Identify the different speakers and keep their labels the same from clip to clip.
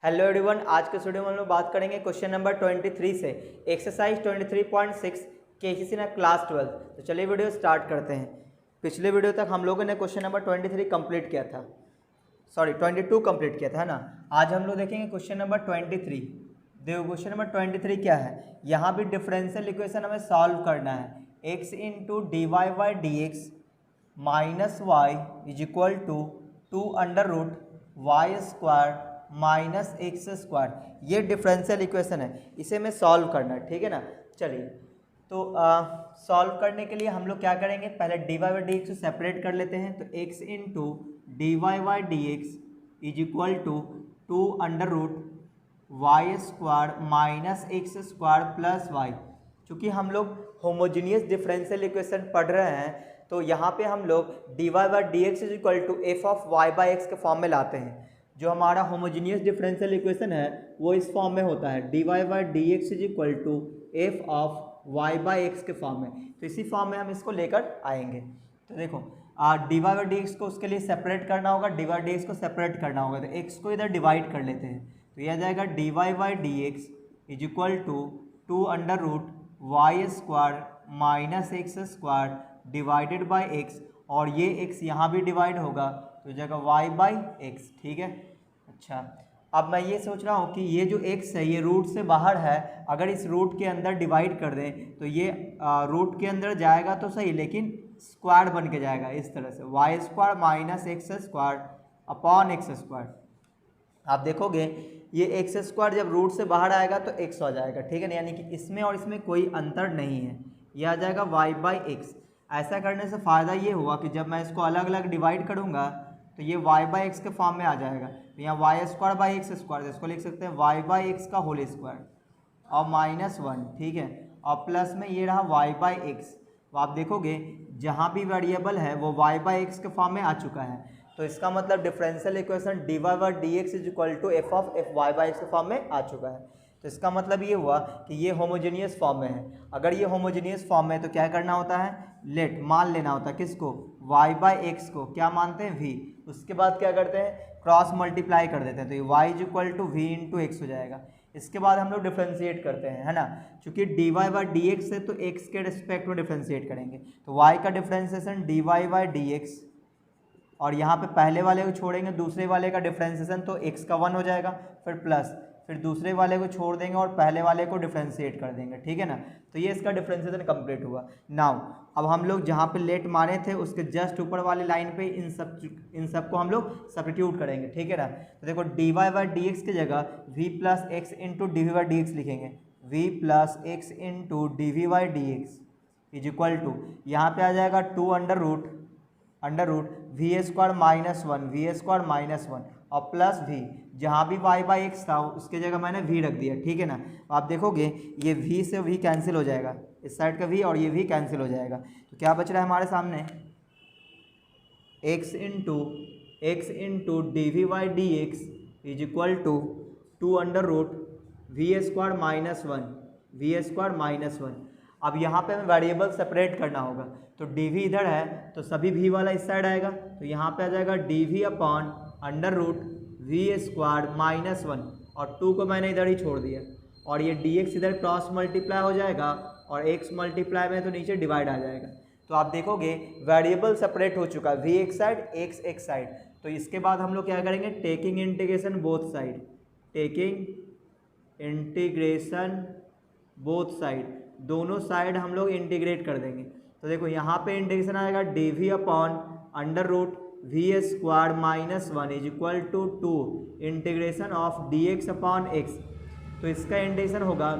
Speaker 1: Hello everyone, आज के video में हम लोग बात करेंगे क्वेश्चन नंबर 23 से एक्सरसाइज 23.6 केसीसी ना क्लास 12। तो चलिए वीडियो स्टार्ट करते हैं। पिछले वीडियो तक हम लोगों ने क्वेश्चन नंबर 23 कंप्लीट किया था, 22 कंप्लीट किया था, है ना। आज हम लोग देखेंगे क्वेश्चन नंबर 23। देखो क्वेश्चन नंबर 23 क्या है, यहाँ भी डिफरेंशियल इक्वेशन हमें सॉल्व करना है। X into d y by d x minus y is equal to 2 under root y square minus x square, ये डिफरेंशियल इक्वेशन है, इसे हमें सॉल्व करना है, ठीक है ना। चलिए तो सॉल्व करने के लिए हम लोग क्या करेंगे, पहले d y by d x को सेपरेट कर लेते हैं। तो x into d y by d x is equal to 2 under root y square minus x square plus y. चूँकि हम लोग होमोजीनियस डिफरेंशियल इक्वेशन पढ़ रहे हैं, तो यहाँ पे हम लोग d y by d x is equal to f of y by x के फॉर्म में लाते हैं। जो हमारा होमोजीनियस डिफरेंशियल इक्वेशन है वो इस फॉर्म में होता है, d y by d x is equal to f of y by x के फॉर्म में। तो इसी फॉर्म में हम इसको लेकर आएंगे। तो देखो d y by d x को उसके लिए सेपरेट करना होगा, डी वाई डी एक्स को सेपरेट करना होगा। तो एक्स को इधर डिवाइड कर लेते हैं, तो यह आ जाएगा d y by d x is equal to 2 under root y square minus x square divided by x, और ये एक्स यहाँ भी डिवाइड होगा तो जगह वाई बाई एक्स, ठीक है। अच्छा, अब मैं ये सोच रहा हूँ कि ये जो एक्स है ये रूट से बाहर है, अगर इस रूट के अंदर डिवाइड कर दें तो ये रूट के अंदर जाएगा तो सही, लेकिन स्क्वायर बन के जाएगा इस तरह से, y square minus x square upon x square. आप देखोगे ये एक्स स्क्वायर जब रूट से बाहर आएगा तो एक्स हो जाएगा, ठीक है ना, यानी कि इसमें और इसमें कोई अंतर नहीं है, यह आ जाएगा वाई बाई एक्स। ऐसा करने से फ़ायदा ये हुआ कि जब मैं इसको अलग अलग डिवाइड करूँगा तो ये y बाई एक्स के फॉर्म में आ जाएगा। तो यहाँ y square by x square, इसको लिख सकते हैं y बाई एक्स का होल स्क्वायर और -1, ठीक है, और प्लस में ये रहा y बाई एक्स। तो आप देखोगे जहाँ भी वेरिएबल है वो y बाई एक्स के फॉर्म में आ चुका है। तो इसका मतलब differential equation d y by d x is equal to f of f y by x के फॉर्म में आ चुका है। तो इसका मतलब ये हुआ कि ये होमोजीनियस फॉर्म में है। अगर ये होमोजीनियस फॉर्म में है तो क्या करना होता है, लेट मान लेना होता है, किसको, y बाई एक्स को क्या मानते हैं, v। उसके बाद क्या करते हैं, क्रॉस मल्टीप्लाई कर देते हैं, तो ये y is equal to v into x हो जाएगा। इसके बाद हम लोग डिफ्रेंशिएट करते हैं, है ना। चूँकि d y by d x है तो x के रिस्पेक्ट में डिफ्रेंशिएट करेंगे। तो y का differentiation d y by d x, और यहाँ पे पहले वाले को छोड़ेंगे, दूसरे वाले का डिफ्रेंशिएशन तो x का 1 हो जाएगा, फिर प्लस, फिर दूसरे वाले को छोड़ देंगे और पहले वाले को डिफ्रेंशिएट कर देंगे, ठीक है ना। तो ये इसका डिफ्रेंशिएशन कंप्लीट हुआ। नाउ अब हम लोग जहाँ पे लेट मारे थे उसके जस्ट ऊपर वाली लाइन पे इन सब को हम लोग सब्स्टिट्यूट करेंगे, ठीक है ना। तो देखो d y by d x की जगह v plus x into d v by d x लिखेंगे, v plus x into d v by d x is equal to, यहाँ पे आ जाएगा 2 under root v square -1 v square -1 और plus v, जहाँ भी y बाई एक्स था उसके जगह मैंने v रख दिया, ठीक है ना। आप देखोगे ये v से v कैंसिल हो जाएगा, इस साइड का v और ये v कैंसिल हो जाएगा। तो क्या बच रहा है हमारे सामने, x into d v by d x is equal to 2 under root v square -1। अब यहाँ पे हमें वेरिएबल सेपरेट करना होगा, तो डी वी इधर है तो सभी v वाला इस साइड आएगा, तो यहाँ पे आ जाएगा d v upon under root v square -1, और 2 को मैंने इधर ही छोड़ दिया, और ये डी एक्स इधर क्रॉस मल्टीप्लाई हो जाएगा और x मल्टीप्लाई में तो नीचे डिवाइड आ जाएगा। तो आप देखोगे वेरिएबल सेपरेट हो चुका है, v एक साइड x एक साइड। तो इसके बाद हम लोग क्या करेंगे, टेकिंग इंटीग्रेशन बोथ साइड, दोनों साइड हम लोग इंटीग्रेट कर देंगे। तो देखो यहाँ पे इंटीग्रेशन आएगा d v upon under root v square -1 is equal to 2 integration of d x upon x. तो इसका इंटीग्रेशन होगा,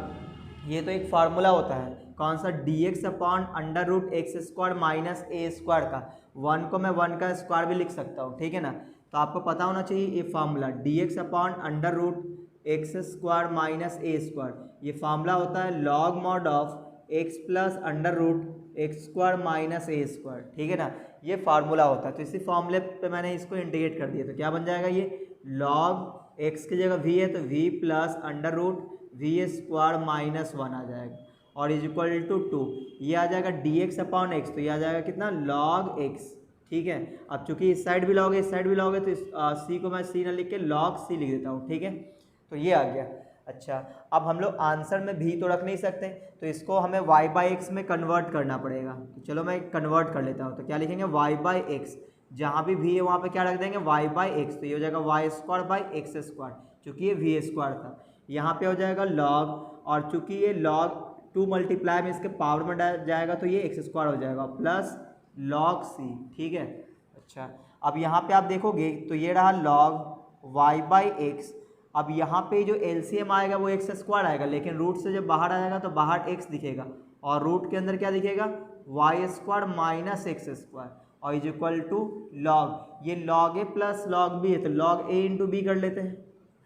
Speaker 1: ये तो एक फार्मूला होता है, कौन सा, d x upon under root x square minus a square का, 1 को मैं 1 का स्क्वायर भी लिख सकता हूँ, ठीक है ना। तो आपको पता होना चाहिए ये formula, d x upon under root x square minus a square, ये फार्मूला होता है log mod of x plus under root x square minus a square, ठीक है ना, ये फार्मूला होता है। तो इसी फार्मूले पे मैंने इसको इंटीग्रेट कर दिया, तो क्या बन जाएगा, ये लॉग एक्स की जगह v है तो v plus under root v square -1 आ जाएगा, और इज इक्वल टू 2, ये आ जाएगा डी एक्स अपॉन एक्स, तो ये आ जाएगा कितना, लॉग एक्स, ठीक है। अब चूंकि इस साइड भी लॉग है इस साइड भी लॉग है, तो सी को मैं सी ना लिख के लॉग सी लिख देता हूँ, ठीक है। तो ये आ गया। अच्छा, अब हम लोग आंसर में भी तो रख नहीं सकते, तो इसको हमें y/x में कन्वर्ट करना पड़ेगा। तो चलो मैं कन्वर्ट कर लेता हूँ। तो क्या लिखेंगे, y/x, जहाँ भी v है वहाँ पे क्या रख देंगे, y/x, तो ये हो जाएगा y² चूँकि ये v² था। यहाँ पे हो जाएगा log, और चूँकि ये log 2 मल्टीप्लाई में इसके पावर में जाएगा तो ये x² हो जाएगा प्लस log c। ठीक है। अच्छा, अब यहाँ पे आप देखोगे तो ये रहा log y/x। अब यहाँ पे जो LCM आएगा वो x² आएगा, लेकिन रूट से जब बाहर आएगा तो बाहर x दिखेगा और रूट के अंदर क्या दिखेगा, y² माइनस x² और इज इक्वल टू log, ये log a plus log b है तो log a इंटू b कर लेते हैं,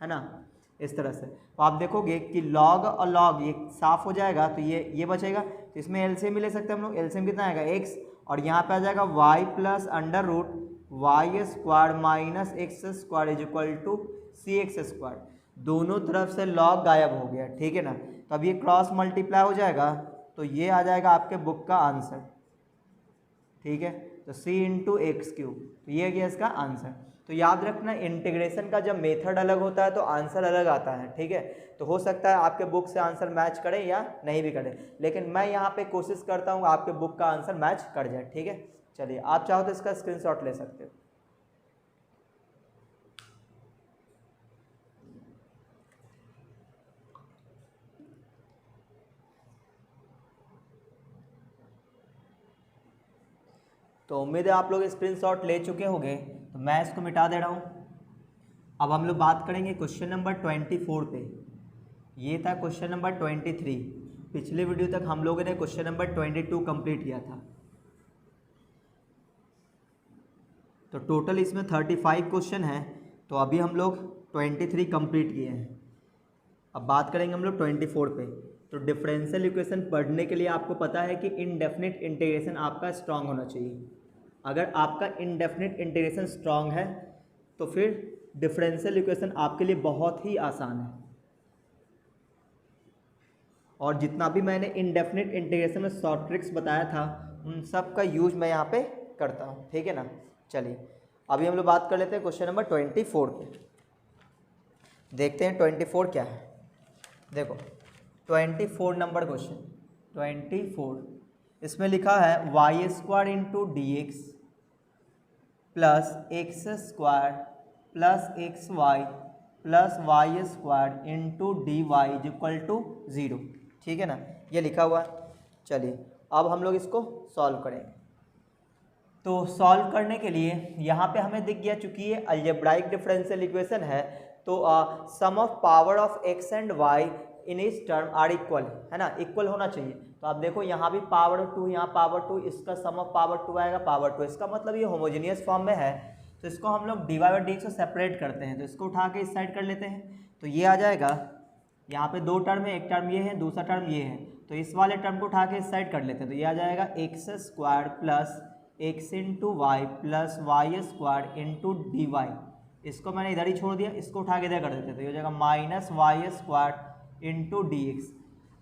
Speaker 1: है ना, इस तरह से। तो आप देखोगे कि log और log ये साफ हो जाएगा तो ये बचेगा, तो इसमें LCM भी ले सकते हैं हम लोग। LCM कितना आएगा, x, और यहाँ पे आ जाएगा y plus under root y² minus x² is equal to cx²। दोनों तरफ से log गायब हो गया, ठीक है ना। तो अब ये क्रॉस मल्टीप्लाई हो जाएगा तो ये आ जाएगा आपके बुक का आंसर, ठीक है। तो c इंटू एक्स क्यूब, तो ये गया इसका आंसर। तो याद रखना, इंटीग्रेशन का जब मेथड अलग होता है तो आंसर अलग आता है, ठीक है। तो हो सकता है आपके बुक से आंसर मैच करे या नहीं भी करे, लेकिन मैं यहाँ पे कोशिश करता हूँ आपके बुक का आंसर मैच कर जाए, ठीक है। चलिए, आप चाहो तो इसका स्क्रीनशॉट ले सकते हो। तो उम्मीद है आप लोग स्क्रीनशॉट ले चुके होंगे, तो मैं इसको मिटा दे रहा हूँ। अब हम लोग बात करेंगे क्वेश्चन नंबर 24 पे। ये था क्वेश्चन नंबर 23। पिछले वीडियो तक हम लोगों ने क्वेश्चन नंबर 22 कंप्लीट किया था। तो टोटल इसमें 35 क्वेश्चन हैं, तो अभी हम लोग 23 कंप्लीट किए हैं। अब बात करेंगे हम लोग 24 पे। तो डिफरेंशियल इक्वेशन पढ़ने के लिए आपको पता है कि इनडेफिनिट इंटीग्रेशन आपका स्ट्रांग होना चाहिए। अगर आपका इनडेफिनिट इंटीग्रेशन स्ट्रांग है तो फिर डिफरेंशियल इक्वेशन आपके लिए बहुत ही आसान है। और जितना भी मैंने इनडेफिनिट इंटीग्रेशन में शॉर्ट ट्रिक्स बताया था उन सब का यूज मैं यहाँ पे करता हूँ, ठीक है ना। चलिए, अभी हम लोग बात कर लेते हैं क्वेश्चन नंबर 24 पे। देखते हैं 24 क्या है। देखो 24 नंबर क्वेश्चन 24, इसमें लिखा है y² into dx plus x² plus xy plus y² into dy is equal to 0, ठीक है ना, ये लिखा हुआ है। चलिए, अब हम लोग इसको सॉल्व करेंगे। तो सॉल्व करने के लिए यहाँ पे हमें दिख गया, चूँकि ये अलजेब्राइक डिफरेंशियल इक्वेशन है तो sum of power of x and y in इस टर्म आर इक्वल, है ना, इक्वल होना चाहिए। तो आप देखो यहाँ भी पावर 2, यहाँ पावर 2, इसका सम ऑफ पावर 2 आएगा पावर 2, इसका मतलब ये होमोजेनियस फॉर्म में है। तो इसको हम लोग dy/dx को सेपरेट करते हैं, तो इसको उठा के इस साइड कर लेते हैं। तो ये आ जाएगा, यहाँ पे दो टर्म है, एक टर्म ये है, दूसरा टर्म ये है, तो इस वाले टर्म को उठा के इस साइड कर लेते हैं। तो ये आ जाएगा x² plus x into y plus y² into dy। इसको मैंने इधर ही छोड़ दिया, इसको उठा के इधर कर देते हैं। तो ये हो जाएगा माइनस y² इंटू dx।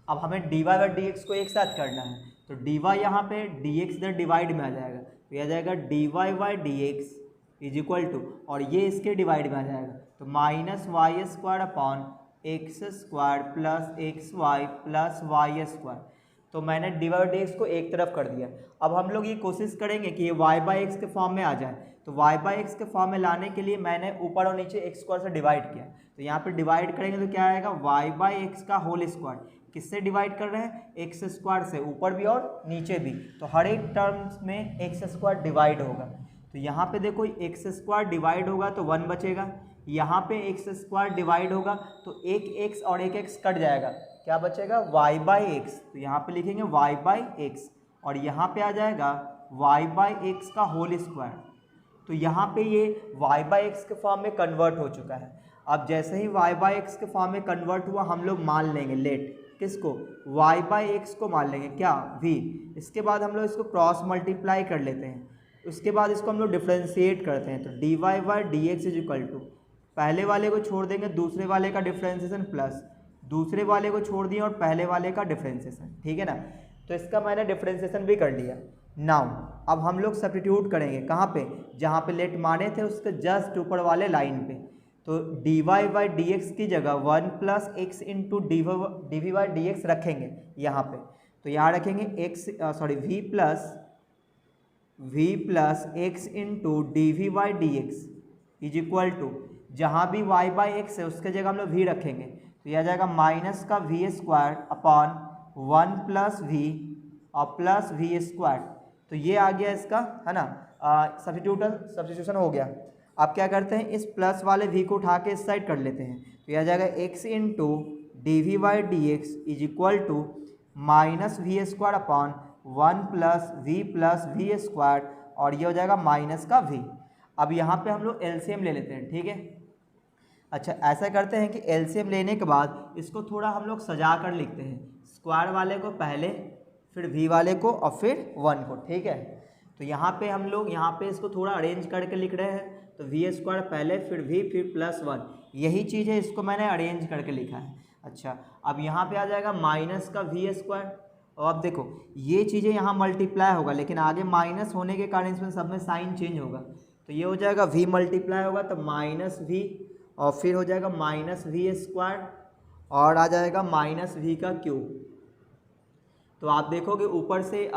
Speaker 1: अब हमें dy/dx को एक साथ करना है, तो dy यहाँ पे, dx इधर डिवाइड में आ जाएगा, तो ये आ जाएगा dy/dx इज इक्वल टू, और ये इसके डिवाइड में आ जाएगा, तो minus y² upon x² plus xy plus y²। तो मैंने dy/dx को एक तरफ कर दिया। अब हम लोग ये कोशिश करेंगे कि ये y/x के फॉर्म में आ जाए। तो y/x के फॉर्म में लाने के लिए मैंने ऊपर और नीचे x² से डिवाइड किया। तो यहाँ पे डिवाइड करेंगे तो क्या आएगा, y/x का होल स्क्वायर। किससे डिवाइड कर रहे हैं, x² से, ऊपर भी और नीचे भी। तो हर एक टर्म्स में x² डिवाइड होगा। तो यहाँ पे देखो x² डिवाइड होगा तो 1 बचेगा, यहाँ पे x² डिवाइड होगा तो एक x और एक x कट जाएगा, क्या बचेगा, y/x। तो यहाँ पे लिखेंगे y/x, और यहाँ पे आ जाएगा y/x का होल स्क्वायर। तो यहाँ पे ये y/x के फॉर्म में कन्वर्ट हो चुका है। अब जैसे ही y/x के फॉर्म में कन्वर्ट हुआ, हम लोग मान लेंगे लेट किसको, y/x को मान लेंगे, क्या, v। इसके बाद हम लोग इसको क्रॉस मल्टीप्लाई कर लेते हैं, उसके बाद इसको हम लोग डिफ्रेंशिएट करते हैं। तो dy/dx इज इक्वल टू, पहले वाले को छोड़ देंगे, दूसरे वाले का डिफ्रेंशिएशन प्लस दूसरे वाले को छोड़ दिया और पहले वाले का डिफ्रेंशिएशन, ठीक है ना। तो इसका मैंने डिफ्रेंशिएशन भी कर लिया। नाउ अब हम लोग सब्स्टिट्यूट करेंगे, कहाँ पे, जहाँ पे लेट माने थे उसके जस्ट ऊपर वाले लाइन पे। तो d y by d x की जगह 1 plus x into d v by d x रखेंगे यहाँ पे। तो यहाँ रखेंगे v plus x into d v by d x is equal to, जहाँ भी y बाई एक्स है उसके जगह हम लोग v रखेंगे, तो यह आ जाएगा माइनस का v square upon 1 plus v और प्लस वी स्क्वायर। तो ये आ गया इसका, है ना, सब्स्टिट्यूशन हो गया। अब क्या करते हैं, इस प्लस वाले v को उठा के इस साइड कर लेते हैं, तो यह आ जाएगा x into d v by d x is equal to minus v square upon 1 plus v square, और ये हो जाएगा माइनस का v। अब यहाँ पे हम लोग एलसीएम ले लेते हैं, ठीक है। अच्छा, ऐसा करते हैं कि एलसीएम लेने के बाद इसको थोड़ा हम लोग सजा कर लिखते हैं, स्क्वायर वाले को पहले, फिर v वाले को और फिर 1 को, ठीक है। तो यहाँ पे हम लोग इसको थोड़ा अरेंज करके लिख रहे हैं, तो वी स्क्वायर पहले, फिर v, फिर प्लस 1, यही चीज़ है, इसको मैंने अरेंज करके लिखा है। अच्छा, अब यहाँ पे आ जाएगा माइनस का वी स्क्वायर, और अब देखो ये चीज़ें यहाँ मल्टीप्लाई होगा, लेकिन आगे माइनस होने के कारण इसमें सब में साइन चेंज होगा, तो ये हो जाएगा v मल्टीप्लाई होगा तो माइनस v, और फिर हो जाएगा माइनस वी स्क्वायर, और आ जाएगा माइनस v का क्यूब। तो आप देखोगे ऊपर से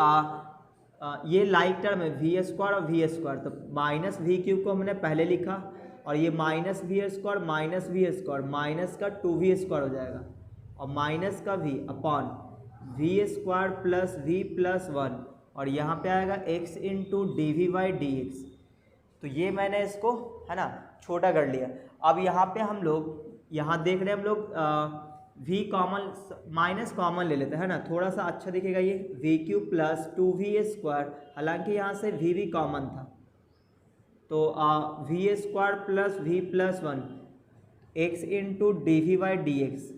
Speaker 1: ये लाइक टर्म है वी स्क्वायर और वी स्क्वायर, तो माइनस वी क्यूब को हमने पहले लिखा, और ये माइनस वी स्क्वायर माइनस का 2v स्क्वायर हो जाएगा, और माइनस का v upon v square plus v plus 1, और यहाँ पे आएगा x into d v by d x. तो ये मैंने इसको, है ना, छोटा कर लिया। अब यहाँ पे हम लोग यहाँ देख रहे हैं, हम लोग v कॉमन, माइनस कॉमन ले लेते हैं, है ना, थोड़ा सा अच्छा दिखेगा ये, we Q plus 2v square, हालांकि यहाँ से v कॉमन था, तो v square plus v plus 1 x into d v by d x.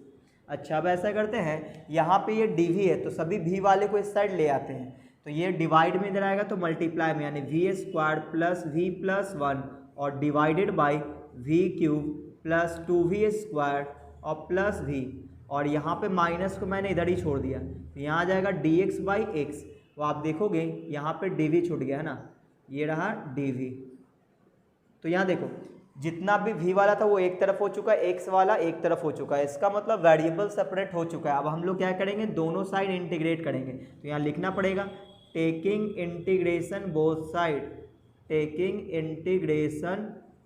Speaker 1: अच्छा, अब ऐसा करते हैं, यहाँ पे ये dv है तो सभी v वाले को इस साइड ले आते हैं, तो ये डिवाइड में इधर आएगा तो मल्टीप्लाई में, यानी v square plus v plus 1 और divided by v cube plus 2v square और प्लस v, और यहाँ पे माइनस को मैंने इधर ही छोड़ दिया, तो यहाँ आ जाएगा dx बाई एक्स। तो आप देखोगे यहाँ पे dv छूट गया, है ना, ये रहा dv। तो यहाँ देखो जितना भी v वाला था वो एक तरफ हो चुका है, x वाला एक तरफ हो चुका है, इसका मतलब वेरिएबल सेपरेट हो चुका है। अब हम लोग क्या करेंगे, दोनों साइड इंटीग्रेट करेंगे, तो यहाँ लिखना पड़ेगा टेकिंग इंटीग्रेशन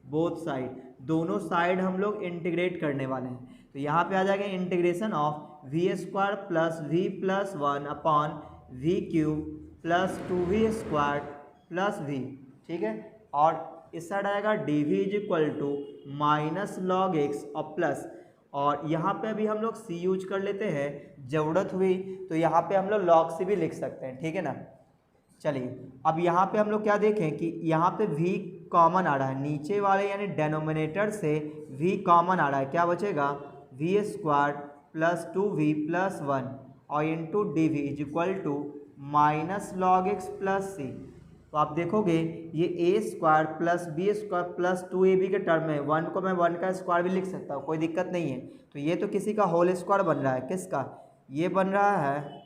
Speaker 1: बोथ साइड, दोनों साइड हम लोग इंटीग्रेट करने वाले हैं। तो यहाँ पे आ जाएगा integration of v square plus v plus 1 upon v cube plus 2v square plus v, ठीक है, और इस साइड आएगा dv is equal to minus log x और प्लस, और यहाँ पे अभी हम लोग c यूज कर लेते हैं, ज़रूरत हुई तो यहाँ पे हम लोग लॉग c भी लिख सकते हैं, ठीक है ना। चलिए, अब यहाँ पे हम लोग क्या देखें कि यहाँ पे v कॉमन आ रहा है, नीचे वाले यानी डेनोमिनेटर से v कॉमन आ रहा है, क्या बचेगा, we square plus 2v plus 1 और into d v is equal to minus log x plus c. तो आप देखोगे ये a square plus b square plus 2ab के टर्म में, 1 को मैं 1 का स्क्वायर भी लिख सकता हूँ, कोई दिक्कत नहीं है। तो ये तो किसी का होल स्क्वायर बन रहा है, किसका, ये बन रहा है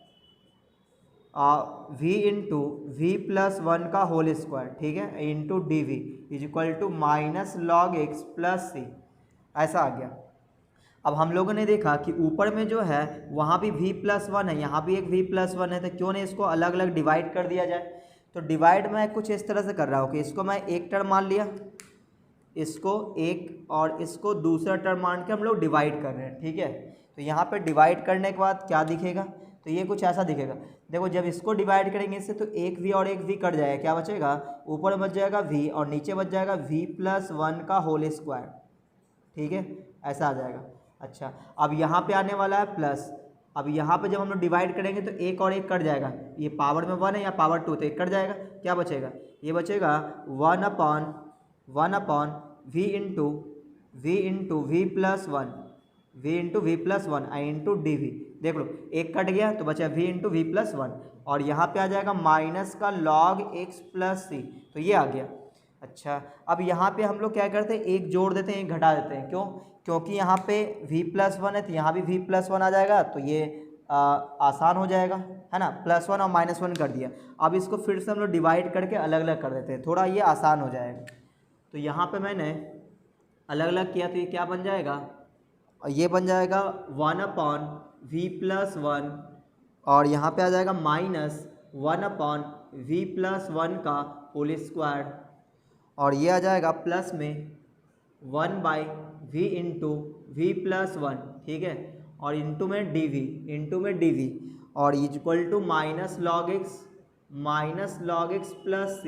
Speaker 1: v इंटू वी प्लस 1 का होल स्क्वायर, ठीक है, into d v is equal to minus log x plus c, ऐसा आ गया। अब हम लोगों ने देखा कि ऊपर में जो है वहाँ भी v प्लस 1 है, यहाँ भी एक v प्लस 1 है, तो क्यों नहीं इसको अलग अलग डिवाइड कर दिया जाए। तो डिवाइड मैं कुछ इस तरह से कर रहा हूँ कि इसको मैं एक टर्म मान लिया, इसको एक और इसको दूसरा टर्म मान के हम लोग डिवाइड कर रहे हैं, ठीक है। तो यहाँ पे डिवाइड करने के बाद क्या दिखेगा, तो ये कुछ ऐसा दिखेगा। देखो जब इसको डिवाइड करेंगे इससे तो एक v और एक v कट जाएगा, क्या बचेगा, ऊपर बच जाएगा v और नीचे बच जाएगा v प्लस 1 का होल स्क्वायर, ठीक है, ऐसा आ जाएगा। अच्छा, अब यहाँ पे आने वाला है प्लस, अब यहाँ पे जब हम लोग डिवाइड करेंगे तो एक और एक कट जाएगा, ये पावर में 1 है या पावर 2, तो एक कट जाएगा, क्या बचेगा, ये बचेगा 1 upon v into v plus 1 into d v. देख लो एक कट गया तो बचा v इंटू वी प्लस 1, और यहाँ पे आ जाएगा माइनस का लॉग एक्स प्लस सी, तो ये आ गया। अच्छा, अब यहाँ पे हम लोग क्या करते हैं, एक जोड़ देते हैं एक घटा देते हैं, क्यों, क्योंकि यहाँ पे v प्लस 1 है तो यहाँ भी v प्लस 1 आ जाएगा, तो ये आसान हो जाएगा, है ना, प्लस 1 और माइनस 1 कर दिया। अब इसको फिर से हम लोग डिवाइड करके अलग अलग कर देते हैं, थोड़ा ये आसान हो जाएगा। तो यहाँ पे मैंने अलग अलग किया तो ये क्या बन जाएगा, और ये बन जाएगा 1/v+1, और यहाँ पे आ जाएगा -1/v+1 का होल स्क्वायर, और ये आ जाएगा प्लस में 1/v इंटू v+1, ठीक है, और इंटू में dv, और equal to -log x plus c,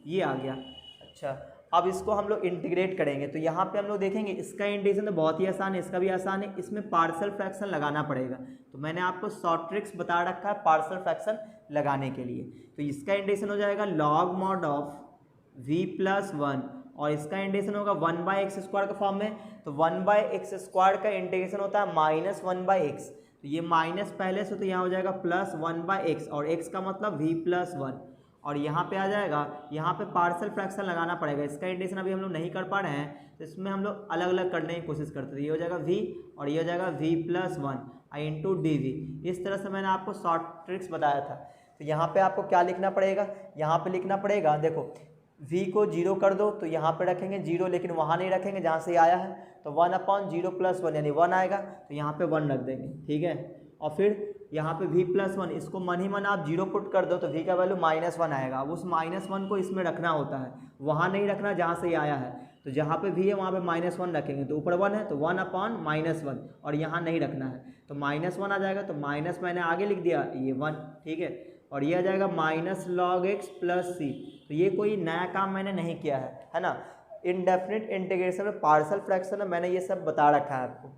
Speaker 1: ये आ गया। अच्छा, अब इसको हम लोग इंटीग्रेट करेंगे तो यहाँ पे हम लोग देखेंगे इसका इंटीग्रेशन तो बहुत ही आसान है, इसका भी आसान है, इसमें पार्शियल फ्रैक्शन लगाना पड़ेगा। तो मैंने आपको शॉर्ट ट्रिक्स बता रखा है पार्शियल फ्रैक्शन लगाने के लिए। तो इसका इंटीग्रेशन हो जाएगा log mod ऑफ v+1, और इसका इंटीग्रेशन होगा 1/x² के फॉर्म में। तो 1/x² का इंटीग्रेशन होता है -1/x, तो ये माइनस पहले से तो यहाँ हो जाएगा +1/x, और x का मतलब v+1, और यहाँ पे आ जाएगा, यहाँ पे पार्शियल फ्रैक्शन लगाना पड़ेगा। इसका इंटीग्रेशन अभी हम लोग नहीं कर पा रहे हैं, तो इसमें हम लोग अलग अलग करने की कोशिश करते थे। ये हो जाएगा v, और ये हो जाएगा v+1 इंटू dv। इस तरह से मैंने आपको शॉर्ट ट्रिक्स बताया था। तो यहाँ पे आपको क्या लिखना पड़ेगा, यहाँ पे लिखना पड़ेगा, देखो v को 0 कर दो तो यहाँ पे रखेंगे 0, लेकिन वहाँ नहीं रखेंगे जहाँ से आया है, तो 1/0+1 यानी 1 आएगा, तो यहाँ पे 1 रख देंगे, ठीक है। और फिर यहाँ पे v+1, इसको मन ही मन आप 0 पुट कर दो तो v का वैल्यू -1 आएगा। अब उस -1 को इसमें रखना होता है, वहाँ नहीं रखना जहाँ से आया है। तो जहाँ पे v है वहाँ पे -1 रखेंगे, तो ऊपर 1 है तो 1/-1, और यहाँ नहीं रखना है तो -1 आ जाएगा। तो माइनस मैंने आगे लिख दिया, ये 1, ठीक है, और ये आ जाएगा -log x प्लस c। तो ये कोई नया काम मैंने नहीं किया है ना। इनडेफिनिट इंटीग्रेशन में पार्शियल फ्रैक्शन में मैंने ये सब बता रखा है आपको।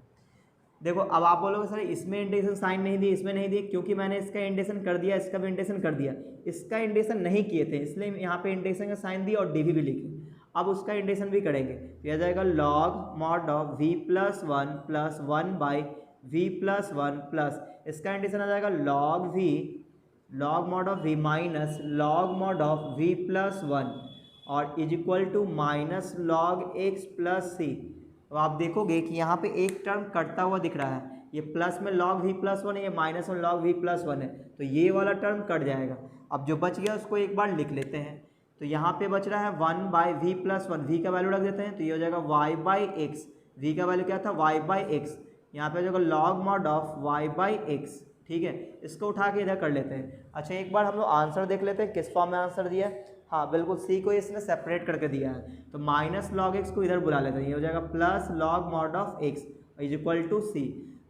Speaker 1: देखो अब आप बोलोगे सर इसमें इंटीग्रेशन साइन नहीं दिए, इसमें नहीं दिए, क्योंकि मैंने इसका इंटीग्रेशन कर दिया, इसका भी इंटीग्रेशन कर दिया। इसका इंटीग्रेशन नहीं किए थे इसलिए यहाँ पे इंटीग्रेशन का साइन दिया और dv भी लिखे। अब उसका इंटीग्रेशन भी करेंगे, तो यह जाएगा log mod of v+1 plus 1/v+1 plus, इसका इंटीग्रेशन आ जाएगा log mod of v minus log mod of v+1, और is equal to -log x plus c। तो आप देखोगे कि यहाँ पे एक टर्म कटता हुआ दिख रहा है, ये प्लस में log v+1 है, ये माइनस में log v+1 है, तो ये वाला टर्म कट जाएगा। अब जो बच गया उसको एक बार लिख लेते हैं। तो यहाँ पे बच रहा है 1/v+1, v का वैल्यू रख देते हैं, तो ये हो जाएगा y/x, v का वैल्यू क्या था y/x, यहाँ पे हो जाएगा log mod ऑफ y/x, ठीक है। इसको उठा के इधर कर लेते हैं। अच्छा, एक बार हम लोग आंसर देख लेते हैं किस फॉर्म में आंसर दिया है। हाँ बिल्कुल, c को इसने सेपरेट करके दिया है, तो -log x को इधर बुला लेते हैं, ये हो जाएगा +log mod of x is equal to c।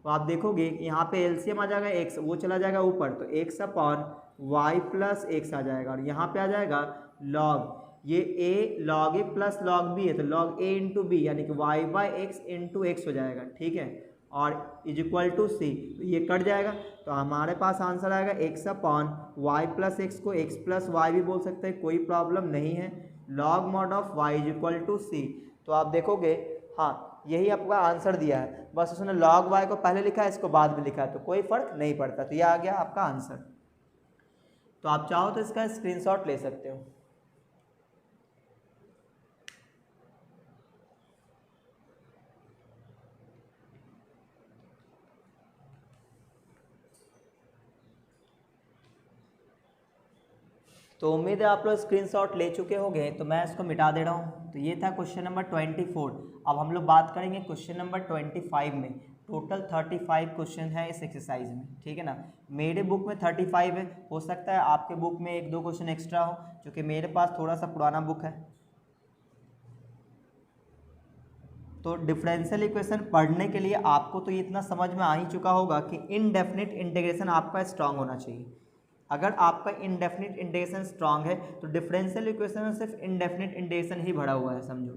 Speaker 1: तो आप देखोगे यहाँ पे एलसीएम आ जाएगा x, वो चला जाएगा ऊपर, तो x/y प्लस x आ जाएगा, और यहाँ पे आ जाएगा log, ये a log a plus log b है, तो log a इंटू बी यानी कि y/x इंटू x हो जाएगा, ठीक है, और इज इक्वल टू c। तो ये कट जाएगा, तो हमारे पास आंसर आएगा x/y प्लस x को x प्लस y भी बोल सकते हैं, कोई प्रॉब्लम नहीं है, log mod of y is equal to c। तो आप देखोगे हाँ यही आपका आंसर दिया है, बस उसने log y को पहले लिखा है, इसको बाद में लिखा है, तो कोई फर्क नहीं पड़ता। तो ये आ गया आपका आंसर। तो आप चाहो तो इसका स्क्रीनशॉट ले सकते हो। तो उम्मीद है आप लोग स्क्रीनशॉट ले चुके होंगे, तो मैं इसको मिटा दे रहा हूँ। तो ये था क्वेश्चन नंबर 24। अब हम लोग बात करेंगे क्वेश्चन नंबर 25 में। टोटल 35 क्वेश्चन है इस एक्सरसाइज में, ठीक है ना। मेरे बुक में 35 है, हो सकता है आपके बुक में 1-2 क्वेश्चन एक्स्ट्रा हो, क्योंकि मेरे पास थोड़ा सा पुराना बुक है। तो डिफरेंशियल इक्वेशन पढ़ने के लिए आपको तो इतना समझ में आ ही चुका होगा कि इनडेफिनिट इंटीग्रेशन आपका स्ट्रांग होना चाहिए। अगर आपका इनडेफिनिट इंटीग्रेशन स्ट्रांग है तो डिफरेंशियल इक्वेशन में सिर्फ इनडेफिनिट इंटीग्रेशन ही भरा हुआ है, समझो।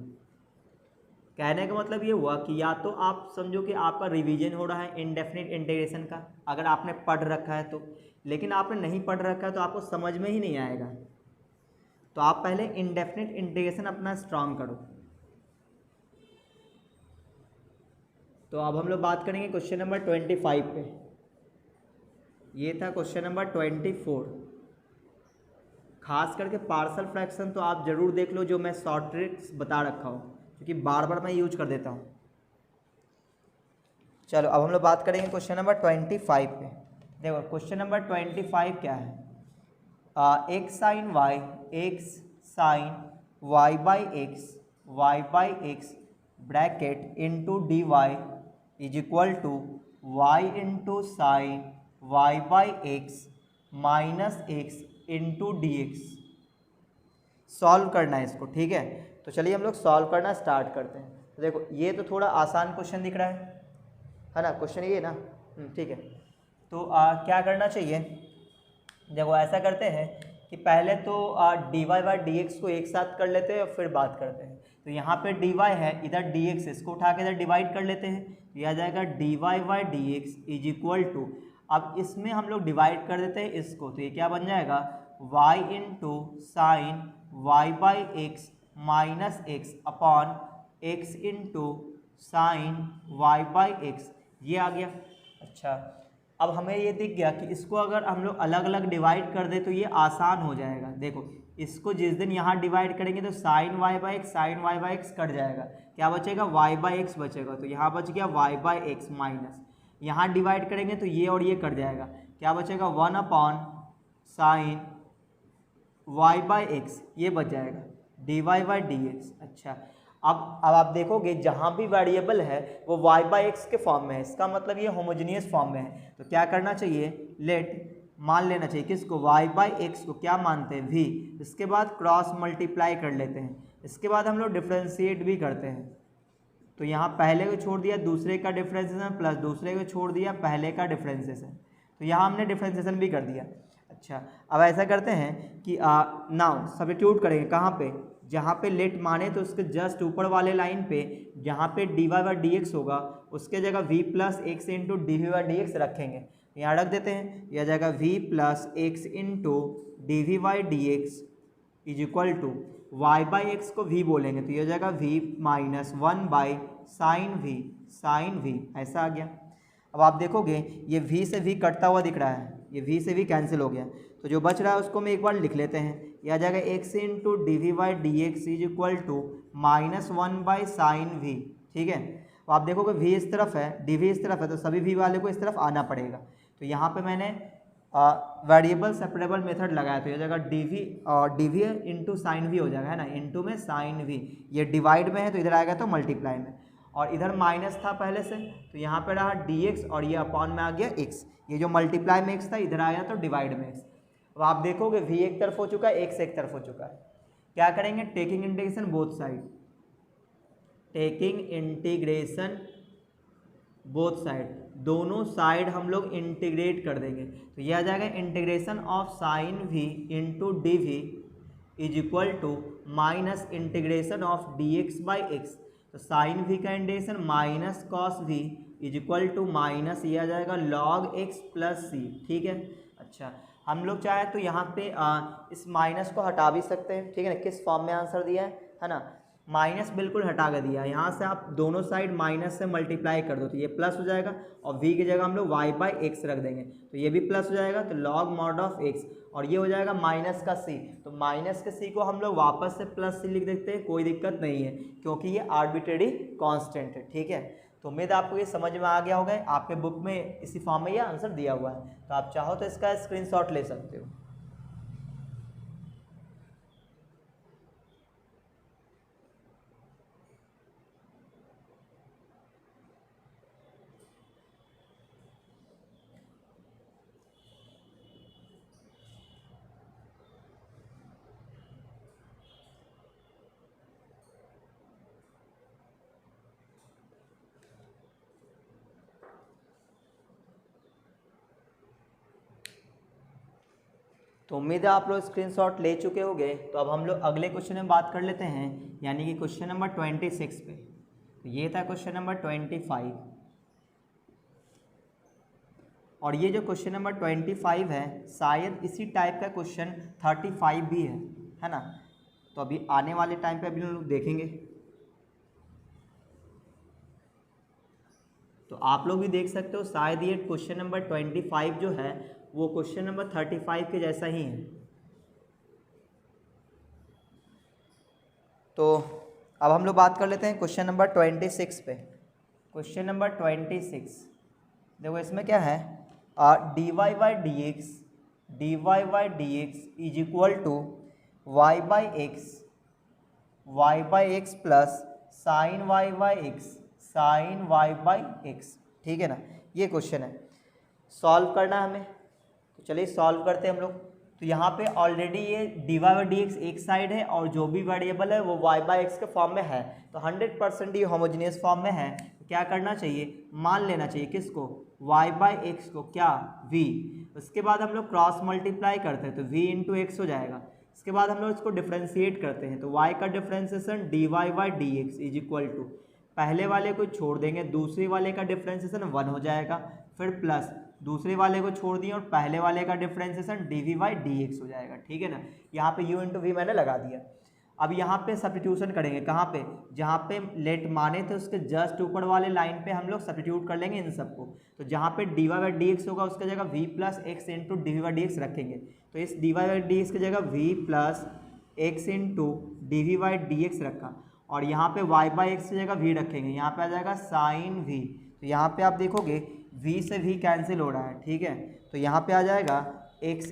Speaker 1: कहने का मतलब ये हुआ कि या तो आप समझो कि आपका रिवीजन हो रहा है इनडेफिनिट इंटीग्रेशन का, अगर आपने पढ़ रखा है तो, लेकिन आपने नहीं पढ़ रखा है तो आपको समझ में ही नहीं आएगा। तो आप पहले इनडेफिनिट इंटीग्रेशन अपना स्ट्रांग करो। तो अब हम लोग बात करेंगे क्वेश्चन नंबर 25 पे। ये था क्वेश्चन नंबर 24। खास करके पार्शियल फ्रैक्शन तो आप जरूर देख लो, जो मैं शॉर्ट ट्रिक्स बता रखा हूँ, क्योंकि बार बार मैं यूज कर देता हूँ। चलो अब हम लोग बात करेंगे क्वेश्चन नंबर 25 पे। देखो क्वेश्चन नंबर 25 क्या है, x sine y, x sine y by x bracket into d y is equal to y into sine y by x minus x into d x. Solve करना है इसको, ठीक है। तो चलिए हम लोग सॉल्व करना स्टार्ट करते हैं। तो देखो ये तो थोड़ा आसान क्वेश्चन दिख रहा है ना, क्वेश्चन ये ना, ठीक है। तो क्या करना चाहिए, देखो ऐसा करते हैं कि पहले तो d y by d x को एक साथ कर लेते हैं और फिर बात करते हैं। तो यहाँ पे डी वाई है, इधर डी एक्स, इसको उठा के इधर डिवाइड कर लेते हैं। तो यह आ जाएगा d y by d x is equal to, अब इसमें हम लोग डिवाइड कर देते हैं इसको, तो ये क्या बन जाएगा y into sine y by x minus x upon x into sine y by x, ये आ गया। अच्छा, अब हमें ये दिख गया कि इसको अगर हम लोग अलग अलग डिवाइड कर दे तो ये आसान हो जाएगा। देखो इसको जिस दिन यहाँ डिवाइड करेंगे तो sine y by x cut जाएगा, क्या बचेगा वाई बाई एक्स बचेगा, तो यहाँ बच गया वाई बाई एक्स माइनस, यहाँ डिवाइड करेंगे तो ये और ये कट जाएगा, क्या बचेगा 1 upon sine y by x, ये बच जाएगा d y by d x. अच्छा, अब आप देखोगे जहाँ भी वेरिएबल है वो y बाई एक्स के फॉर्म में है, इसका मतलब ये होमोजेनियस फॉर्म में है। तो क्या करना चाहिए, लेट मान लेना चाहिए किसको, y बाई एक्स को क्या मानते हैं v, इसके बाद क्रॉस मल्टीप्लाई कर लेते हैं, इसके बाद हम लोग डिफ्रेंशिएट भी करते हैं। तो यहाँ पहले को छोड़ दिया दूसरे का डिफ्रेंसिएशन प्लस दूसरे को छोड़ दिया पहले का डिफ्रेंसिएशन, तो यहाँ हमने डिफ्रेंसिएशन भी कर दिया। अच्छा, अब ऐसा करते हैं कि नाउ सब्स्टिट्यूट करेंगे कहाँ पे, जहाँ पे लेट माने तो उसके जस्ट ऊपर वाले लाइन पे जहाँ पे d y by d x होगा उसके जगह v plus x into d v by d x रखेंगे, यहाँ रख देते हैं, यह जाएगा v plus x into d v by d x is equal to y by x को वी बोलेंगे तो यह जाएगा v minus 1 by sine v, ऐसा आ गया। अब आप देखोगे ये v से v कटता हुआ दिख रहा है, ये v से v कैंसिल हो गया, तो जो बच रहा है उसको मैं एक बार लिख लेते हैं, यह आ जाएगा x into d v by d x is equal to minus 1 by sine v, ठीक है। तो आप देखोगे v इस तरफ है, डी वी इस तरफ है, तो सभी v वाले को इस तरफ आना पड़ेगा। तो यहाँ पे मैंने वेरिएबल सेपरेबल मेथड लगाया, तो यह जाएगा d v into sine v हो जाएगा, है ना, इंटू में साइन वी, ये डिवाइड में है तो इधर आएगा तो मल्टीप्लाई में, और इधर माइनस था पहले से तो यहाँ पे रहा dx और ये अपॉन में आ गया x, ये जो मल्टीप्लाई में x था इधर आया तो डिवाइड में x। अब आप देखोगे v एक तरफ हो चुका है, x एक तरफ हो चुका है, क्या करेंगे, taking integration both side, taking integration both side, दोनों साइड हम लोग इंटीग्रेट कर देंगे। तो यह आ जाएगा integration of sine v into d v is equal to minus integration of d x by x, तो साइन v का integration minus cos v is equal to minus ये आ जाएगा लॉग x प्लस c, ठीक है। अच्छा, हम लोग चाहे तो यहाँ पे इस माइनस को हटा भी सकते हैं, ठीक है ना, किस फॉर्म में आंसर दिया है ना, माइनस बिल्कुल हटा कर दिया, यहाँ से आप दोनों साइड माइनस से मल्टीप्लाई कर दो तो ये प्लस हो जाएगा, और v की जगह हम लोग y बाई एक्स रख देंगे तो ये भी प्लस हो जाएगा, तो लॉग मॉड ऑफ x, और ये हो जाएगा माइनस का c, तो माइनस के c को हम लोग वापस से प्लस c लिख देते हैं, कोई दिक्कत नहीं है क्योंकि ये आर्बिट्रेरी कांस्टेंट है, ठीक है। तो उम्मीद आपको ये समझ में आ गया होगा, आपके बुक में इसी फॉर्म में ये आंसर दिया हुआ है, तो आप चाहो तो इसका स्क्रीनशॉट ले सकते हो। तो उम्मीद है आप लोग स्क्रीनशॉट ले चुके होंगे। तो अब हम लोग अगले क्वेश्चन में बात कर लेते हैं, यानी कि क्वेश्चन नंबर 26 पे। तो ये था क्वेश्चन नंबर 25, और ये जो क्वेश्चन नंबर 25 है शायद इसी टाइप का क्वेश्चन 35 भी है ना। तो अभी आने वाले टाइम पे अभी हम लोग देखेंगे, तो आप लोग भी देख सकते हो शायद ये क्वेश्चन नंबर 25 जो है वो क्वेश्चन नंबर 35 के जैसा ही है। तो अब हम लोग बात कर लेते हैं क्वेश्चन नंबर 26 पे। क्वेश्चन नंबर 26 देखो इसमें क्या है, d y by d x is equal to y by x plus sine y by x, sine y by x, ठीक है ना। ये क्वेश्चन है, सॉल्व करना है हमें। तो चलिए सॉल्व करते हैं हम लोग। तो यहाँ पे ऑलरेडी ये d y by d x एक साइड है और जो भी वेरिएबल है वो वाई बाई एक्स के फॉर्म में है, तो 100% ये होमोजेनियस फॉर्म में है। तो क्या करना चाहिए, मान लेना चाहिए किसको, वाई बाई एक्स को, क्या, v। उसके बाद हम लोग क्रॉस मल्टीप्लाई करते हैं तो v इंटू एक्स हो जाएगा। इसके बाद हम लोग इसको डिफ्रेंशिएट करते हैं तो y का differentiation d y by d x is equal to, पहले वाले को छोड़ देंगे, दूसरे वाले का डिफ्रेंशिएशन 1 हो जाएगा, फिर प्लस दूसरे वाले को छोड़ दिए और पहले वाले का differentiation d v by d x हो जाएगा, ठीक है ना। यहाँ पे u इंटू वी मैंने लगा दिया। अब यहाँ पे सब्स्टिट्यूशन करेंगे, कहाँ पे, जहाँ पे लेट माने थे उसके जस्ट ऊपर वाले लाइन पे हम लोग सब्स्टिट्यूट कर लेंगे इन सबको। तो जहाँ पे d y by d x होगा उसकी जगह v plus x into d v by d x रखेंगे। तो इस d y by d x की जगह v plus x into d v by d x रखा, और यहाँ पे y बाई एक्स की जगह v रखेंगे, यहाँ पे आ जाएगा साइन v। तो यहाँ पे आप देखोगे v से v कैंसिल हो रहा है, ठीक है। तो यहाँ पे आ जाएगा x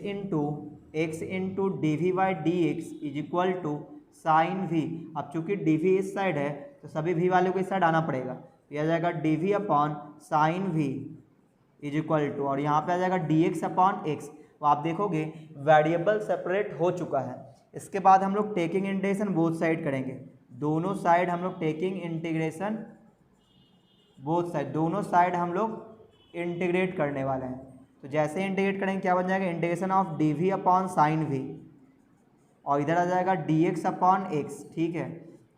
Speaker 1: into d v by d x is equal to sine v। अब चूंकि डी वी इस साइड है तो सभी v वाले को इस साइड आना पड़ेगा, तो आ जाएगा d v upon sine v is equal to, और यहाँ पे आ जाएगा डी एक्स अपॉन एक्स। तो आप देखोगे वेरिएबल सेपरेट हो चुका है। इसके बाद हम लोग टेकिंग इंटीग्रेशन बोथ साइड करेंगे, दोनों साइड हम लोग टेकिंग इंटीग्रेशन बोथ साइड, दोनों साइड हम लोग इंटीग्रेट करने वाले हैं। तो जैसे इंटीग्रेट करेंगे क्या बन जाएगा, integration of d v upon sine v, और इधर आ जाएगा डी एक्स अपॉन एक्स, ठीक है।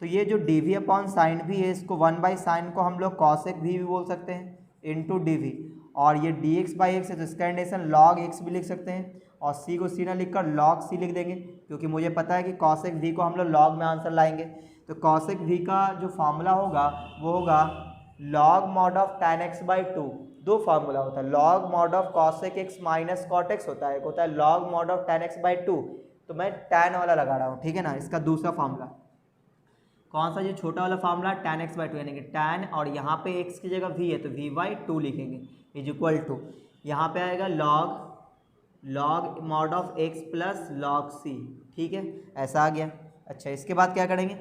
Speaker 1: तो ये जो d v upon sine v है इसको 1 बाई साइन को हम लोग कॉसेक वी भी बोल सकते हैं इंटू डी वी, और ये डी एक्स बाई एक्स है तो इसका इंटीग्रेशन लॉग एक्स भी लिख सकते हैं, और सी को सी ना लिख कर लॉग सी लिख देंगे, क्योंकि मुझे पता है कि कॉसेक वी को हम लोग लॉग में आंसर लाएंगे। तो कॉसेक वी का जो फार्मूला होगा वो होगा log mod of tan x by 2। दो फार्मूला होता है, log mod of cosec x minus cot x होता है, एक होता है log mod of tan x by 2। तो मैं tan वाला लगा रहा हूँ, ठीक है ना। इसका दूसरा फार्मूला कौन सा, ये छोटा वाला फार्मूला tan x बाई 2, यानी कि tan और यहाँ पे x की जगह v है तो v बाई 2 लिखेंगे इज इक्वल टू, यहाँ पे आएगा log mod of x plus log c, ठीक है, ऐसा आ गया। अच्छा, इसके बाद क्या करेंगे,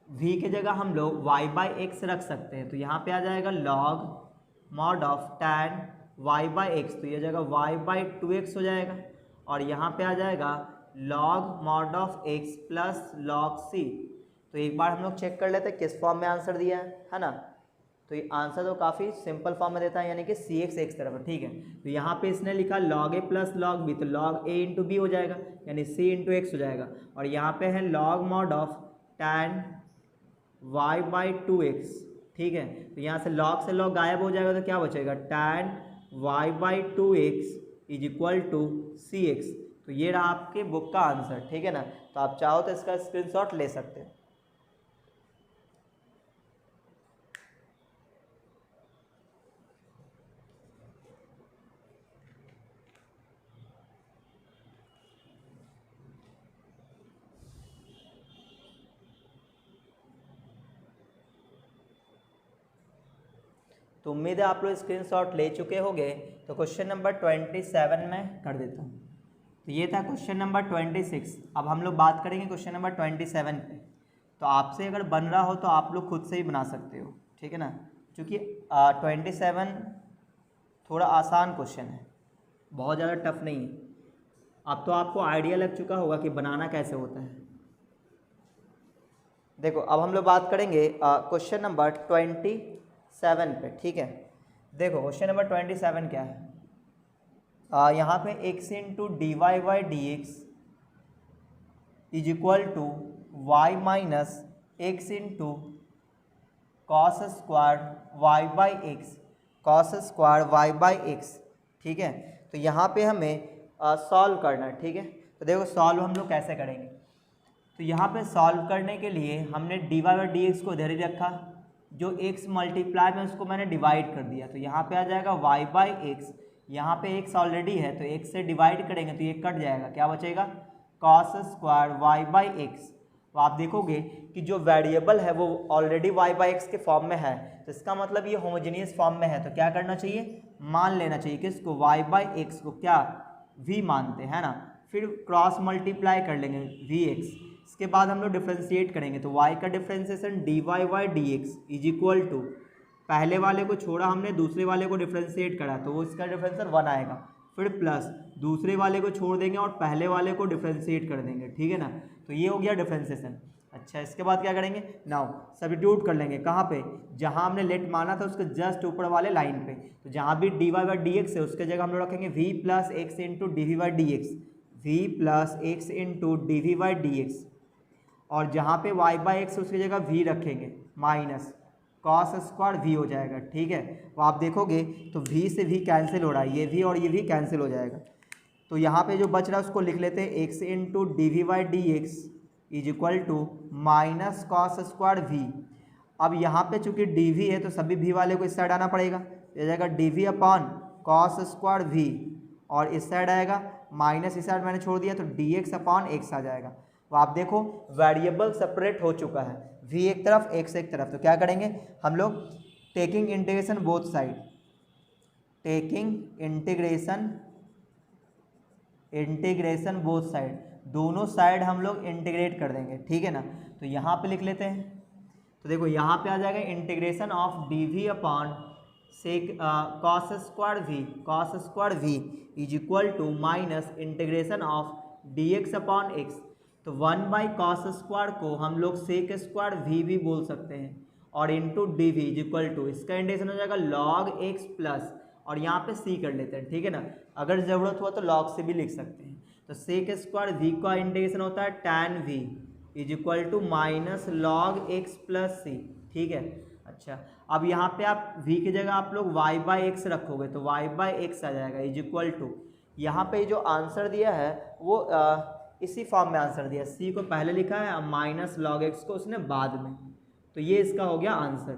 Speaker 1: v की जगह हम लोग y बाई एक्स रख सकते हैं, तो यहाँ पे आ जाएगा log mod of tan y by x, तो ये जगह y बाई 2x हो जाएगा, और यहाँ पे आ जाएगा log mod of x plus log c। तो एक बार हम लोग चेक कर लेते हैं किस फॉर्म में आंसर दिया है ना। तो ये आंसर तो काफ़ी सिंपल फॉर्म में देता है, यानी कि सी एक्स एक्स तरफ, ठीक है। तो यहाँ पे इसने लिखा लॉग ए प्लस लॉग बी, तो लॉग ए इंटू बी हो जाएगा, यानी सी इंटू एक्स हो जाएगा, और यहाँ पे है log mod of tan y by 2x, ठीक है। तो यहाँ से लॉग गायब हो जाएगा तो क्या बचेगा, tan y by 2x is equal to c x. तो ये रहा आपके बुक का आंसर, ठीक है ना। तो आप चाहो तो इसका स्क्रीनशॉट ले सकते हैं। तो उम्मीद है आप लोग स्क्रीनशॉट ले चुके होंगे। तो क्वेश्चन नंबर 27 में कर देता हूँ। तो ये था क्वेश्चन नंबर 26। अब हम लोग बात करेंगे क्वेश्चन नंबर 27 पे। तो आपसे अगर बन रहा हो तो आप लोग खुद से ही बना सकते हो, ठीक है ना, क्योंकि 27 थोड़ा आसान क्वेश्चन है, बहुत ज़्यादा टफ नहीं है। अब तो आपको आइडिया लग चुका होगा कि बनाना कैसे होता है। देखो अब हम लोग बात करेंगे क्वेश्चन नंबर 27 पे, ठीक है। देखो क्वेश्चन नंबर 27 क्या है, यहाँ पे x into d y by d x is equal to y minus x into cos square y by x, cos square y by x, ठीक है। तो यहाँ पे हमें सॉल्व करना है, ठीक है। तो देखो सॉल्व हम लोग कैसे करेंगे। तो यहाँ पे सॉल्व करने के लिए हमने d y by d x को इधर ही रखा, जो x मल्टीप्लाई में उसको मैंने डिवाइड कर दिया, तो यहाँ पे आ जाएगा y बाई एक्स, यहाँ पे x ऑलरेडी है तो x से डिवाइड करेंगे तो ये कट जाएगा, क्या बचेगा, cos square y by x. तो आप देखोगे कि जो वेरिएबल है वो ऑलरेडी y बाई एक्स के फॉर्म में है, तो इसका मतलब ये होमोजेनियस फॉर्म में है। तो क्या करना चाहिए, मान लेना चाहिए किसको, y बाई एक्स को क्या v मानते हैं ना, फिर क्रॉस मल्टीप्लाई कर लेंगे vx। इसके बाद हम लोग डिफ्रेंशिएट करेंगे तो y का differentiation dy by d x is equal to, पहले वाले को छोड़ा हमने, दूसरे वाले को डिफ्रेंशिएट करा तो वो इसका डिफ्रेंशिएशन 1 आएगा, फिर प्लस दूसरे वाले को छोड़ देंगे और पहले वाले को डिफ्रेंशिएट कर देंगे, ठीक है ना। तो ये हो गया डिफ्रेंशिएशन। अच्छा, इसके बाद क्या करेंगे, नाउ सब्स्टिट्यूट कर लेंगे कहाँ पे, जहाँ हमने लेट माना था उसके जस्ट ऊपर वाले लाइन पे। तो जहाँ भी d y by d x है उसके जगह हम लोग रखेंगे v plus x into d v by d x, v plus x into d v by d x, और जहाँ पे y बाई एक्स उसकी जगह v रखेंगे माइनस कॉस स्क्वायर v हो जाएगा, ठीक है। तो आप देखोगे तो v से v कैंसिल हो रहा है, ये v और ये v कैंसिल हो जाएगा। तो यहाँ पे जो बच रहा है उसको लिख लेते हैं x into d v by d x is equal to minus cos square v। अब यहाँ पे चूंकि dv है तो सभी v वाले को इस साइड आना पड़ेगा, ये जाएगा dv upon cos square v, और इस साइड आएगा माइनस, इस साइड मैंने छोड़ दिया तो dx अपॉन x आ जाएगा। तो आप देखो वेरिएबल सेपरेट हो चुका है, v एक तरफ x एक तरफ। तो क्या करेंगे हम लोग, taking integration both side, taking integration both side, दोनों साइड हम लोग इंटीग्रेट कर देंगे, ठीक है ना। तो यहाँ पे लिख लेते हैं, तो देखो यहाँ पे आ जाएगा integration of d v upon sec cos square v is equal to minus integration of d x upon x. तो 1 बाई कॉस स्क्वायर को हम लोग सेक स्क्वायर वी भी बोल सकते हैं, और into d v is equal to, इसका इंटीग्रेशन हो जाएगा लॉग एक्स प्लस, और यहाँ पे सी कर लेते हैं, ठीक है ना। अगर ज़रूरत हुआ तो लॉग से भी लिख सकते हैं। तो सेक स्क्वायर वी का इंटीग्रेशन होता है tan v is equal to minus log x plus c, ठीक है। अच्छा, अब यहाँ पे आप v की जगह आप लोग y बाई एक्स रखोगे तो y बाई एक्स आ जाएगा इज इक्वल टू, यहाँ पे जो आंसर दिया है वो इसी फॉर्म में आंसर दिया, c को पहले लिखा है माइनस लॉग एक्स को उसने बाद में, तो ये इसका हो गया आंसर।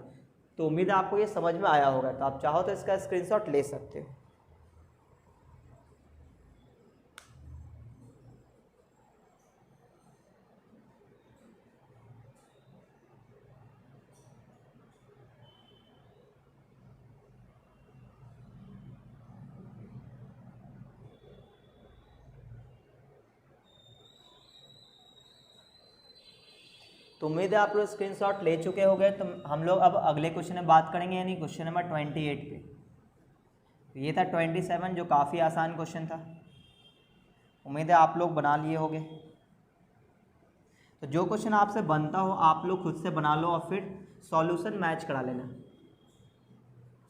Speaker 1: तो उम्मीद है आपको ये समझ में आया होगा, तो आप चाहो तो इसका स्क्रीनशॉट ले सकते हो। तो उम्मीद है आप लोग स्क्रीनशॉट ले चुके होंगे। तो हम लोग अब अगले क्वेश्चन में बात करेंगे, यानी क्वेश्चन नंबर 28 पे। तो ये था 27 जो काफ़ी आसान क्वेश्चन था, उम्मीद है आप लोग बना लिए होंगे। तो जो क्वेश्चन आपसे बनता हो आप लोग खुद से बना लो और फिर सॉल्यूशन मैच करा लेना।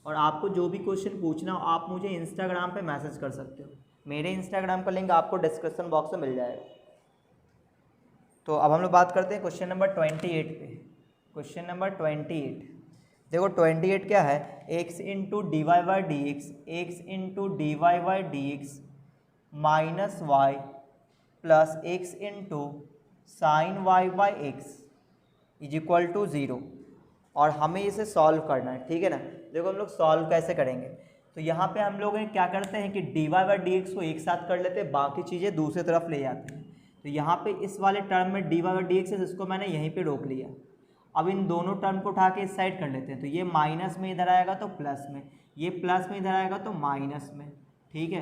Speaker 1: और आपको जो भी क्वेश्चन पूछना हो आप मुझे इंस्टाग्राम पे मैसेज कर सकते हो, मेरे इंस्टाग्राम का लिंक आपको डिस्क्रिप्शन बॉक्स में मिल जाएगा। तो अब हम लोग बात करते हैं क्वेश्चन नंबर 28 पे। क्वेश्चन नंबर 28, देखो 28 क्या है, x into d y by d x, x into d y by d x minus y plus x into sine y by x is equal to 0, और हमें इसे सॉल्व करना है, ठीक है ना। देखो हम लोग सॉल्व कैसे करेंगे, तो यहाँ पे हम लोग क्या करते हैं कि d y by d x को एक साथ कर लेते हैं, बाकी चीज़ें दूसरी तरफ ले जाते हैं। तो यहाँ पे इस वाले टर्म में d y by d x है, इसको मैंने यहीं पे रोक लिया। अब इन दोनों टर्म को उठा के इस साइड कर लेते हैं, तो ये माइनस में इधर आएगा तो प्लस में, ये प्लस में इधर आएगा तो माइनस में, ठीक है।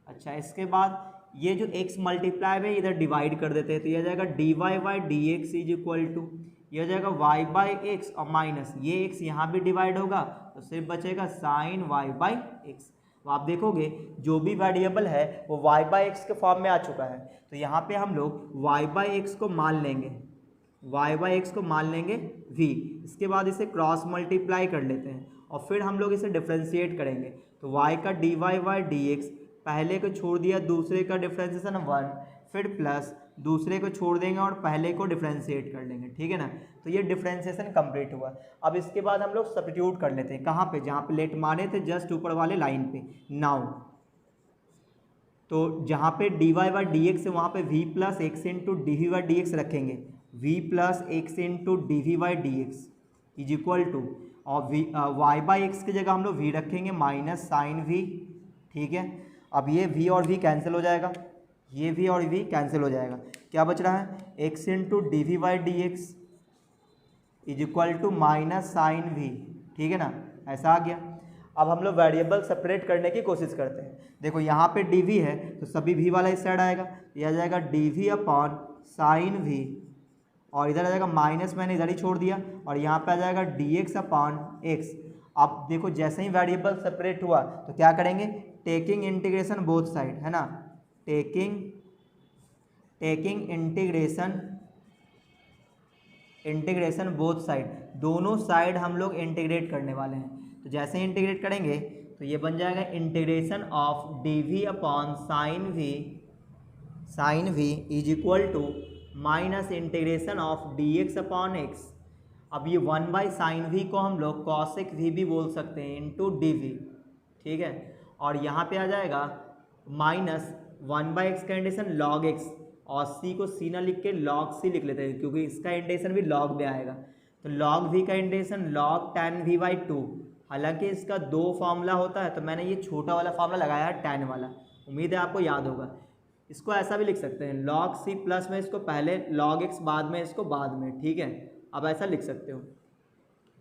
Speaker 1: अच्छा, इसके बाद ये जो x मल्टीप्लाई में इधर डिवाइड कर देते हैं, तो यह जाएगा d y by d x is equal to, यह जाएगा y बाई एक्स और माइनस ये x यहाँ भी डिवाइड होगा तो सिर्फ बचेगा साइन y बाई एक्स। तो आप देखोगे जो भी वेरिएबल है वो y बाई एक्स के फॉर्म में आ चुका है। तो यहाँ पे हम लोग y बाई एक्स को मान लेंगे, y बाई एक्स को मान लेंगे v, इसके बाद इसे क्रॉस मल्टीप्लाई कर लेते हैं और फिर हम लोग इसे डिफ्रेंशिएट करेंगे। तो y का d y by d x, पहले को छोड़ दिया दूसरे का डिफ्रेंशिएशन 1, फिर प्लस दूसरे को छोड़ देंगे और पहले को डिफ्रेंशिएट कर लेंगे, ठीक है ना। तो ये डिफ्रेंशिएशन कंप्लीट हुआ। अब इसके बाद हम लोग सब्स्टिट्यूट कर लेते हैं, कहाँ पे, जहाँ पे लेट मारे थे जस्ट ऊपर वाले लाइन पे। नाउ तो जहाँ पे d y by d x है वहाँ पे v plus x into d v by d x रखेंगे, v plus x into d v by d x is equal to, और y बाई एक्स की जगह हम लोग v रखेंगे माइनस साइन v, ठीक है। अब ये v और v कैंसिल हो जाएगा, ये v और v कैंसिल हो जाएगा, क्या बच रहा है, x into d v by d x is equal to minus sine v, ठीक है ना, ऐसा आ गया। अब हम लोग वेरिएबल सेपरेट करने की कोशिश करते हैं। देखो यहाँ पे dv है तो सभी v वाला इस साइड आएगा, यह आ जाएगा dv अपॉन साइन v और इधर आ जाएगा माइनस, मैंने इधर ही छोड़ दिया, और यहाँ पे आ जाएगा dx अपॉन x। अब देखो जैसे ही वेरिएबल सेपरेट हुआ तो क्या करेंगे, टेकिंग इंटीग्रेशन बोथ साइड, है ना, टेकिंग इंटीग्रेशन बोथ साइड, दोनों साइड हम लोग इंटीग्रेट करने वाले हैं। तो जैसे ही इंटीग्रेट करेंगे तो ये बन जाएगा integration of dv upon sine v is equal to minus integration of dx upon x। अब ये 1/sin v को हम लोग cosec v भी बोल सकते हैं इंटू dv, ठीक है। और यहाँ पे आ जाएगा माइनस 1/x का इंटीग्रेशन log x, और c को c ना लिख के log c लिख लेते हैं क्योंकि इसका इंटीग्रेशन भी log में आएगा। तो log v का इंटीग्रेशन log tan v/2। हालांकि इसका दो फार्मूला होता है तो मैंने ये छोटा वाला फार्मूला लगाया है tan वाला, उम्मीद है आपको याद होगा। इसको ऐसा भी लिख सकते हैं log c प्लस में इसको पहले, log x बाद में इसको बाद में, ठीक है। अब ऐसा लिख सकते हो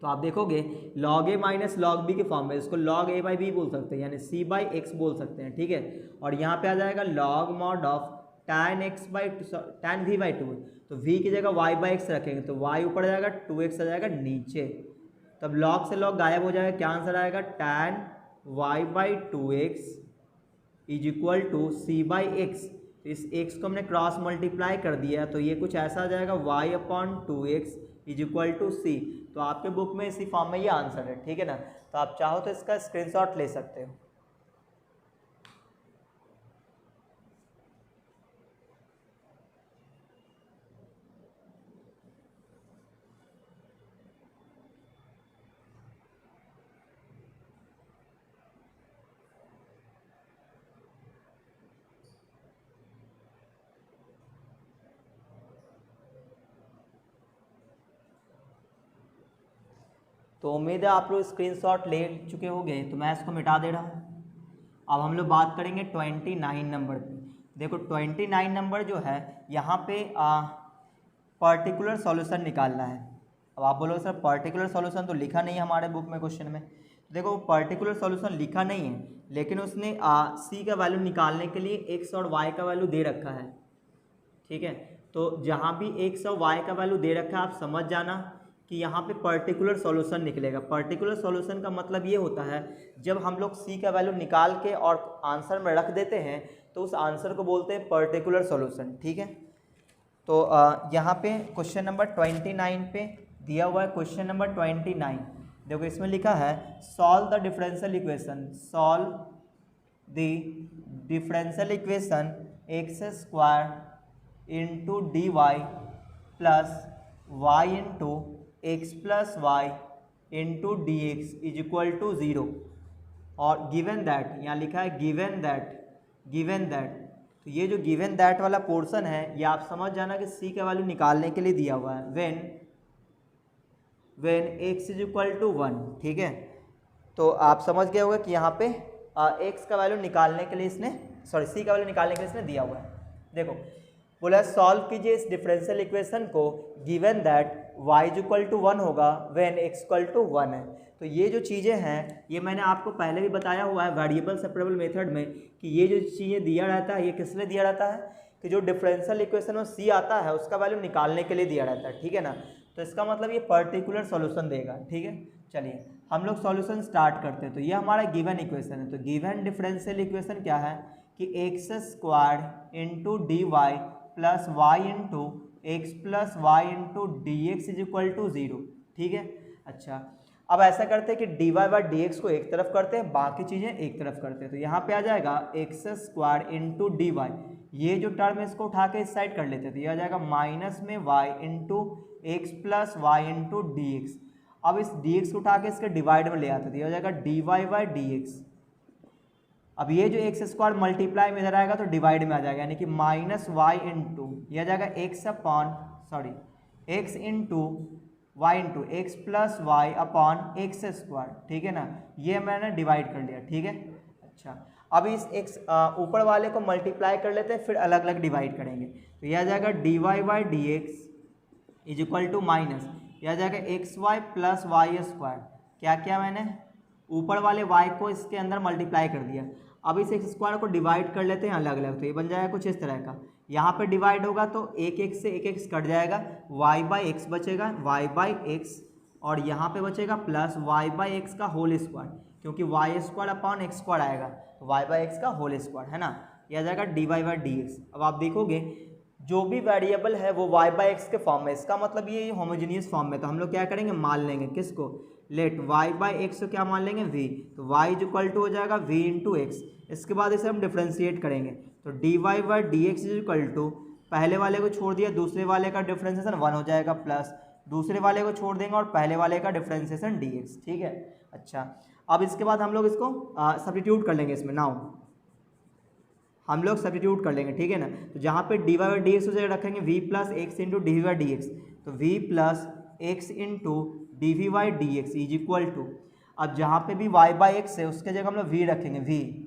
Speaker 1: तो आप देखोगे log a minus log b के फॉर्म में इसको log a/b बोल सकते हैं, यानी c/x बोल सकते हैं, ठीक है। और यहाँ पे आ जाएगा log mod of tan v/2, तो v की जगह y/x रखेंगे तो y ऊपर जाएगा, 2x आ जाएगा नीचे, तब log से log गायब हो जाएगा, क्या आंसर आएगा, tan y/2x is equal to c/x। तो इस x को हमने क्रॉस मल्टीप्लाई कर दिया तो ये कुछ ऐसा आ जाएगा y/2x is equal to c। तो आपके बुक में इसी फॉर्म में ये आंसर है, ठीक है ना। तो आप चाहो तो इसका स्क्रीनशॉट ले सकते हो। तो उम्मीद है आप लोग स्क्रीनशॉट ले चुके होंगे, तो मैं इसको मिटा दे रहा हूँ। अब हम लोग बात करेंगे 29 नंबर पे। देखो 29 नंबर जो है यहाँ पे पर्टिकुलर सॉल्यूशन निकालना है। अब आप बोलोगे सर पर्टिकुलर सॉल्यूशन तो लिखा नहीं है हमारे बुक में क्वेश्चन में। देखो पर्टिकुलर सॉल्यूशन लिखा नहीं है, लेकिन उसने c का वैल्यू निकालने के लिए x और y का वैल्यू दे रखा है, ठीक है। तो जहाँ भी x और y का वैल्यू दे रखा है आप समझ जाना कि यहाँ पे पर्टिकुलर सॉल्यूशन निकलेगा। पर्टिकुलर सॉल्यूशन का मतलब ये होता है जब हम लोग c का वैल्यू निकाल के और आंसर में रख देते हैं तो उस आंसर को बोलते हैं पर्टिकुलर सॉल्यूशन, ठीक है। तो यहाँ पे क्वेश्चन नंबर 29 पे दिया हुआ है, क्वेश्चन नंबर 29। देखो इसमें लिखा है solve the differential equation, solve the differential equation x² into dy plus y into x plus y into d x is equal to 0। और गिवन दैट, यहाँ लिखा है गिवन दैट। तो ये जो गिवन दैट वाला पोर्शन है ये आप समझ जाना कि c का वैल्यू निकालने के लिए दिया हुआ है, when x is equal to 1, ठीक है। तो आप समझ गए होंगे कि यहाँ पे x का वैल्यू निकालने के लिए इसने, सॉरी c का वैल्यू निकालने के लिए इसने दिया हुआ है। देखो बोला सॉल्व कीजिए इस डिफरेंशियल इक्वेशन को given that y is equal to 1 होगा व्हेन x इक्वल टू 1 है। तो ये जो चीज़ें हैं ये मैंने आपको पहले भी बताया हुआ है वेरिएबल सेपरेबल मेथड में कि ये जो चीज़ें दिया रहता है ये किस लिए दिया रहता है कि जो डिफरेंशियल इक्वेशन में c आता है उसका वैल्यू निकालने के लिए दिया रहता है, ठीक है ना। तो इसका मतलब ये पर्टिकुलर सॉल्यूशन देगा, ठीक है। चलिए हम लोग सॉल्यूशन स्टार्ट करते हैं। तो ये हमारा गिवन इक्वेशन है। तो गिवन डिफरेंशियल इक्वेशन क्या है कि x² into d y plus y into x plus y into d x is equal to 0, ठीक है। अच्छा अब ऐसा करते हैं कि d y by d x को एक तरफ करते हैं, बाकी चीज़ें एक तरफ करते हैं। तो यहाँ पे आ जाएगा x² इंटू डी वाई, ये जो टर्म है इसको उठा के इस साइड कर लेते हैं। तो ये आ जाएगा माइनस में y into x plus y into d x. अब इस डी एक्स को उठा के इसके डिवाइड में ले आते हैं तो ये हो जाएगा d y by d x. अब ये जो x² मल्टीप्लाई में इधर आएगा तो डिवाइड में आ जाएगा, यानी कि माइनस वाई इंटू यह आ जाएगा x into y into x plus y upon x², ठीक है ना। ये मैंने डिवाइड कर लिया, ठीक है। अच्छा अब इस x ऊपर वाले को मल्टीप्लाई कर लेते हैं, फिर अलग अलग डिवाइड करेंगे। तो यह आ जाएगा d y by d x is equal to minus यह आ जाएगा xy प्लस y²। क्या किया मैंने, ऊपर वाले y को इसके अंदर मल्टीप्लाई कर दिया। अब इस x² को डिवाइड कर लेते हैं अलग अलग, तो ये बन जाएगा कुछ इस तरह का। यहाँ पे डिवाइड होगा तो एक एक्स से एक एक्स कट जाएगा, वाई बाई एक्स बचेगा, वाई बाई एक्स, और यहाँ पे बचेगा प्लस वाई बाई एक्स का होल स्क्वायर, क्योंकि y square upon x square आएगा, तो वाई बाई एक्स का होल स्क्वायर है ना, ये आ जाएगा d y by d x. अब आप देखोगे जो भी वेरिएबल है वो वाई बाई एक्स के फॉर्म में, इसका मतलब ये होमोजीनियस फॉर्म में, तो हम लोग क्या करेंगे, मान लेंगे किसको, लेट वाई बाई एक्स को क्या मान लेंगे, वी, तो वाई इज इक्वल टू हो जाएगा वी इंटू एक्स। इसके बाद इसे हम डिफ्रेंशिएट करेंगे, तो d y by d x is equal to, पहले वाले को छोड़ दिया, दूसरे वाले का डिफ्रेंशिएशन 1 हो जाएगा, प्लस दूसरे वाले को छोड़ देंगे और पहले वाले का डिफ्रेंशिएशन डी एक्स। ठीक है, अच्छा अब इसके बाद हम लोग इसको सब्स्टिट्यूट कर लेंगे इसमें, नाउ हम लोग सब्स्टिट्यूट कर लेंगे, ठीक है ना। तो जहाँ पे d y by d x उसे रखेंगे v plus x into d v by d x, तो v plus x into d v by d x is equal to, अब जहाँ पे भी वाई बाई एक्स है उसके जगह हम लोग वी रखेंगे, वी,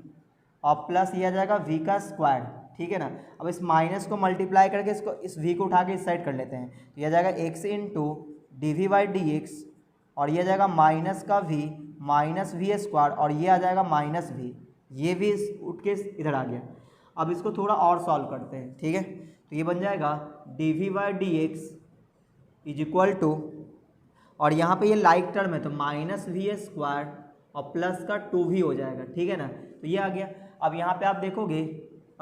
Speaker 1: और प्लस ये आ जाएगा वी का स्क्वायर, ठीक है ना। अब इस माइनस को मल्टीप्लाई करके इसको इस वी को उठा के इस साइड कर लेते हैं, तो यह आ जाएगा x into d v by d x, और ये आ जाएगा माइनस का वी माइनस वी स्क्वायर, और ये आ जाएगा माइनस वी, ये भी उठ के इधर आ गया। अब इसको थोड़ा और सॉल्व करते हैं, ठीक है, तो ये बन जाएगा d v by d x is equal to, और यहाँ पे ये लाइक टर्म है तो माइनस वी स्क्वायर और प्लस का 2v हो जाएगा, ठीक है ना, तो ये आ गया। अब यहाँ पे आप देखोगे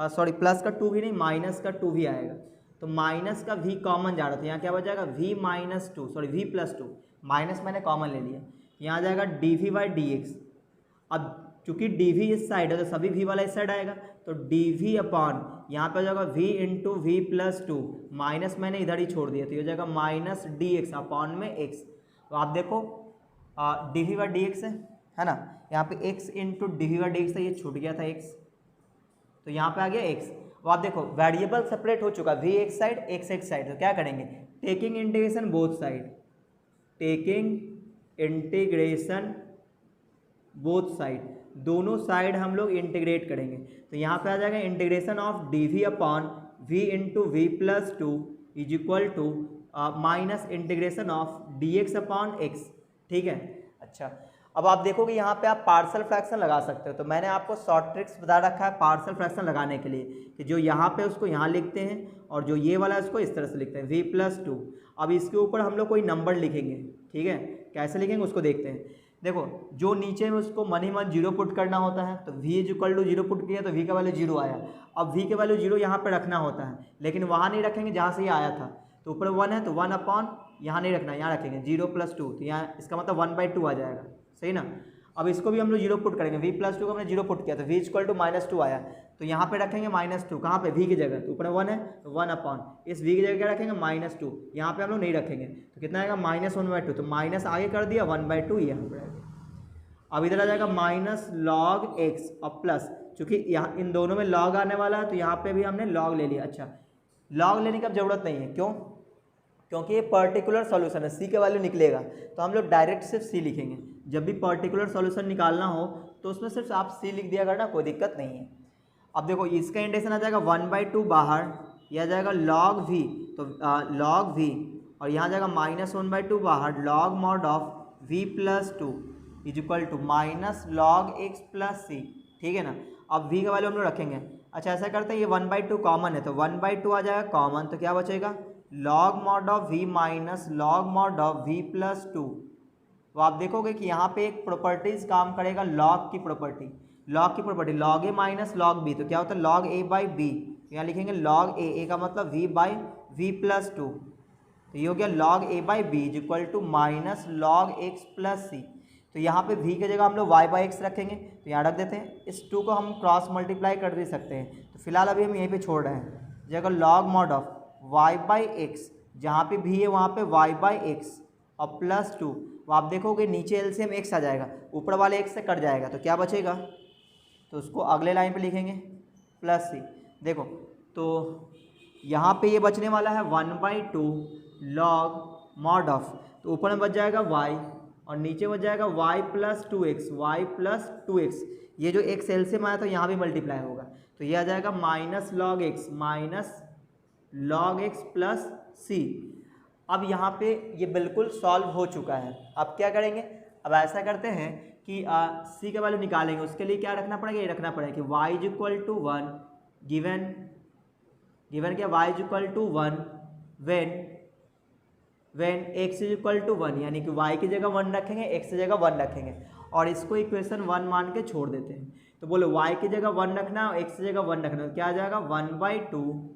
Speaker 1: सॉरी प्लस का 2v नहीं माइनस का 2v आएगा, तो माइनस का v कॉमन जा रहा था, यहाँ क्या बच जाएगा v minus 2 sorry v plus 2, minus मैंने कॉमन ले लिया, यहाँ आ जाएगा d v by d x. अब चूंकि डी वी इस साइड है तो सभी v वाला इस साइड आएगा, तो डी वी अपॉन यहाँ पे हो जाएगा v into v plus 2, minus मैंने इधर ही छोड़ दिया, तो ये हो जाएगा माइनस डी एक्स अपॉन में x। तो आप देखो d v by d x है ना, यहाँ पे x into d v by d x था, ये छूट गया था x, तो यहाँ पे आ गया x। अब आप देखो वेरिएबल सेपरेट हो चुका, v एक साइड x एक साइड, तो क्या करेंगे, taking integration both side, taking integration both side, दोनों साइड हम लोग इंटीग्रेट करेंगे, तो यहाँ पे आ जाएगा integration of d v upon v into v plus 2 is equal to minus integration of d x upon x, ठीक है। अच्छा अब आप देखोगे यहाँ पे आप पार्शियल फ्रैक्शन लगा सकते हो, तो मैंने आपको शॉर्ट ट्रिक्स बता रखा है पार्शियल फ्रैक्शन लगाने के लिए, कि जो यहाँ पे उसको यहाँ लिखते हैं और जो ये वाला है उसको इस तरह से लिखते हैं v प्लस 2। अब इसके ऊपर हम लोग कोई नंबर लिखेंगे, ठीक है, कैसे लिखेंगे उसको देखते हैं। देखो जो नीचे में उसको मन ही मन 0 पुट करना होता है, तो v is equal to 0 put किया तो v का वैल्यू 0 आया। अब v के वैल्यू 0 यहाँ पे रखना होता है, लेकिन वहाँ नहीं रखेंगे जहाँ से ये आया था, तो ऊपर 1 है तो 1 अपॉन यहाँ नहीं रखना, यहाँ रखेंगे 0 प्लस 2, तो यहाँ इसका मतलब 1/2 आ जाएगा, सही ना। अब इसको भी हम लोग 0 पुट करेंगे, v प्लस 2 को हमने 0 पुट किया तो v इक्वल टू -2 आया, तो यहाँ पे रखेंगे -2, कहाँ पे v की जगह, तो ऊपर 1 है तो 1 अपॉन इस v की जगह क्या रखेंगे -2, यहाँ पे हम लोग नहीं रखेंगे, तो कितना आएगा -1/2, तो माइनस आगे कर दिया 1/2 यहाँ पर आएगा। अब इधर आ जाएगा माइनस लॉग एक्स और प्लस, चूँकि यहाँ इन दोनों में लॉग आने वाला है तो यहाँ पे भी हमने लॉग ले लिया। अच्छा लॉग लेने की अब ज़रूरत नहीं है, क्यों, क्योंकि ये पर्टिकुलर सॉल्यूशन है, सी का वैल्यू निकलेगा, तो हम लोग डायरेक्ट सिर्फ सी लिखेंगे। जब भी पर्टिकुलर सॉल्यूशन निकालना हो तो उसमें सिर्फ आप सी लिख दिया करना, कोई दिक्कत नहीं है। अब देखो इसका इंडेक्शन आ जाएगा 1/2 बाहर, यह आ जाएगा लॉग वी, तो लॉग वी, और यहाँ आ जाएगा -1/2 बाहर, log mod of v plus 2 is equal to minus log x plus c, ठीक है ना। अब v का वैल्यू हम लोग रखेंगे। अच्छा ऐसा करते हैं, ये 1/2 कॉमन है तो 1/2 आ जाएगा कॉमन, तो क्या बचेगा log mod of v minus log mod of v plus 2। तो आप देखोगे कि यहाँ पे एक प्रॉपर्टीज काम करेगा, लॉग की प्रॉपर्टी, लॉग की property log a minus log b, तो क्या होता है लॉग ए बाई बी, यहाँ लिखेंगे लॉग ए का मतलब v बाई वी प्लस 2, तो ये हो गया log a by b is equal to minus log x plus c. तो यहाँ पे v की जगह हम लोग y बाई एक्स रखेंगे, तो यहाँ रख देते हैं, इस 2 को हम क्रॉस मल्टीप्लाई कर भी सकते हैं, तो फिलहाल अभी हम यहीं पे छोड़ रहे हैं, जगह log mod of y by x, जहाँ पे v है वहाँ पे y बाई एक्स और प्लस 2। तो आप देखोगे नीचे एलसीएम x आ जाएगा, ऊपर वाले x से कट जाएगा, तो क्या बचेगा, तो उसको अगले लाइन पे लिखेंगे प्लस सी। देखो तो यहाँ पे ये बचने वाला है 1/2 लॉग मॉड ऑफ, तो ऊपर में बच जाएगा y और नीचे बच जाएगा y प्लस 2x, ये जो x एलसीएम आया तो यहाँ भी मल्टीप्लाई होगा, तो ये आ जाएगा minus log x plus c. अब यहाँ पे ये बिल्कुल सॉल्व हो चुका है। अब क्या करेंगे, अब ऐसा करते हैं कि सी का वैल्यू निकालेंगे, उसके लिए क्या रखना पड़ेगा, ये रखना पड़ेगा कि y is equal to 1 given given क्या y is equal to 1 when x is equal to 1, यानी कि y की जगह 1 रखेंगे, x की जगह 1 रखेंगे और इसको इक्वेशन 1 मान के छोड़ देते हैं। तो बोलो y की जगह 1 रखना और x की जगह 1 रखना, तो क्या आ जाएगा 1/2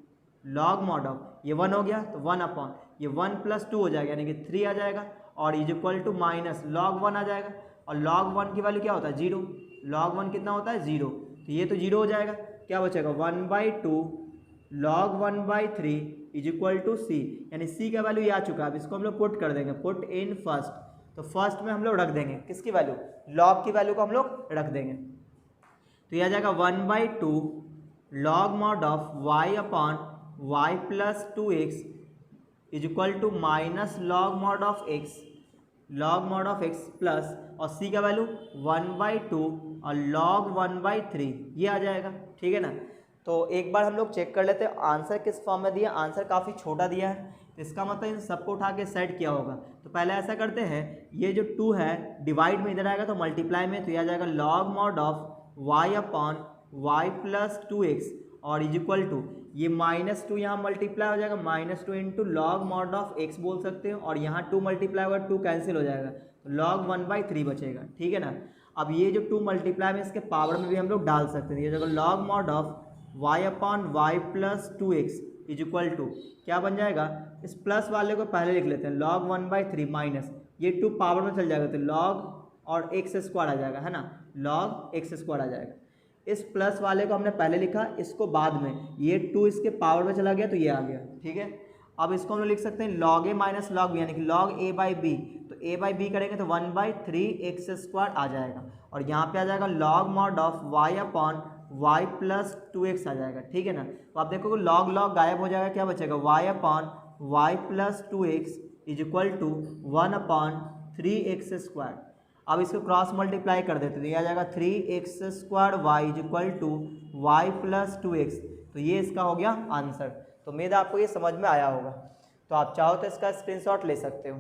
Speaker 1: लॉग मॉड ऑफ, ये 1 हो गया तो 1 अपॉन ये 1 + 2 हो जाएगा यानी कि 3 आ जाएगा और is equal to minus log 1 आ जाएगा और log 1 की वैल्यू क्या होता है 0, log 1 कितना होता है 0, तो ये तो 0 हो जाएगा। क्या बचेगा 1/2 log 1/3 इज इक्वल टू सी, यानी सी का वैल्यू ये आ चुका है। अब इसको हम लोग पुट कर देंगे, पुट इन फर्स्ट, तो फर्स्ट में हम लोग रख देंगे किसकी वैल्यू, log की वैल्यू को हम लोग रख देंगे। तो ये आ जाएगा 1/2 log mod of y upon y + 2x is equal to minus log mod of x, log mod of x plus और c का वैल्यू 1/2 और log 1/3 ये आ जाएगा। ठीक है ना। तो एक बार हम लोग चेक कर लेते हैं आंसर किस फॉर्म में दिया, आंसर काफ़ी छोटा दिया है, इसका मतलब इन सबको उठा के सेट किया होगा। तो पहले ऐसा करते हैं, ये जो 2 है डिवाइड में इधर आएगा तो मल्टीप्लाई में, तो ये आ जाएगा log mod of y upon y + 2x और इज इक्वल टू ये -2 यहाँ मल्टीप्लाई हो जाएगा, -2 into log mod of x बोल सकते हो और यहाँ 2 मल्टीप्लाई होगा 2 कैंसिल हो जाएगा तो log 1/3 बचेगा। ठीक है ना। अब ये जो 2 मल्टीप्लाई में इसके पावर में भी हम लोग डाल सकते हैं, ये जगह log mod of y upon y + 2x is equal to क्या बन जाएगा, इस प्लस वाले को पहले लिख लेते हैं log 1/3 माइनस ये 2 पावर में चल जाएगा तो log और x² आ जाएगा, है ना, log x² आ जाएगा। इस प्लस वाले को हमने पहले लिखा, इसको बाद में, ये 2 इसके पावर में चला गया तो ये आ गया। ठीक है। अब इसको हम लोग लिख सकते हैं log a minus log b, यानी कि log a/b, तो a/b करेंगे तो 1/3x² आ जाएगा और यहाँ पे आ जाएगा log mod of y upon y + 2x आ जाएगा। ठीक है ना। तो आप देखोगे log log गायब हो जाएगा, क्या बचेगा y upon y + 2x is equal to 1/3x²। अब इसको क्रॉस मल्टीप्लाई कर देते तो ये आ जाएगा 3x² y is equal to y + 2x, तो ये इसका हो गया आंसर। तो उम्मीद है आपको ये समझ में आया होगा। तो आप चाहो तो इसका स्क्रीनशॉट ले सकते हो।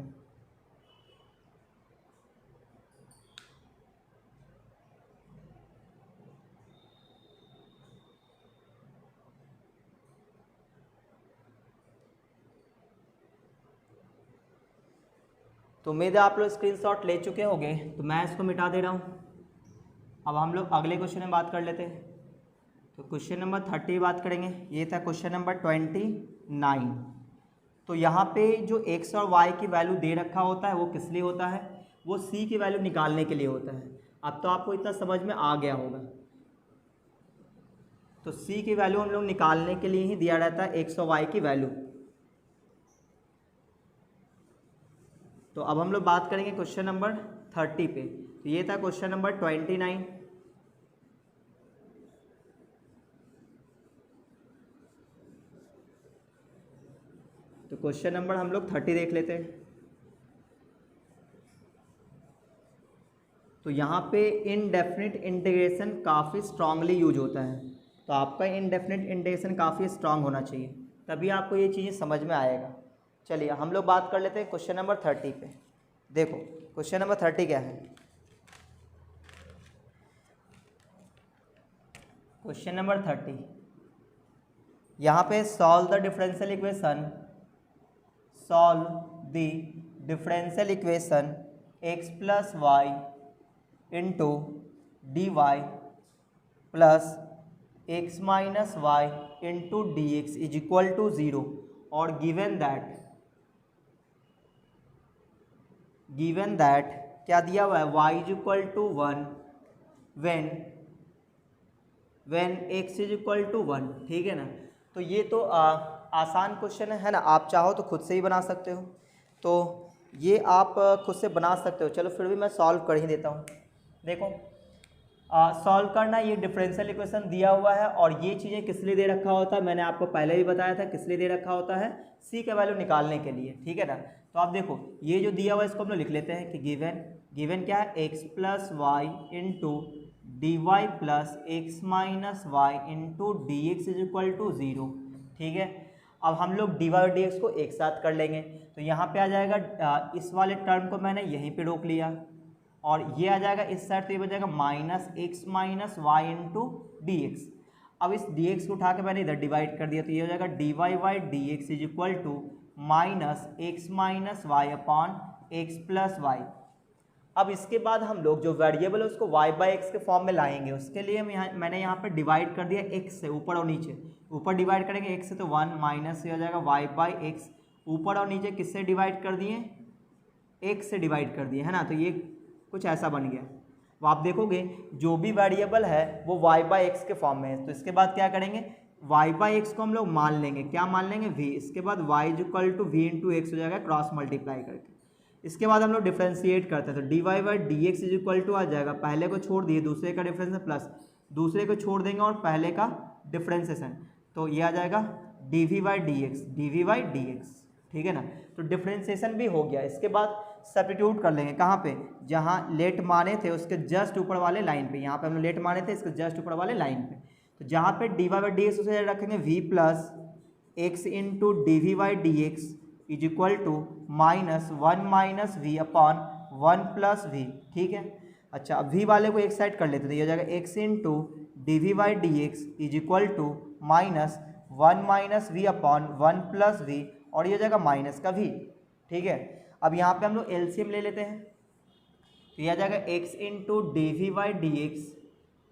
Speaker 1: तो उम्मीद है आप लोग स्क्रीनशॉट ले चुके होंगे, तो मैं इसको मिटा दे रहा हूँ। अब हम लोग अगले क्वेश्चन में बात कर लेते हैं। तो क्वेश्चन नंबर 30 बात करेंगे, ये था क्वेश्चन नंबर 29। तो यहाँ पे जो x और y की वैल्यू दे रखा होता है वो किस लिए होता है, वो c की वैल्यू निकालने के लिए होता है। अब तो आपको इतना समझ में आ गया होगा। तो c की वैल्यू हम लोग निकालने के लिए ही दिया रहता है x और y की वैल्यू। तो अब हम लोग बात करेंगे क्वेश्चन नंबर 30 पे। तो ये था क्वेश्चन नंबर 29। तो क्वेश्चन नंबर हम लोग 30 देख लेते हैं। तो यहाँ पे इनडेफिनिट इंटीग्रेशन काफ़ी स्ट्रांगली यूज होता है, तो आपका इनडेफिनिट इंटीग्रेशन काफ़ी स्ट्रांग होना चाहिए, तभी आपको ये चीज़ें समझ में आएगा। चलिए हम लोग बात कर लेते हैं क्वेश्चन नंबर 30 पे। देखो क्वेश्चन नंबर 30 क्या है। क्वेश्चन नंबर 30 यहाँ पे solve the differential equation, solve the differential equation x + y into dy plus x - y into dx is equal to 0 और गिवन दैट क्या दिया हुआ है, y is equal to 1 when x is equal to 1। ठीक है ना। तो ये तो आसान क्वेश्चन है ना, आप चाहो तो खुद से ही बना सकते हो, तो ये आप खुद से बना सकते हो। चलो फिर भी मैं सॉल्व कर ही देता हूँ। देखो सॉल्व करना, ये डिफरेंशियल इक्वेशन दिया हुआ है और ये चीज़ें किस लिए दे रखा होता है, मैंने आपको पहले भी बताया था किस लिए दे रखा होता है, c का वैल्यू निकालने के लिए। ठीक है ना। तो आप देखो ये जो दिया हुआ है इसको हम लोग लिख लेते हैं कि गिवन क्या है, x + y into dy plus x - y into dx is equal to 0। ठीक है। अब हम लोग dy और dx को एक साथ कर लेंगे, तो यहाँ पे आ जाएगा इस वाले टर्म को मैंने यहीं पे रोक लिया और ये आ जाएगा इस साइड, तो ये बन जाएगा -x - y इंटू dx। अब इस dx को उठा के मैंने इधर डिवाइड कर दिया, तो ये हो जाएगा dy by d x is equal to minus x minus y upon x plus y. अब इसके बाद हम लोग जो वेरिएबल है उसको y बाई एक्स के फॉर्म में लाएंगे। उसके लिए मैंने यहाँ पे डिवाइड कर दिया x से, ऊपर और नीचे। ऊपर डिवाइड करेंगे x से तो 1 माइनस से हो जाएगा y बाई एक्स। ऊपर और नीचे किससे डिवाइड कर दिए, x से डिवाइड कर दिए, है ना। तो ये कुछ ऐसा बन गया। वो आप देखोगे जो भी वेरिएबल है वो y बाई एक्स के फॉर्म में है। तो इसके बाद क्या करेंगे, y बाई एक्स को हम लोग मान लेंगे, क्या मान लेंगे, v। इसके बाद y is equal to v into x हो जाएगा क्रॉस मल्टीप्लाई करके। इसके बाद हम लोग डिफ्रेंशिएट करते हैं, तो d y by d x is equal to आ जाएगा, पहले को छोड़ दिए दूसरे का डिफरेंस प्लस दूसरे को छोड़ देंगे और पहले का डिफ्रेंसिएशन, तो ये आ जाएगा d v by d x, d v by d x, ठीक है ना। तो डिफ्रेंसिएशन भी हो गया। इसके बाद सब्स्टिट्यूट कर लेंगे, कहाँ पे, जहाँ लेट माने थे उसके जस्ट ऊपर वाले लाइन पे। यहाँ पे हमने लेट माने थे इसके जस्ट ऊपर वाले लाइन पे, तो जहाँ पे d y by d x उसे रखेंगे v plus x into d v by d x is equal to minus 1 minus v upon 1 plus v, ठीक है। अच्छा, अब वी वाले को एक साइड कर लेते, तो ये हो जाएगा x into d v by d x is equal to minus 1 minus v upon 1 plus v, और ये हो जाएगा माइनस का वी, ठीक है। अब यहाँ पे हम लोग एलसीएम ले लेते हैं, तो ये आ जाएगा x into d v by d x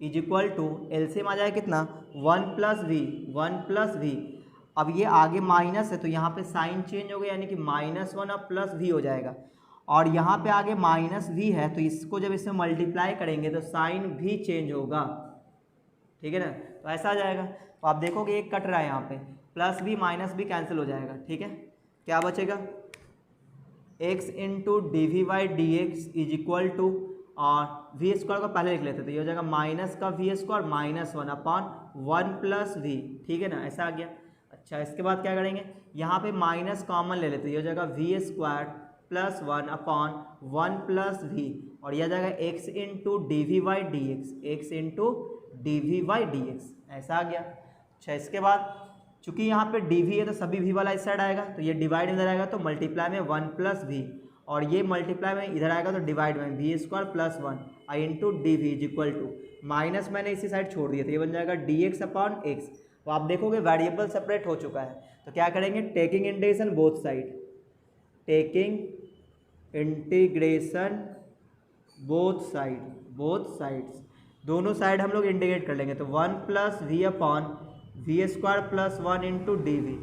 Speaker 1: is equal to LCM आ जाएगा कितना, 1 प्लस वी, 1 प्लस वी। अब ये आगे माइनस है तो यहाँ पे साइन चेंज हो गया, यानी कि -1 अब प्लस वी हो जाएगा, और यहाँ पे आगे माइनस वी है तो इसको जब इसमें मल्टीप्लाई करेंगे तो साइन भी चेंज होगा, ठीक है ना। तो ऐसा आ जाएगा। तो आप देखोगे एक कट रहा है यहाँ पे, प्लस भी माइनस भी कैंसिल हो जाएगा, ठीक है। क्या बचेगा, x into d v by d x is equal to, और वी स्क्वायर को पहले लिख लेते तो ये हो जाएगा माइनस का v square -1 upon 1 plus v, ठीक है ना, ऐसा आ गया। अच्छा, इसके बाद क्या करेंगे, यहाँ पे माइनस कॉमन ले लेते, ये हो जाएगा v square plus 1 upon 1 plus v, और यह जाएगा x into d v by d x, x into d v by d x, ऐसा आ गया। अच्छा, इसके बाद चूंकि यहाँ पे डी वी है तो सभी वी वाला इस साइड आएगा, तो ये डिवाइड इधर आएगा तो मल्टीप्लाई में 1 प्लस वी, और ये मल्टीप्लाई में इधर आएगा तो डिवाइड में v square plus 1 I into d v is equal to minus मैंने इसी साइड छोड़ दिया, तो ये बन जाएगा डी एक्स अपॉन एक्स। तो आप देखोगे वेरिएबल सेपरेट हो चुका है, तो क्या करेंगे, taking integration both side, taking integration both side, both sides, दोनों साइड हम लोग इंटीग्रेट कर लेंगे, तो 1 plus v upon v square plus 1 into d v,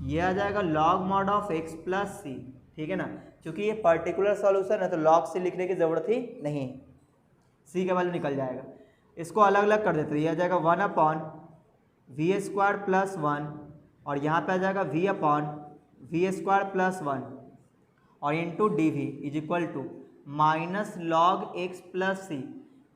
Speaker 1: ये आ जाएगा log mod of x plus c, ठीक है ना। क्योंकि ये पर्टिकुलर सॉल्यूशन है तो लॉग से लिखने की ज़रूरत ही नहीं, सी का वैल्यू निकल जाएगा। इसको अलग अलग कर देते, ये आ जाएगा 1 अपॉन वी स्क्वायर प्लस 1, और यहाँ पे आ जाएगा v upon v square plus 1, और into d v is equal to minus log x plus c.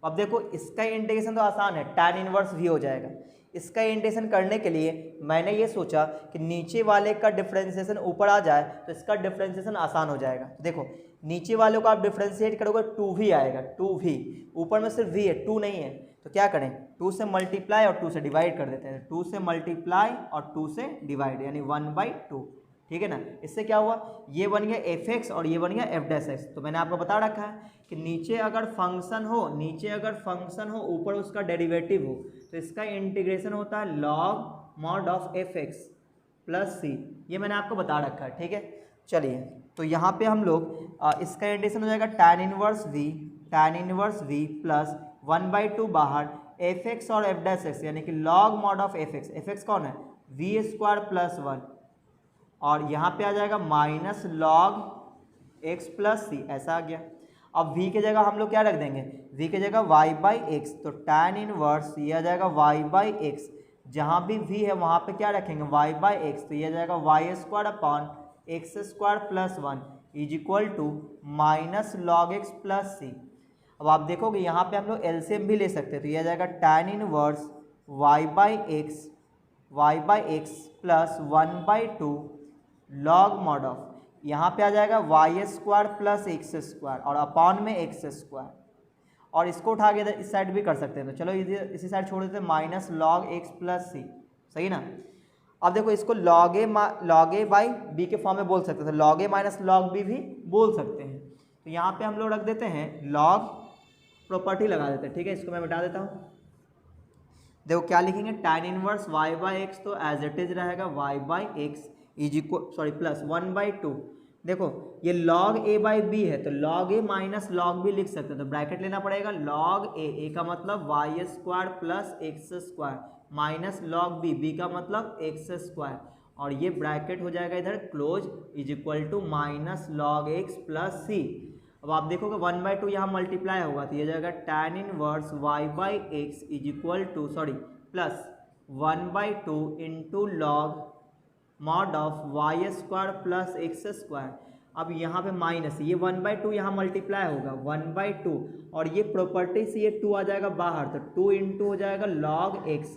Speaker 1: अब देखो इसका इंटीग्रेशन तो आसान है, tan इनवर्स वी हो जाएगा। इसका इंटीग्रेशन करने के लिए मैंने ये सोचा कि नीचे वाले का डिफ्रेंसिएशन ऊपर आ जाए तो इसका डिफ्रेंसिएशन आसान हो जाएगा। देखो नीचे वाले को आप डिफ्रेंशिएट करोगे 2v आएगा, 2v, ऊपर में सिर्फ v है, 2 नहीं है, तो क्या करें, 2 से मल्टीप्लाई और 2 से डिवाइड कर देते हैं, 2 से मल्टीप्लाई और 2 से डिवाइड, यानी 1/2, ठीक है ना। इससे क्या हुआ, ये बन गया f(x) और ये बन गया f'(x). तो मैंने आपको बता रखा है कि नीचे अगर फंक्शन हो, नीचे अगर फंक्शन हो, ऊपर उसका डेरिवेटिव हो, तो इसका इंटीग्रेशन होता है log mod of f(x) plus c, ये मैंने आपको बता रखा है, ठीक है। चलिए, तो यहाँ पे हम लोग इसका इंटीग्रेशन हो जाएगा tan इनवर्स v प्लस 1/2 बाहर f(x) और f'(x), यानी कि log mod of f(x), f(x) कौन है, v स्क्वायर प्लस 1, और यहाँ पे आ जाएगा minus log x plus c, ऐसा आ गया। अब v की जगह हम लोग क्या रख देंगे, v की जगह y/x, तो tan इनवर्स ये आ जाएगा y/x, जहाँ भी v है वहाँ पे क्या रखेंगे y/x, तो ये आ जाएगा y square upon x square plus 1 is equal to minus log x plus c. अब आप देखोगे यहाँ पे हम लोग एलसीएम भी ले सकते हैं, तो ये आ जाएगा tan inverse y/x plus 1/2 log mod of, यहाँ पे आ जाएगा y square plus x square और अपॉन में एक्स स्क्वायर, और इसको उठा के इस साइड भी कर सकते हैं, तो चलो इसी साइड छोड़ देते हैं, माइनस लॉग एक्स प्लस सी, सही ना। अब देखो इसको लॉग ए बाई बी के फॉर्म में बोल सकते हैं, तो log a minus log B भी बोल सकते हैं। तो यहाँ पे हम लोग रख देते हैं लॉग, प्रॉपर्टी लगा देते हैं, ठीक है। इसको मैं मिटा देता हूँ, देखो क्या लिखेंगे, tan inverse y by x, तो एज इट इज रहेगा y by x is equal sorry plus 1/2। देखो ये log a बाई बी है तो log a minus log b लिख सकते हैं, तो ब्रैकेट लेना पड़ेगा log a का मतलब y square plus x square minus log b का मतलब एक्स स्क्वायर, और ये ब्रैकेट हो जाएगा इधर close is equal to minus log x plus c. अब आप देखोगे 1/2 यहाँ मल्टीप्लाई होगा तो ये जाएगा tan inverse y by x is equal to sorry plus 1/2 into log mod of y square plus x square. अब यहाँ पे माइनस ये 1/2 यहाँ मल्टीप्लाई होगा 1/2, और ये प्रॉपर्टी से ये 2 आ जाएगा बाहर, तो 2 इंटू हो जाएगा लॉग एक्स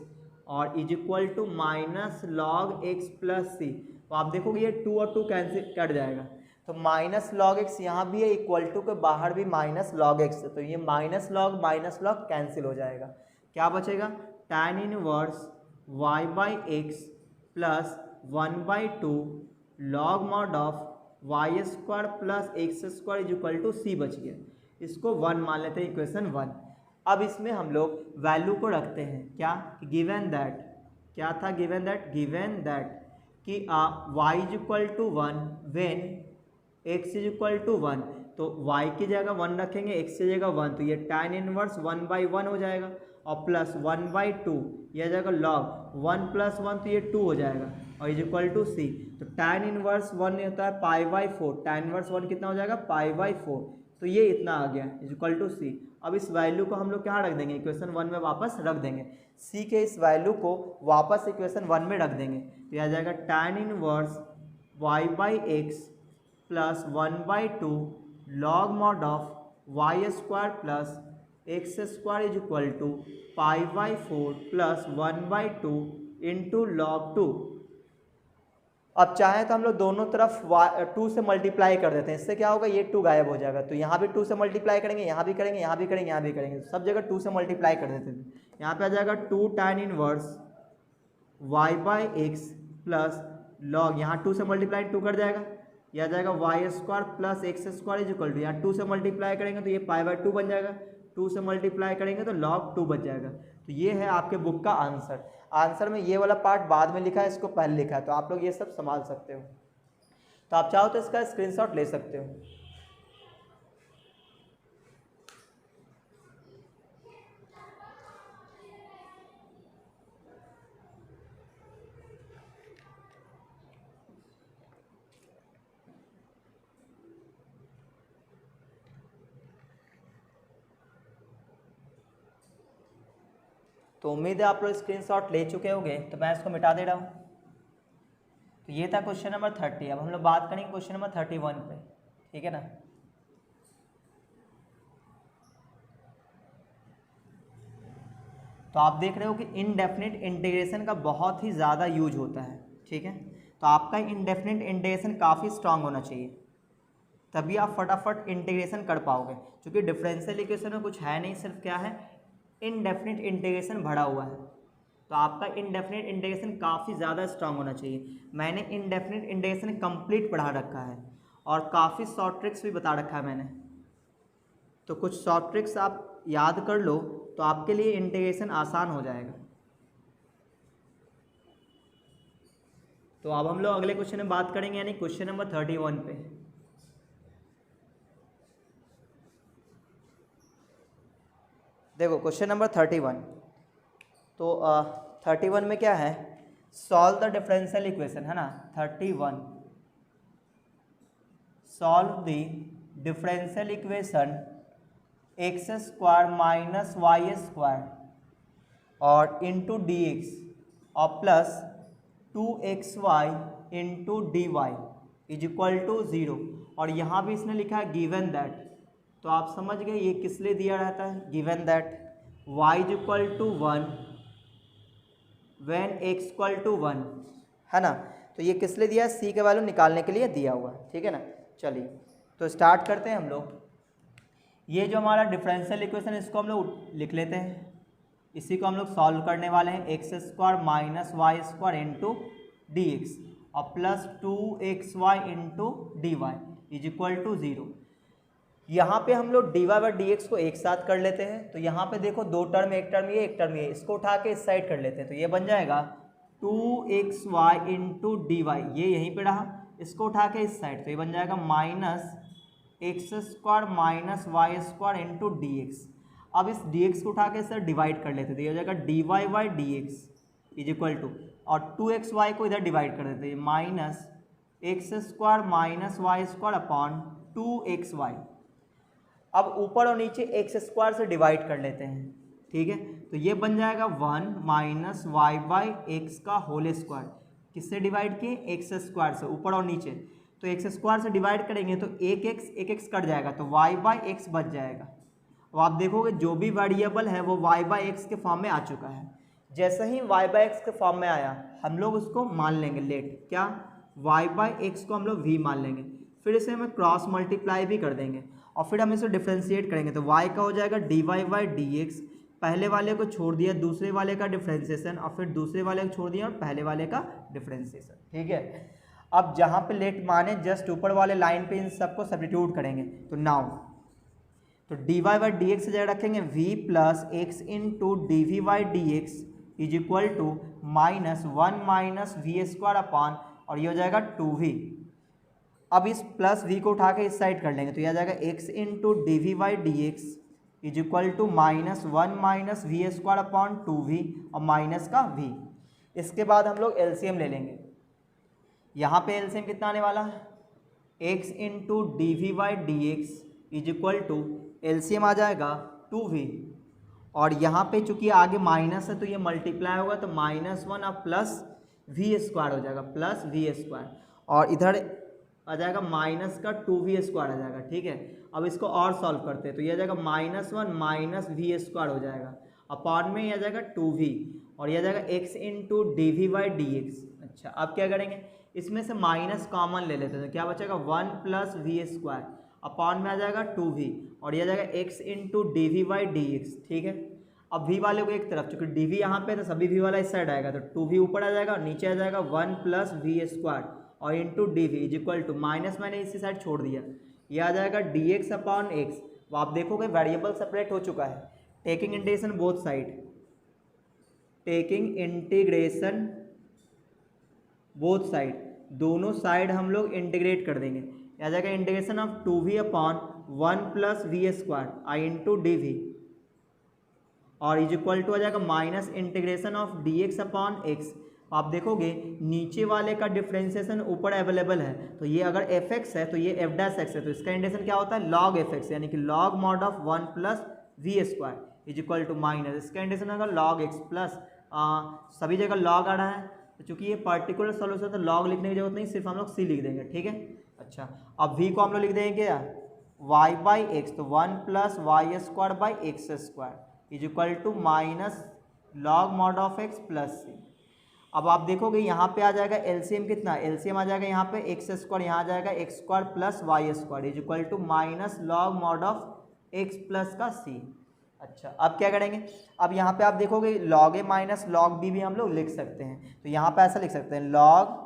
Speaker 1: और is equal to minus log x plus c. तो आप देखोगे ये 2 और 2 कैंसिल कट जाएगा, तो माइनस लॉग एक्स यहाँ भी है, इक्वल टू के बाहर भी माइनस लॉग एक्स है, तो ये माइनस लॉग कैंसिल हो जाएगा। क्या बचेगा, tan inverse y by x plus 1/2 log mod of y square plus x square is equal to c बच गया। इसको 1 मान लेते हैं, इक्वेशन 1। अब इसमें हम लोग वैल्यू को रखते हैं, क्या, गिवन दैट, क्या था गिवन दैट कि y is equal to 1 when x is equal to 1, तो y की जगह 1 रखेंगे, x की जगह 1, तो ये tan इनवर्स 1/1 हो जाएगा, और प्लस 1/2 यह जाएगा log 1 प्लस 1, तो ये 2 हो जाएगा, और इज इक्वल टू सी। तो tan इनवर्स 1 होता है π/4, tan इनवर्स 1 कितना हो जाएगा π/4, तो ये इतना आ गया इज इक्वल टू सी। अब इस वैल्यू को हम लोग कहाँ रख देंगे, इक्वेशन 1 में वापस रख देंगे, सी के इस वैल्यू को वापस इक्वेशन 1 में रख देंगे, तो यह आ जाएगा tan inverse y by x plus 1/2 log mod of y square plus x square is equal to π/4 plus 1/2 into log 2। अब चाहें तो हम लोग दोनों तरफ 2 से मल्टीप्लाई कर देते हैं, इससे क्या होगा, ये 2 गायब हो जाएगा, तो यहाँ भी 2 से मल्टीप्लाई करेंगे, यहाँ भी करेंगे, यहाँ भी करेंगे, यहाँ भी करेंगे, सब जगह 2 से मल्टीप्लाई कर देते थे। यहाँ पे आ जाएगा 2 tan inverse y by x plus log, यहाँ 2 से मल्टीप्लाई 2 कर जाएगा, यह आ जाएगा y square plus x square is equal to, यहाँ 2 से मल्टीप्लाई करेंगे तो ये π/2 बन जाएगा, 2 से मल्टीप्लाई करेंगे तो log 2 बच जाएगा। तो ये है आपके बुक का आंसर। आंसर में ये वाला पार्ट बाद में लिखा है, इसको पहले लिखा है, तो आप लोग ये सब संभाल सकते हो, तो आप चाहो तो इसका स्क्रीनशॉट ले सकते हो। तो उम्मीद है आप लोग स्क्रीनशॉट ले चुके होंगे, तो मैं इसको मिटा दे रहा हूँ। तो ये था क्वेश्चन नंबर 30। अब हम लोग बात करेंगे क्वेश्चन नंबर 31 पे, ठीक है ना। तो आप देख रहे हो कि इनडेफिनिट इंटीग्रेशन का बहुत ही ज़्यादा यूज होता है, ठीक है। तो आपका इनडेफिनिट इंटीग्रेशन काफ़ी स्ट्रांग होना चाहिए, तभी आप फटाफट इंटीग्रेशन कर पाओगे, क्योंकि डिफरेंशियल इक्वेशन में कुछ है नहीं, सिर्फ क्या है, इनडेफिनिट इंटीग्रेशन भरा हुआ है। तो आपका इनडेफिनिट इंटीग्रेशन काफ़ी ज़्यादा स्ट्रांग होना चाहिए। मैंने इनडेफिनिट इंटीग्रेशन कंप्लीट पढ़ा रखा है और काफ़ी शॉर्ट ट्रिक्स भी बता रखा है मैंने, तो कुछ शॉर्ट ट्रिक्स आप याद कर लो तो आपके लिए इंटीग्रेशन आसान हो जाएगा। तो अब हम लोग अगले क्वेश्चन में बात करेंगे, यानी क्वेश्चन नंबर 31 पे। देखो क्वेश्चन नंबर 31, तो 31 में क्या है, सॉल्व द डिफरेंशियल इक्वेशन, है ना। 31, solve the differential equation x square minus y square और इंटू डी एक्स और plus 2xy into d y is equal to 0, और यहाँ भी इसने लिखा है गिवन दैट, तो आप समझ गए ये किस लिए दिया रहता है, given that y is equal to 1 when x equal to 1, है ना। तो ये किस लिए दिया है, c के वैल्यू निकालने के लिए दिया हुआ है, ठीक है ना। चलिए तो स्टार्ट करते हैं हम लोग। ये जो हमारा डिफरेंशियल इक्वेशन, इसको हम लोग लिख लेते हैं, इसी को हम लोग सॉल्व करने वाले हैं। X square minus y square into d x और plus 2xy into d y is equal to 0। यहाँ पे हम लोग dy बाई डी एक्स को एक साथ कर लेते हैं। तो यहाँ पे देखो दो टर्म, एक टर्म ये, एक टर्म ये, इसको उठा के इस साइड कर लेते हैं। तो ये बन जाएगा 2xy इंटू डी वाई, ये यहीं पे रहा, इसको उठा के इस साइड, तो ये बन जाएगा minus x square minus y square into d x. अब इस डी एक्स को उठा के इससे डिवाइड कर लेते हैं। तो ये हो जाएगा d y by d x is equal to, और 2xy को इधर डिवाइड कर देते हैं, minus x square minus y square upon 2xy। अब ऊपर और नीचे एक्स स्क्वायर से डिवाइड कर लेते हैं, ठीक है। तो ये बन जाएगा 1 माइनस वाई बाई एक्स का होल स्क्वायर, किससे डिवाइड किए, एक्स स्क्वायर से, ऊपर और नीचे। तो एक्स स्क्वायर से डिवाइड करेंगे तो एक एक्स कट जाएगा, तो वाई बाई एक्स बच जाएगा। अब आप देखोगे जो भी वेरिएबल है वो वाई बाई एक्स के फॉर्म में आ चुका है। जैसे ही वाई बाई एक्स के फॉर्म में आया हम लोग उसको मान लेंगे लेट, क्या, वाई बाई एक्स को हम लोग वी मान लेंगे, फिर इसे हमें क्रॉस मल्टीप्लाई भी कर देंगे और फिर हम इसे डिफ्रेंशिएट करेंगे। तो y का हो जाएगा d y by d x, पहले वाले को छोड़ दिया, दूसरे वाले का डिफ्रेंशिएशन, और फिर दूसरे वाले को छोड़ दिया और पहले वाले का डिफ्रेंशिएशन, ठीक है। अब जहाँ पे लेट माने जस्ट ऊपर वाले लाइन पे इन सबको सब्स्टिट्यूट करेंगे। तो नाउ तो d y by d x से जगह रखेंगे v plus x into d v by d x is equal to minus 1 minus v square upon, और ये हो जाएगा 2v। अब इस प्लस v को उठा के इस साइड कर लेंगे, तो यह आ जाएगा x into d v by d x is equal to minus 1 minus v square upon 2v और माइनस का v। इसके बाद हम लोग एलसीएम ले लेंगे। यहाँ पे एलसीएम कितना आने वाला है, x into d v by d x is equal to, LCM आ जाएगा 2v, और यहाँ पे चूंकि आगे माइनस है तो ये मल्टीप्लाई होगा, तो माइनस 1 अब प्लस वी स्क्वायर हो जाएगा, प्लस वी स्क्वायर, और इधर आ जाएगा माइनस का 2v स्क्वायर आ जाएगा, ठीक है। अब इसको और सॉल्व करते हैं, तो ये आ जाएगा माइनस 1 माइनस वी स्क्वायर हो जाएगा, अपॉन में ये आ जाएगा 2v, और ये आ जाएगा x into d v by d x. अच्छा, अब क्या करेंगे, इसमें से माइनस कॉमन ले लेते हैं, तो क्या बचेगा 1 प्लस वी स्क्वायर, अपॉन में आ जाएगा 2v, और ये आ जाएगा x into d v by d x, ठीक है। अब v वाले को एक तरफ, चूँकि डी वी यहाँ पे तो सभी v वाला इस साइड आएगा, तो 2v ऊपर आ जाएगा और नीचे आ जाएगा 1 प्लस वी स्क्वायर और into d v is equal to, minus मैंने इसी साइड छोड़ दिया, ये आ जाएगा डी एक्स अपॉन एक्स। वो आप देखोगे वेरिएबल सेपरेट हो चुका है। Taking integration both side, taking integration both side, दोनों साइड हम लोग इंटीग्रेट कर देंगे। आ जाएगा integration of 2v upon 1 plus v square आई इंटू डी वी, और इज इक्वल टू आ जाएगा minus integration of d x upon x. आप देखोगे नीचे वाले का डिफ्रेंशिएशन ऊपर अवेलेबल है, तो ये अगर एफ एक्स है तो ये एफ डैश एक्स है, तो इसका इंटीग्रेशन क्या होता है, लॉग एफ एक्स, यानी कि log mod of 1 plus v square is equal to minus, इसका इंटीग्रेशन होगा लॉग एक्स प्लस, सभी जगह लॉग आ रहा है, तो चूँकि ये पर्टिकुलर सोल्यूशन तो लॉग लिखने की जरूरत नहीं, सिर्फ हम लोग सी लिख देंगे, ठीक है। अच्छा, अब v को हम लोग लिख देंगे क्या, y बाई एक्स, तो 1 plus Y square by x square is equal to minus log mod of x plus c. अब आप देखोगे यहाँ पे आ जाएगा एलसीएम कितना, एलसीएम आ जाएगा यहाँ पे एक्स स्क्वायर, यहाँ आ जाएगा x square plus Y square is equal to minus log mod of x plus का सी। अच्छा, अब क्या करेंगे, अब यहाँ पे आप देखोगे log a minus log B भी हम लोग लिख सकते हैं, तो यहाँ पे ऐसा लिख सकते हैं लॉग,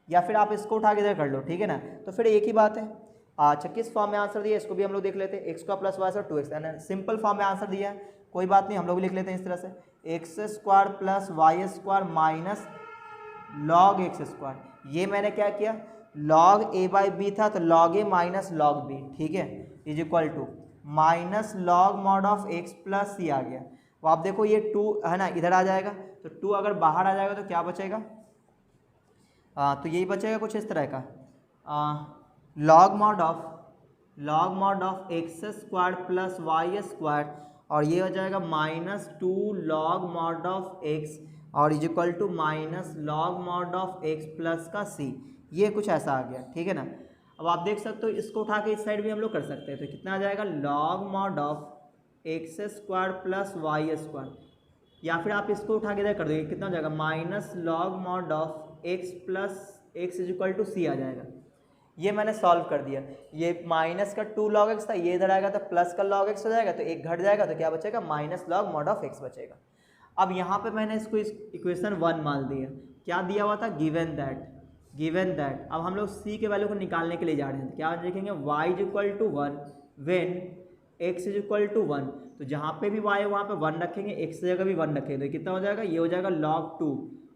Speaker 1: या फिर आप इसको उठा के इधर कर लो, ठीक है ना, तो फिर एक ही बात है। अच्छा, किस फॉर्म में आंसर दिया इसको भी हम लोग देख लेते हैं, एक्स का प्लस वाई स्क्वायर 2x, यानी सिंपल फॉर्म में आंसर दिया है, कोई बात नहीं, हम लोग भी लिख लेते हैं इस तरह से, x square plus Y square minus log x square. ये मैंने क्या किया, लॉग ए बाई बी था तो log a minus log b, ठीक है, is equal to minus log mod of x plus c आ गया। वो आप देखो ये 2 है ना, इधर आ जाएगा, तो 2 अगर बाहर आ जाएगा तो क्या बचेगा, तो यही बचेगा कुछ इस तरह का, log mod of x square plus Y square, और ये हो जाएगा minus 2 log mod of X और is equal to minus log mod of x plus का सी। ये कुछ ऐसा आ गया, ठीक है ना। अब आप देख सकते हो इसको उठा के इस साइड भी हम लोग कर सकते हैं, तो कितना आ जाएगा, log mod of x square plus Y square, या फिर आप इसको उठा के इधर कर दोगे, कितना हो जाएगा, minus log mod of x plus x is equal to c आ जाएगा। ये मैंने सॉल्व कर दिया, ये माइनस का 2 लॉग एक्स था, ये इधर आएगा तो प्लस का लॉग एक्स हो जाएगा, तो एक घट जाएगा, तो क्या बचेगा, minus log mod of x बचेगा। अब यहाँ पे मैंने इसको इस इक्वेशन 1 मान दिया, क्या दिया हुआ था, गिवन दैट। अब हम लोग c के वैल्यू को निकालने के लिए जा रहे हैं, तो क्या लिखेंगे, y is equal to 1 when x is equal to 1, तो जहाँ पे भी y है वहाँ पे 1 रखेंगे, x की जगह भी 1 रखेंगे, तो ये कितना हो जाएगा, ये हो जाएगा log 2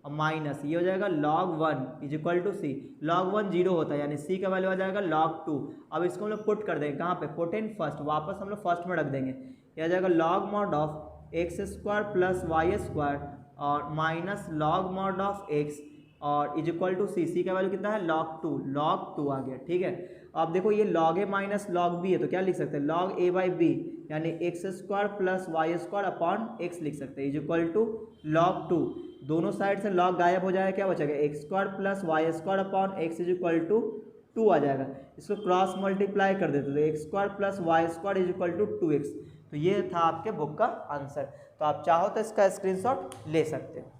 Speaker 1: और माइनस ये हो जाएगा log 1 is equal to c. log 1 zero होता है यानी c का वैल्यू आ जाएगा log 2। अब इसको हम लोग पुट कर देंगे कहाँ पे, पुट इन फर्स्ट, वापस हम लोग फर्स्ट में रख देंगे, यह आ जाएगा log mod of x square plus Y square और minus log mod of x और इज इक्वल टू सी का वैल्यू कितना है log 2 आ गया। ठीक है, अब देखो ये log a minus log b है तो क्या लिख सकते हैं, log a बाई बी यानी x square plus Y square upon x लिख सकते हैं इज इक्वल टू log 2। दोनों साइड से log गायब हो जाएगा, क्या बचेगा x square plus Y square upon x is equal to 2 आ जाएगा। इसको क्रॉस मल्टीप्लाई कर देते तो x square plus Y square is equal to 2x। तो ये था आपके बुक का आंसर, तो आप चाहो तो इसका स्क्रीनशॉट ले सकते हो।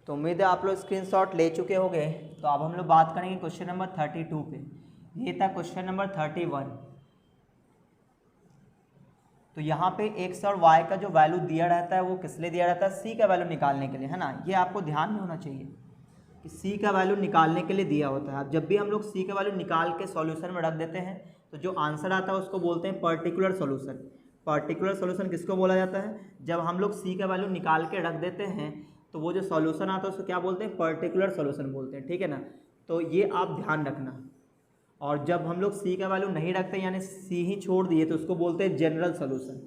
Speaker 1: तो उम्मीद है आप लोग स्क्रीनशॉट ले चुके होंगे। तो अब हम लोग बात करेंगे क्वेश्चन नंबर 32 पे। ये था क्वेश्चन नंबर 31। तो यहाँ पे एक्स और वाई का जो वैल्यू दिया रहता है वो किस लिए दिया रहता है, सी का वैल्यू निकालने के लिए, है ना। ये आपको ध्यान में होना चाहिए कि सी का वैल्यू निकालने के लिए दिया होता है। अब जब भी हम लोग सी का वैल्यू निकाल के सॉल्यूशन में रख देते हैं तो जो आंसर आता है उसको बोलते हैं पर्टिकुलर सॉल्यूशन। पर्टिकुलर सॉल्यूशन किसको बोला जाता है, जब हम लोग सी का वैल्यू निकाल के रख देते हैं तो वो जो सॉल्यूशन आता है उसको क्या बोलते हैं, पर्टिकुलर सॉल्यूशन बोलते हैं। ठीक है ना, तो ये आप ध्यान रखना। और जब हम लोग सी का वैल्यू नहीं रखते यानी सी ही छोड़ दिए तो उसको बोलते हैं जनरल सॉल्यूशन।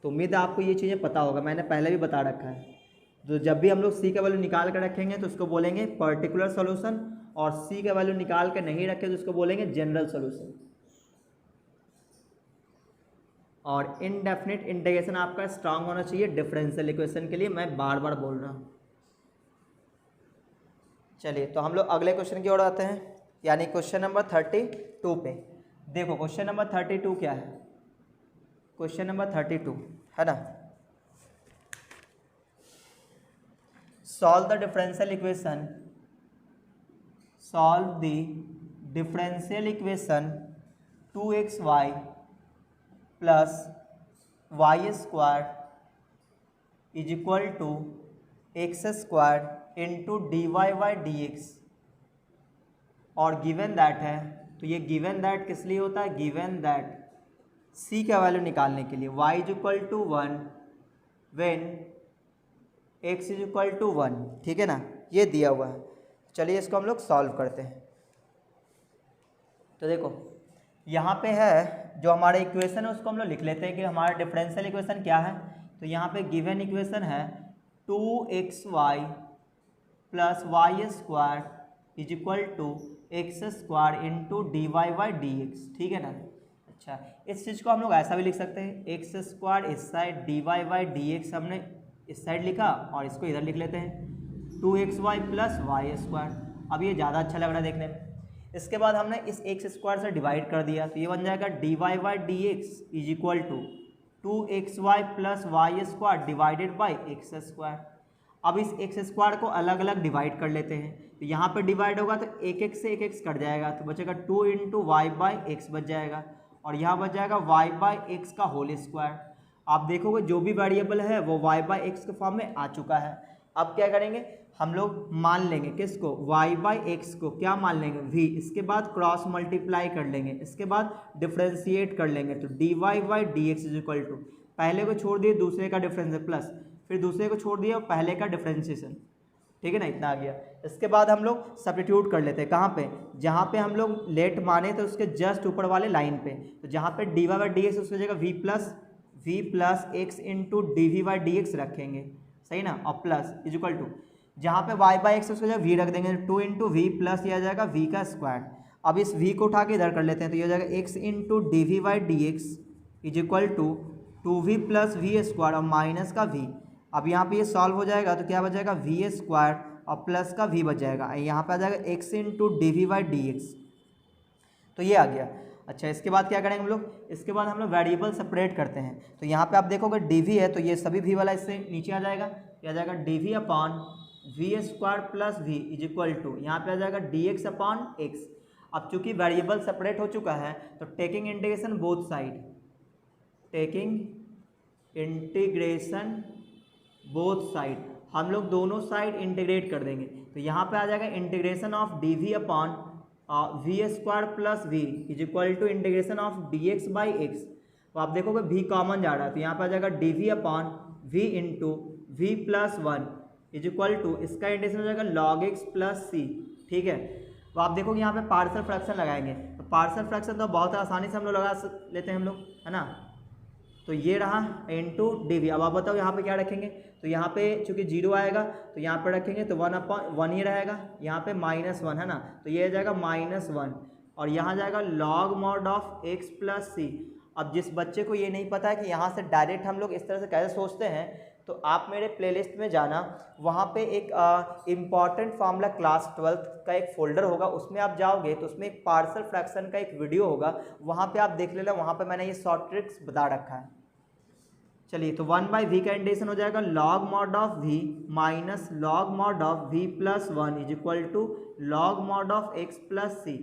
Speaker 1: तो उम्मीद है आपको ये चीज़ें पता होगा, मैंने पहले भी बता रखा है। तो जब भी हम लोग सी का वैल्यू निकाल कर रखेंगे तो उसको बोलेंगे पर्टिकुलर सॉल्यूशन, और सी का वैल्यू निकाल के नहीं रखें तो उसको बोलेंगे जनरल सॉल्यूशन। और इनडेफिनिट इंटीग्रेशन आपका स्ट्रांग होना चाहिए डिफरेंशियल इक्वेशन के लिए, मैं बार बार बोल रहा हूँ। चलिए तो हम लोग अगले क्वेश्चन की ओर आते हैं, यानी क्वेश्चन नंबर 32 पे। देखो क्वेश्चन नंबर 32 क्या है, क्वेश्चन नंबर 32 है ना, solve the differential equation, solve the differential equation 2xy plus Y square is equal to x square into d y by d x, और गिवन दैट है। तो ये गिवन दैट किस लिए होता है, गिवन दैट सी का वैल्यू निकालने के लिए, y is equal to 1 when x is equal to 1। ठीक है ना, ये दिया हुआ है। चलिए इसको हम लोग सॉल्व करते हैं। तो देखो यहाँ पे है जो हमारा इक्वेशन है उसको हम लोग लिख लेते हैं कि हमारा डिफरेंशियल इक्वेशन क्या है। तो यहाँ पे गिवन इक्वेशन है 2xy plus Y square is equal to x square into d y by d x. ठीक है ना। अच्छा, इस चीज़ को हम लोग ऐसा भी लिख सकते हैं, एक्स स्क्वायर इस side, d y by d x हमने इस साइड लिखा और इसको इधर लिख लेते हैं 2xy प्लस वाई स्क्वायर। अब ये ज़्यादा अच्छा लग रहा है देखने में। इसके बाद हमने इस एक्स स्क्वायर से डिवाइड कर दिया तो ये बन जाएगा d y by d x is equal to 2xy plus Y square divided by x square. अब इस एक्स स्क्वायर को अलग अलग डिवाइड कर लेते हैं, तो यहाँ पर डिवाइड होगा तो एक एक से एक एक्स कट जाएगा तो बचेगा 2 इंटू वाई बाई एक्स बच जाएगा, और यहाँ बच जाएगा y बाई एक्स का होल स्क्वायर। आप देखोगे जो भी वेरिएबल है वो y बाई एक्स के फॉर्म में आ चुका है। अब क्या करेंगे, हम लोग मान लेंगे किसको, y बाई एक्स को क्या मान लेंगे, v। इसके बाद क्रॉस मल्टीप्लाई कर लेंगे, इसके बाद डिफ्रेंशिएट कर लेंगे तो d y by d x is equal to, पहले को छोड़ दिए दूसरे का डिफरेंस प्लस, फिर दूसरे को छोड़ दिया पहले का डिफ्रेंशिएशन। ठीक है ना, इतना आ गया। इसके बाद हम लोग सब्स्टिट्यूट कर लेते हैं कहाँ पे, जहाँ पे हम लोग लेट माने तो उसके जस्ट ऊपर वाले लाइन पे। तो जहाँ पे d y by d x उसकी जगह v plus x into d v by d x रखेंगे, सही ना, और प्लस इज इक्वल टू जहाँ पे y बाई एक्स उसकी जगह v रख देंगे 2 इंटू वी प्लस यह आ जाएगा v का स्क्वायर। अब इस v को उठा के इधर कर लेते हैं तो ये हो जाएगा x into d v by d x is equal to 2v plus v square और माइनस का v। अब यहाँ पे ये सॉल्व हो जाएगा तो क्या बच जाएगा v स्क्वायर और प्लस का v बच जाएगा, यहाँ पे आ जाएगा x into d v by d x. तो ये आ गया। अच्छा, इसके बाद क्या करेंगे हम लोग, इसके बाद हम लोग वेरिएबल सेपरेट करते हैं। तो यहाँ पे आप देखोगे dv है तो ये सभी v वाला इससे नीचे आ जाएगा, क्या आ जाएगा dv upon v square plus v is equal to यहाँ पे आ जाएगा dx अपॉन एक्स। अब चूंकि वेरिएबल सेपरेट हो चुका है तो taking integration both side, taking integration both side, हम लोग दोनों साइड इंटीग्रेट कर देंगे। तो यहाँ पे आ जाएगा integration of d v upon v square plus v is equal to integration of d x by x. तो आप देखोगे v कॉमन जा रहा है तो यहाँ पे आ जाएगा d v upon v into v plus one is equal to इसका इंटीग्रेशन हो जाएगा लॉग एक्स प्लस सी। ठीक है, तो आप देखोगे यहाँ पे पार्शियल फ्रैक्शन लगाएंगे तो पार्शियल फ्रैक्शन तो बहुत आसानी से हम लोग लगा लेते हैं हम लोग, है ना। तो ये रहा इंटू डी वी। अब आप बताओ यहाँ पे क्या रखेंगे, तो यहाँ पे चूंकि जीरो आएगा तो यहाँ पे रखेंगे तो वन अपॉन वन ही रहेगा, यहाँ पे माइनस वन है ना, तो ये आ जाएगा माइनस वन और यहाँ जाएगा log mod of x plus c. अब जिस बच्चे को ये नहीं पता है कि यहाँ से डायरेक्ट हम लोग इस तरह से कैसे सोचते हैं तो आप मेरे प्लेलिस्ट में जाना, वहाँ पे एक इम्पॉर्टेंट फार्मूला क्लास 12th का एक फोल्डर होगा, उसमें आप जाओगे तो उसमें एक पार्शियल फ्रैक्शन का एक वीडियो होगा, वहाँ पे आप देख लेना, वहाँ पे मैंने ये शॉर्ट ट्रिक्स बता रखा है। चलिए, तो वन बाई वी का इंटीग्रेशन हो जाएगा log mod of v minus log mod of v plus one is equal to log mod of x plus c.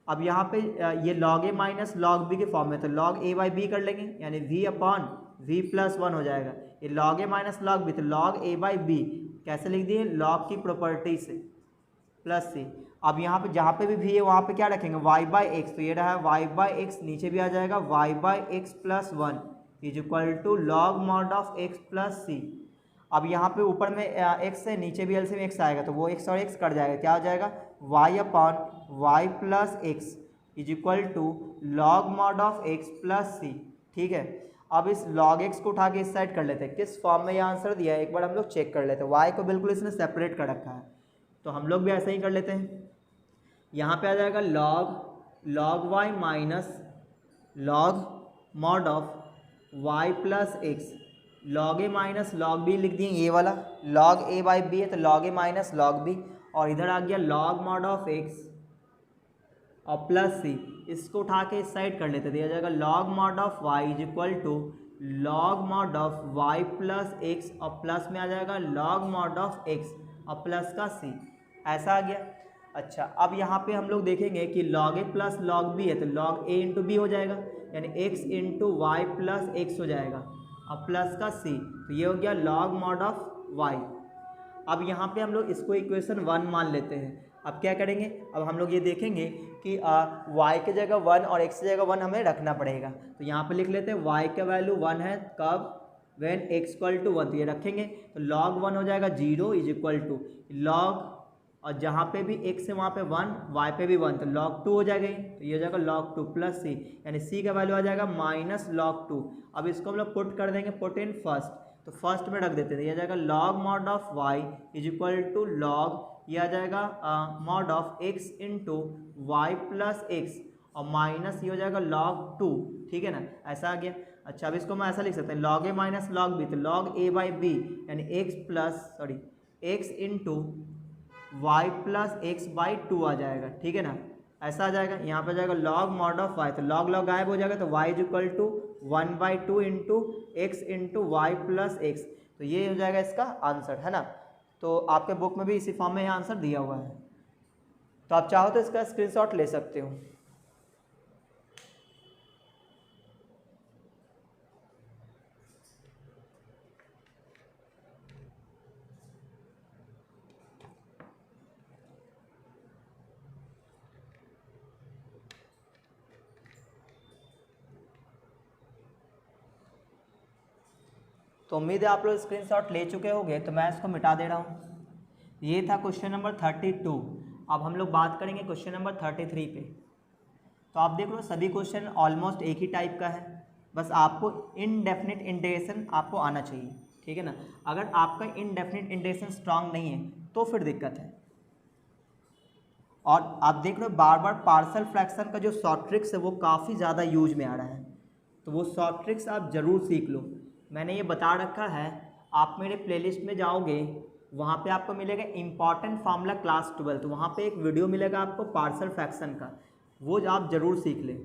Speaker 1: अब यहाँ पे ये log a minus log b के फॉर्म में, तो लॉग ए बाई बी कर लेंगे यानी v upon v plus one हो जाएगा। ये log a minus log b, तो लॉग ए बाई बी कैसे लिख दिए, लॉग की प्रॉपर्टी से प्लस सी। अब यहाँ पे जहाँ पे भी वी है वहाँ पे क्या रखेंगे वाई बाई एक्स, तो ये रहा वाई बाई एक्स, नीचे भी आ जाएगा y by x plus one is equal to log mod of x plus c. अब यहाँ पे ऊपर में एक्स है, नीचे भी एलसीएम एक्स आएगा तो वो एक्स और एक्स कट जाएगा, क्या हो जाएगा y upon y plus x is equal to log mod of x plus c. ठीक है, अब इस log x को उठा के इस साइड कर लेते हैं, किस फॉर्म में ये आंसर दिया है एक बार हम लोग चेक कर लेते हैं। y को बिल्कुल इसने सेपरेट कर रखा है तो हम लोग भी ऐसे ही कर लेते हैं। यहाँ पे आ जाएगा log y minus log mod of y plus x, log a minus log b लिख दिए ये वाला, log a बाई बी है तो log a minus log b, और इधर आ गया log मॉड ऑफ x और प्लस सी, इसको उठा के इस साइड कर लेते दिया जाएगा log mod of y is equal to log mod of y plus x और प्लस में आ जाएगा लॉग मॉड ऑफ x और प्लस का c, ऐसा आ गया। अच्छा, अब यहाँ पे हम लोग देखेंगे कि log a plus log b है तो log a इंटू बी हो जाएगा यानी x into y plus x हो जाएगा और प्लस का c, तो ये हो गया लॉग मॉड ऑफ y। अब यहाँ पे हम लोग इसको इक्वेशन 1 मान लेते हैं। अब क्या करेंगे, अब हम लोग ये देखेंगे कि y की जगह 1 और x की जगह 1 हमें रखना पड़ेगा, तो यहाँ पे लिख लेते हैं y का वैल्यू 1 है कब, व्हेन x इक्वल टू 1, तो ये रखेंगे तो log 1 हो जाएगा 0 इज इक्वल टू log, और जहाँ पे भी x है वहाँ पे 1, y पे भी 1 तो log 2 हो जाएगा, तो ये हो जाएगा log 2 प्लस c, यानी c का वैल्यू आ जाएगा माइनस log 2। अब इसको हम लोग पुट कर देंगे, पुट इन फर्स्ट, तो फर्स्ट में रख देते हैं, ये आ जाएगा log mod of y is equal to log, ये आ जाएगा mod of x into y plus x और माइनस ये हो जाएगा log 2। ठीक है ना, ऐसा आ गया। अच्छा, अब इसको हम ऐसा लिख सकते हैं log a minus log b, तो log a बाई बी यानी x into y plus x by 2 आ जाएगा। ठीक है ना, ऐसा आ जाएगा। यहाँ पर जाएगा log मॉड ऑफ y, तो log गायब हो जाएगा तो y is equal to 1/2 into x into y plus x, तो ये हो जाएगा इसका आंसर, है ना। तो आपके बुक में भी इसी फॉर्म में ये आंसर दिया हुआ है, तो आप चाहो तो इसका स्क्रीनशॉट ले सकते हो। तो उम्मीद है आप लोग स्क्रीनशॉट ले चुके होंगे, तो मैं इसको मिटा दे रहा हूँ। ये था क्वेश्चन नंबर 32। अब हम लोग बात करेंगे क्वेश्चन नंबर 33 पे। तो आप देख लो सभी क्वेश्चन ऑलमोस्ट एक ही टाइप का है, बस आपको इनडेफिनिट इंटीग्रेशन आपको आना चाहिए। ठीक है ना, अगर आपका इनडेफिनिट इंटीग्रेशन स्ट्रांग नहीं है तो फिर दिक्कत है। और आप देख लो बार बार पार्शियल फ्रैक्शन का जो शॉर्ट ट्रिक्स है वो काफ़ी ज़्यादा यूज में आ रहा है, तो वो शॉर्ट ट्रिक्स आप ज़रूर सीख लो। मैंने ये बता रखा है, आप मेरे प्लेलिस्ट में जाओगे वहाँ पे आपको मिलेगा इम्पॉर्टेंट फार्मूला क्लास 12, तो वहाँ पे एक वीडियो मिलेगा आपको पार्शियल फ्रैक्शन का, वो आप ज़रूर सीख लें।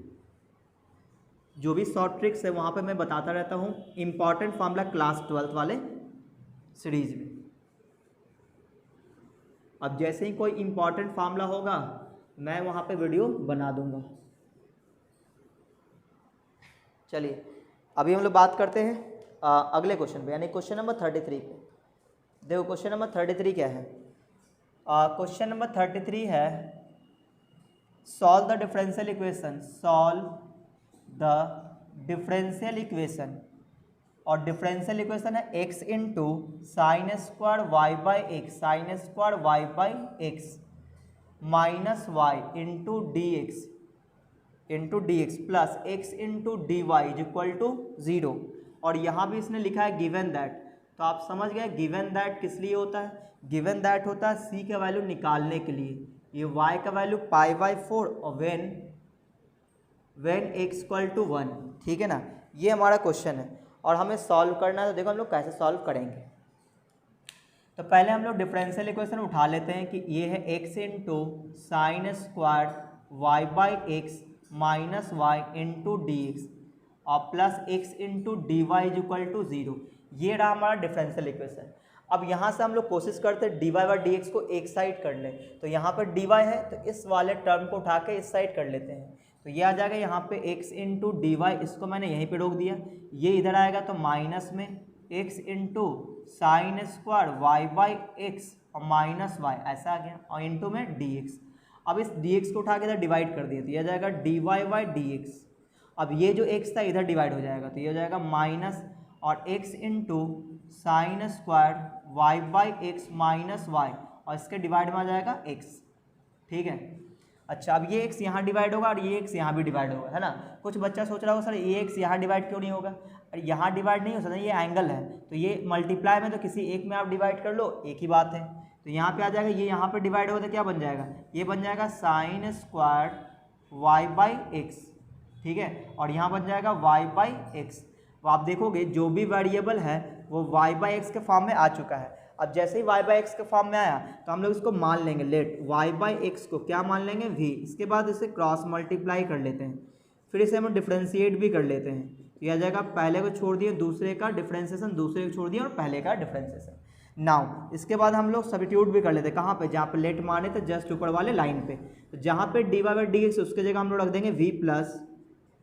Speaker 1: जो भी शॉर्ट ट्रिक्स है वहाँ पे मैं बताता रहता हूँ, इम्पॉर्टेंट फॉर्मूला क्लास 12th वाले सीरीज में। अब जैसे ही कोई इम्पॉर्टेंट फॉर्मूला होगा मैं वहाँ पे वीडियो बना दूंगा। चलिए अभी हम लोग बात करते हैं अगले क्वेश्चन पे, यानी क्वेश्चन नंबर 33 पे। देखो क्वेश्चन नंबर 33 क्या है। क्वेश्चन नंबर 33 है solve the differential equation, solve the differential equation, और डिफरेंशियल इक्वेशन है x into sine square y by x, sine square y by x minus y into d x plus x into d y is equal to 0। और यहाँ भी इसने लिखा है given that, तो आप समझ गए गिवन दैट किस लिए होता है। गिवन दैट होता है c का वैल्यू निकालने के लिए, ये y का वैल्यू पाई बाई 4 और व्हेन x इक्वल टू 1, ठीक है ना। ये हमारा क्वेश्चन है और हमें सॉल्व करना है। तो देखो हम लोग कैसे सॉल्व करेंगे। तो पहले हम लोग डिफरेंशियल इक्वेशन उठा लेते हैं कि ये है x into sine square y by x minus y into d x और plus x into d y is equal to 0। ये रहा हमारा डिफरेंशियल इक्वेशन। अब यहाँ से हम लोग कोशिश करते हैं d y by d x को एक साइड कर लें। तो यहाँ पर डी वाई है तो इस वाले टर्म को उठा के इस साइड कर लेते हैं, तो ये आ जाएगा यहाँ पे x इंटू डी वाई, इसको मैंने यहीं पे रोक दिया। ये इधर आएगा तो माइनस में x into sine square y by x और माइनस वाई ऐसा आ गया, और इंटू में डी एक्स। अब इस डी एक्स को उठा के इधर डिवाइड कर दिया तो ये आ जाएगा d y by d x. अब ये जो x था इधर डिवाइड हो जाएगा तो ये हो जाएगा माइनस और x into sine square y by x minus y और इसके डिवाइड में आ जाएगा x, ठीक है। अच्छा अब ये x यहाँ डिवाइड होगा और ये x यहाँ भी डिवाइड होगा, है ना। कुछ बच्चा सोच रहा होगा सर ये x यहाँ डिवाइड क्यों नहीं होगा, और यहाँ डिवाइड नहीं हो सकता, ये एंगल है तो ये मल्टीप्लाई में तो किसी एक में आप डिवाइड कर लो, एक ही बात है। तो यहाँ पे आ जाएगा, ये यहाँ पे डिवाइड होगा तो क्या बन जाएगा, ये बन जाएगा sine square y by x, ठीक है, और यहाँ बन जाएगा वाई बाई एक्स। तो आप देखोगे जो भी वेरिएबल है वो वाई बाई एक्स के फॉर्म में आ चुका है। अब जैसे ही y बाई एक्स के फॉर्म में आया तो हम लोग इसको मान लेंगे, लेट y बाई एक्स को क्या मान लेंगे v। इसके बाद इसे क्रॉस मल्टीप्लाई कर लेते हैं, फिर इसे हम डिफ्रेंशिएट भी कर लेते हैं। तो यह जाएगा पहले को छोड़ दिए दूसरे का डिफ्रेंशिएशन, दूसरे को छोड़ दिया और पहले का डिफ्रेंशिएशन। नाउ इसके बाद हम लोग सब्स्टिट्यूट भी कर लेते हैं, कहाँ पे, जहाँ पे लेट माने थे जस्ट ऊपर वाले लाइन पे। तो जहाँ पे d y by d x उसके जगह हम लोग रख देंगे v plus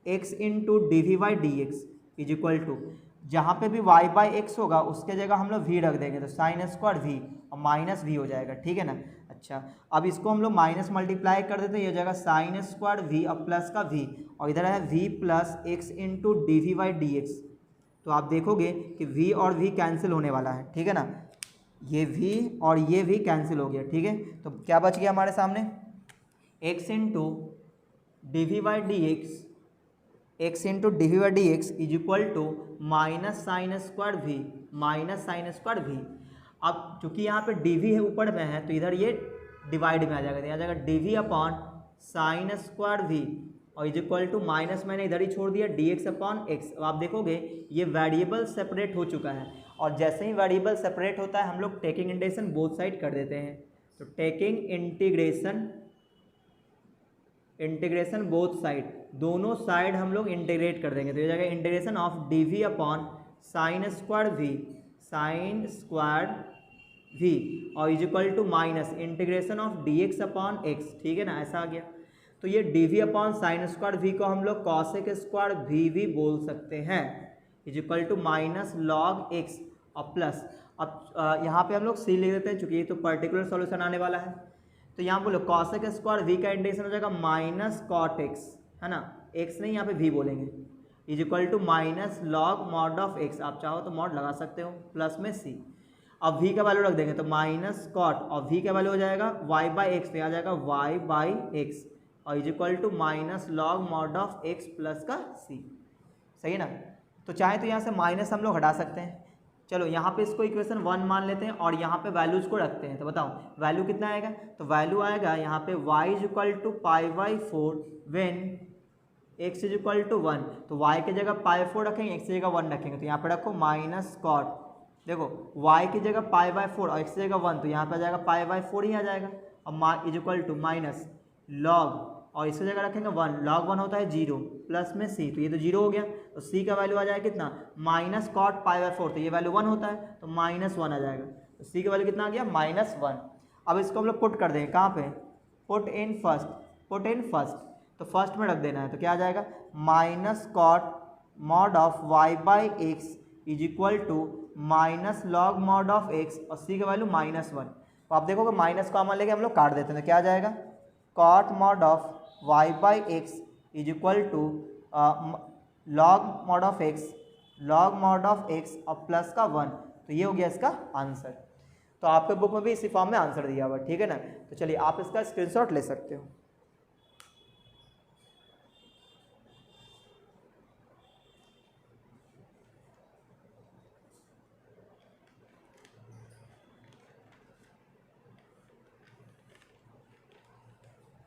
Speaker 1: x into d v by d x is equal to, जहाँ पे भी y बाई एक्स होगा उसके जगह हम लोग v रख देंगे तो साइन स्क्वायर v और माइनस v हो जाएगा, ठीक है ना। अच्छा अब इसको हम लोग माइनस मल्टीप्लाई कर देते हैं, ये हो जाएगा साइन स्क्वायर v और प्लस का v, और इधर है v plus x into d v by d x. तो आप देखोगे कि v और v कैंसिल होने वाला है, ठीक है ना। ये v और ये v कैंसिल हो गया, ठीक है। तो क्या बच गया हमारे सामने, x into d v by d x, x into d v by d x is equal to minus sine square v, minus sine square वी। अब चूंकि यहाँ पे डी वी है ऊपर में है तो इधर ये डिवाइड में आ जाएगा, तो आ जाएगा d v upon sine square v और इज इक्वल टू माइनस मैंने इधर ही छोड़ दिया डी एक्स अपॉन एक्स। अब आप देखोगे ये वेरिएबल सेपरेट हो चुका है, और जैसे ही वेरिएबल सेपरेट होता है हम लोग टेकिंग इंटीग्रेशन बोथ साइड कर देते हैं। तो टेकिंग इंटीग्रेशन बोथ साइड, दोनों साइड हम लोग इंटीग्रेट कर देंगे। तो ये जाएगा integration of d v upon sine square v, sine square v और is equal to minus integration of d x upon x, ठीक है ना, ऐसा आ गया। तो ये d v upon sine square v को हम लोग कॉसेक स्क्वायर वी भी बोल सकते हैं, is equal to minus log x और प्लस। अब यहाँ पे हम लोग सी लिख देते हैं चूँकि ये तो पर्टिकुलर सॉल्यूशन आने वाला है। तो यहाँ बोलो कॉसेक स्क्वायर वी का इंटीग्रेशन हो जाएगा माइनस कॉट एक्स, है ना, एक्स नहीं यहाँ पे वी बोलेंगे, is equal to minus log mod of x, आप चाहो तो मॉड लगा सकते हो, प्लस में सी। अब v का वैल्यू रख देंगे तो माइनस कॉट और v का वैल्यू हो जाएगा y बाई एक्स, तो आ जाएगा y बाई एक्स और is equal to minus log mod of x plus का c, सही है ना। तो चाहे तो यहाँ से माइनस हम लोग हटा सकते हैं। चलो यहाँ पे इसको इक्वेशन 1 मान लेते हैं और यहाँ पे वैल्यूज को रखते हैं। तो बताओ वैल्यू कितना आएगा, तो वैल्यू आएगा यहाँ पे y is equal to pi by 4 when x is equal to 1। तो y की जगह पाई 4 रखेंगे, x की जगह 1 रखेंगे, तो यहाँ पे रखो माइनस कॉट, देखो y की जगह पाई बाई 4 और x की जगह 1, तो यहाँ पे आ जाएगा पाई बाई 4 ही आ जाएगा। और is equal to minus log और इसकी जगह रखेंगे 1, log 1 होता है 0 प्लस में c, तो ये तो 0 हो गया, तो c का वैल्यू आ जाएगा कितना माइनस कॉट पाई/4, तो ये वैल्यू 1 होता है तो -1 आ जाएगा, तो c का वैल्यू कितना आ गया -1। अब इसको हम लोग पुट कर देंगे कहाँ पे, पुट इन फर्स्ट, तो फर्स्ट में रख देना है, तो क्या आ जाएगा minus cot mod of y/x is equal to minus log mod of x और c का वैल्यू -1। तो आप देखोगे माइनस कॉमन लेके हम लोग काट देते हैं, तो क्या आ जाएगा cot mod of y/x is equal to log mod of x और प्लस का 1, तो ये हो गया इसका आंसर। तो आपके बुक में भी इसी फॉर्म में आंसर दिया हुआ, ठीक है ना। तो चलिए आप इसका स्क्रीनशॉट ले सकते हो।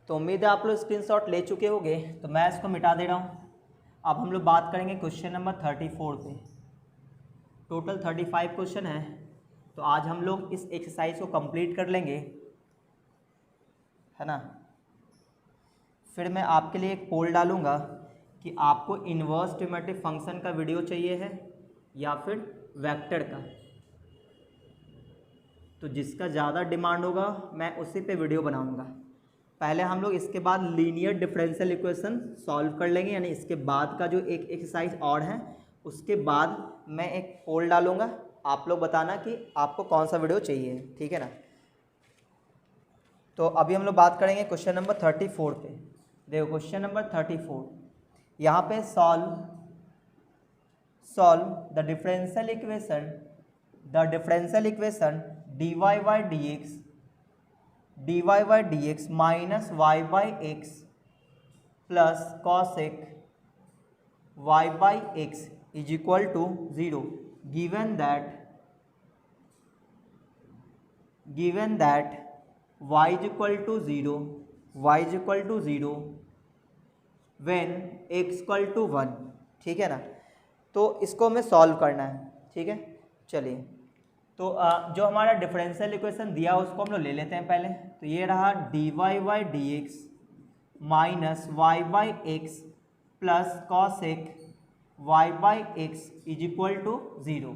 Speaker 1: तो उम्मीद है आप लोग स्क्रीनशॉट ले चुके होंगे, तो मैं इसको मिटा दे रहा हूँ। अब हम लोग बात करेंगे क्वेश्चन नंबर 34 पे। टोटल 35 क्वेश्चन है, तो आज हम लोग इस एक्सरसाइज को कंप्लीट कर लेंगे, है ना। फिर मैं आपके लिए एक पोल डालूँगा कि आपको इन्वर्स ट्रिमेटिव फंक्शन का वीडियो चाहिए है या फिर वेक्टर का। तो जिसका ज़्यादा डिमांड होगा मैं उसी पे वीडियो बनाऊँगा। पहले हम लोग इसके बाद लीनियर डिफरेंशियल इक्वेशन सॉल्व कर लेंगे, यानी इसके बाद का जो एक एक्सरसाइज और है उसके बाद मैं एक पोल डालूंगा, आप लोग बताना कि आपको कौन सा वीडियो चाहिए, ठीक है ना। तो अभी हम लोग बात करेंगे क्वेश्चन नंबर 34 पे। देखो क्वेश्चन नंबर 34, यहाँ पे solve the differential equation dy by dx minus y/x plus cosec y/x is equal to 0 given that y is equal to 0 when x equal to 1, ठीक है ना। तो इसको हमें सॉल्व करना है, ठीक है। चलिए तो जो हमारा डिफरेंशियल इक्वेशन दिया उसको हम लोग ले लेते हैं पहले। तो ये रहा dy by dx minus y/x plus cosec y/x is equal to 0।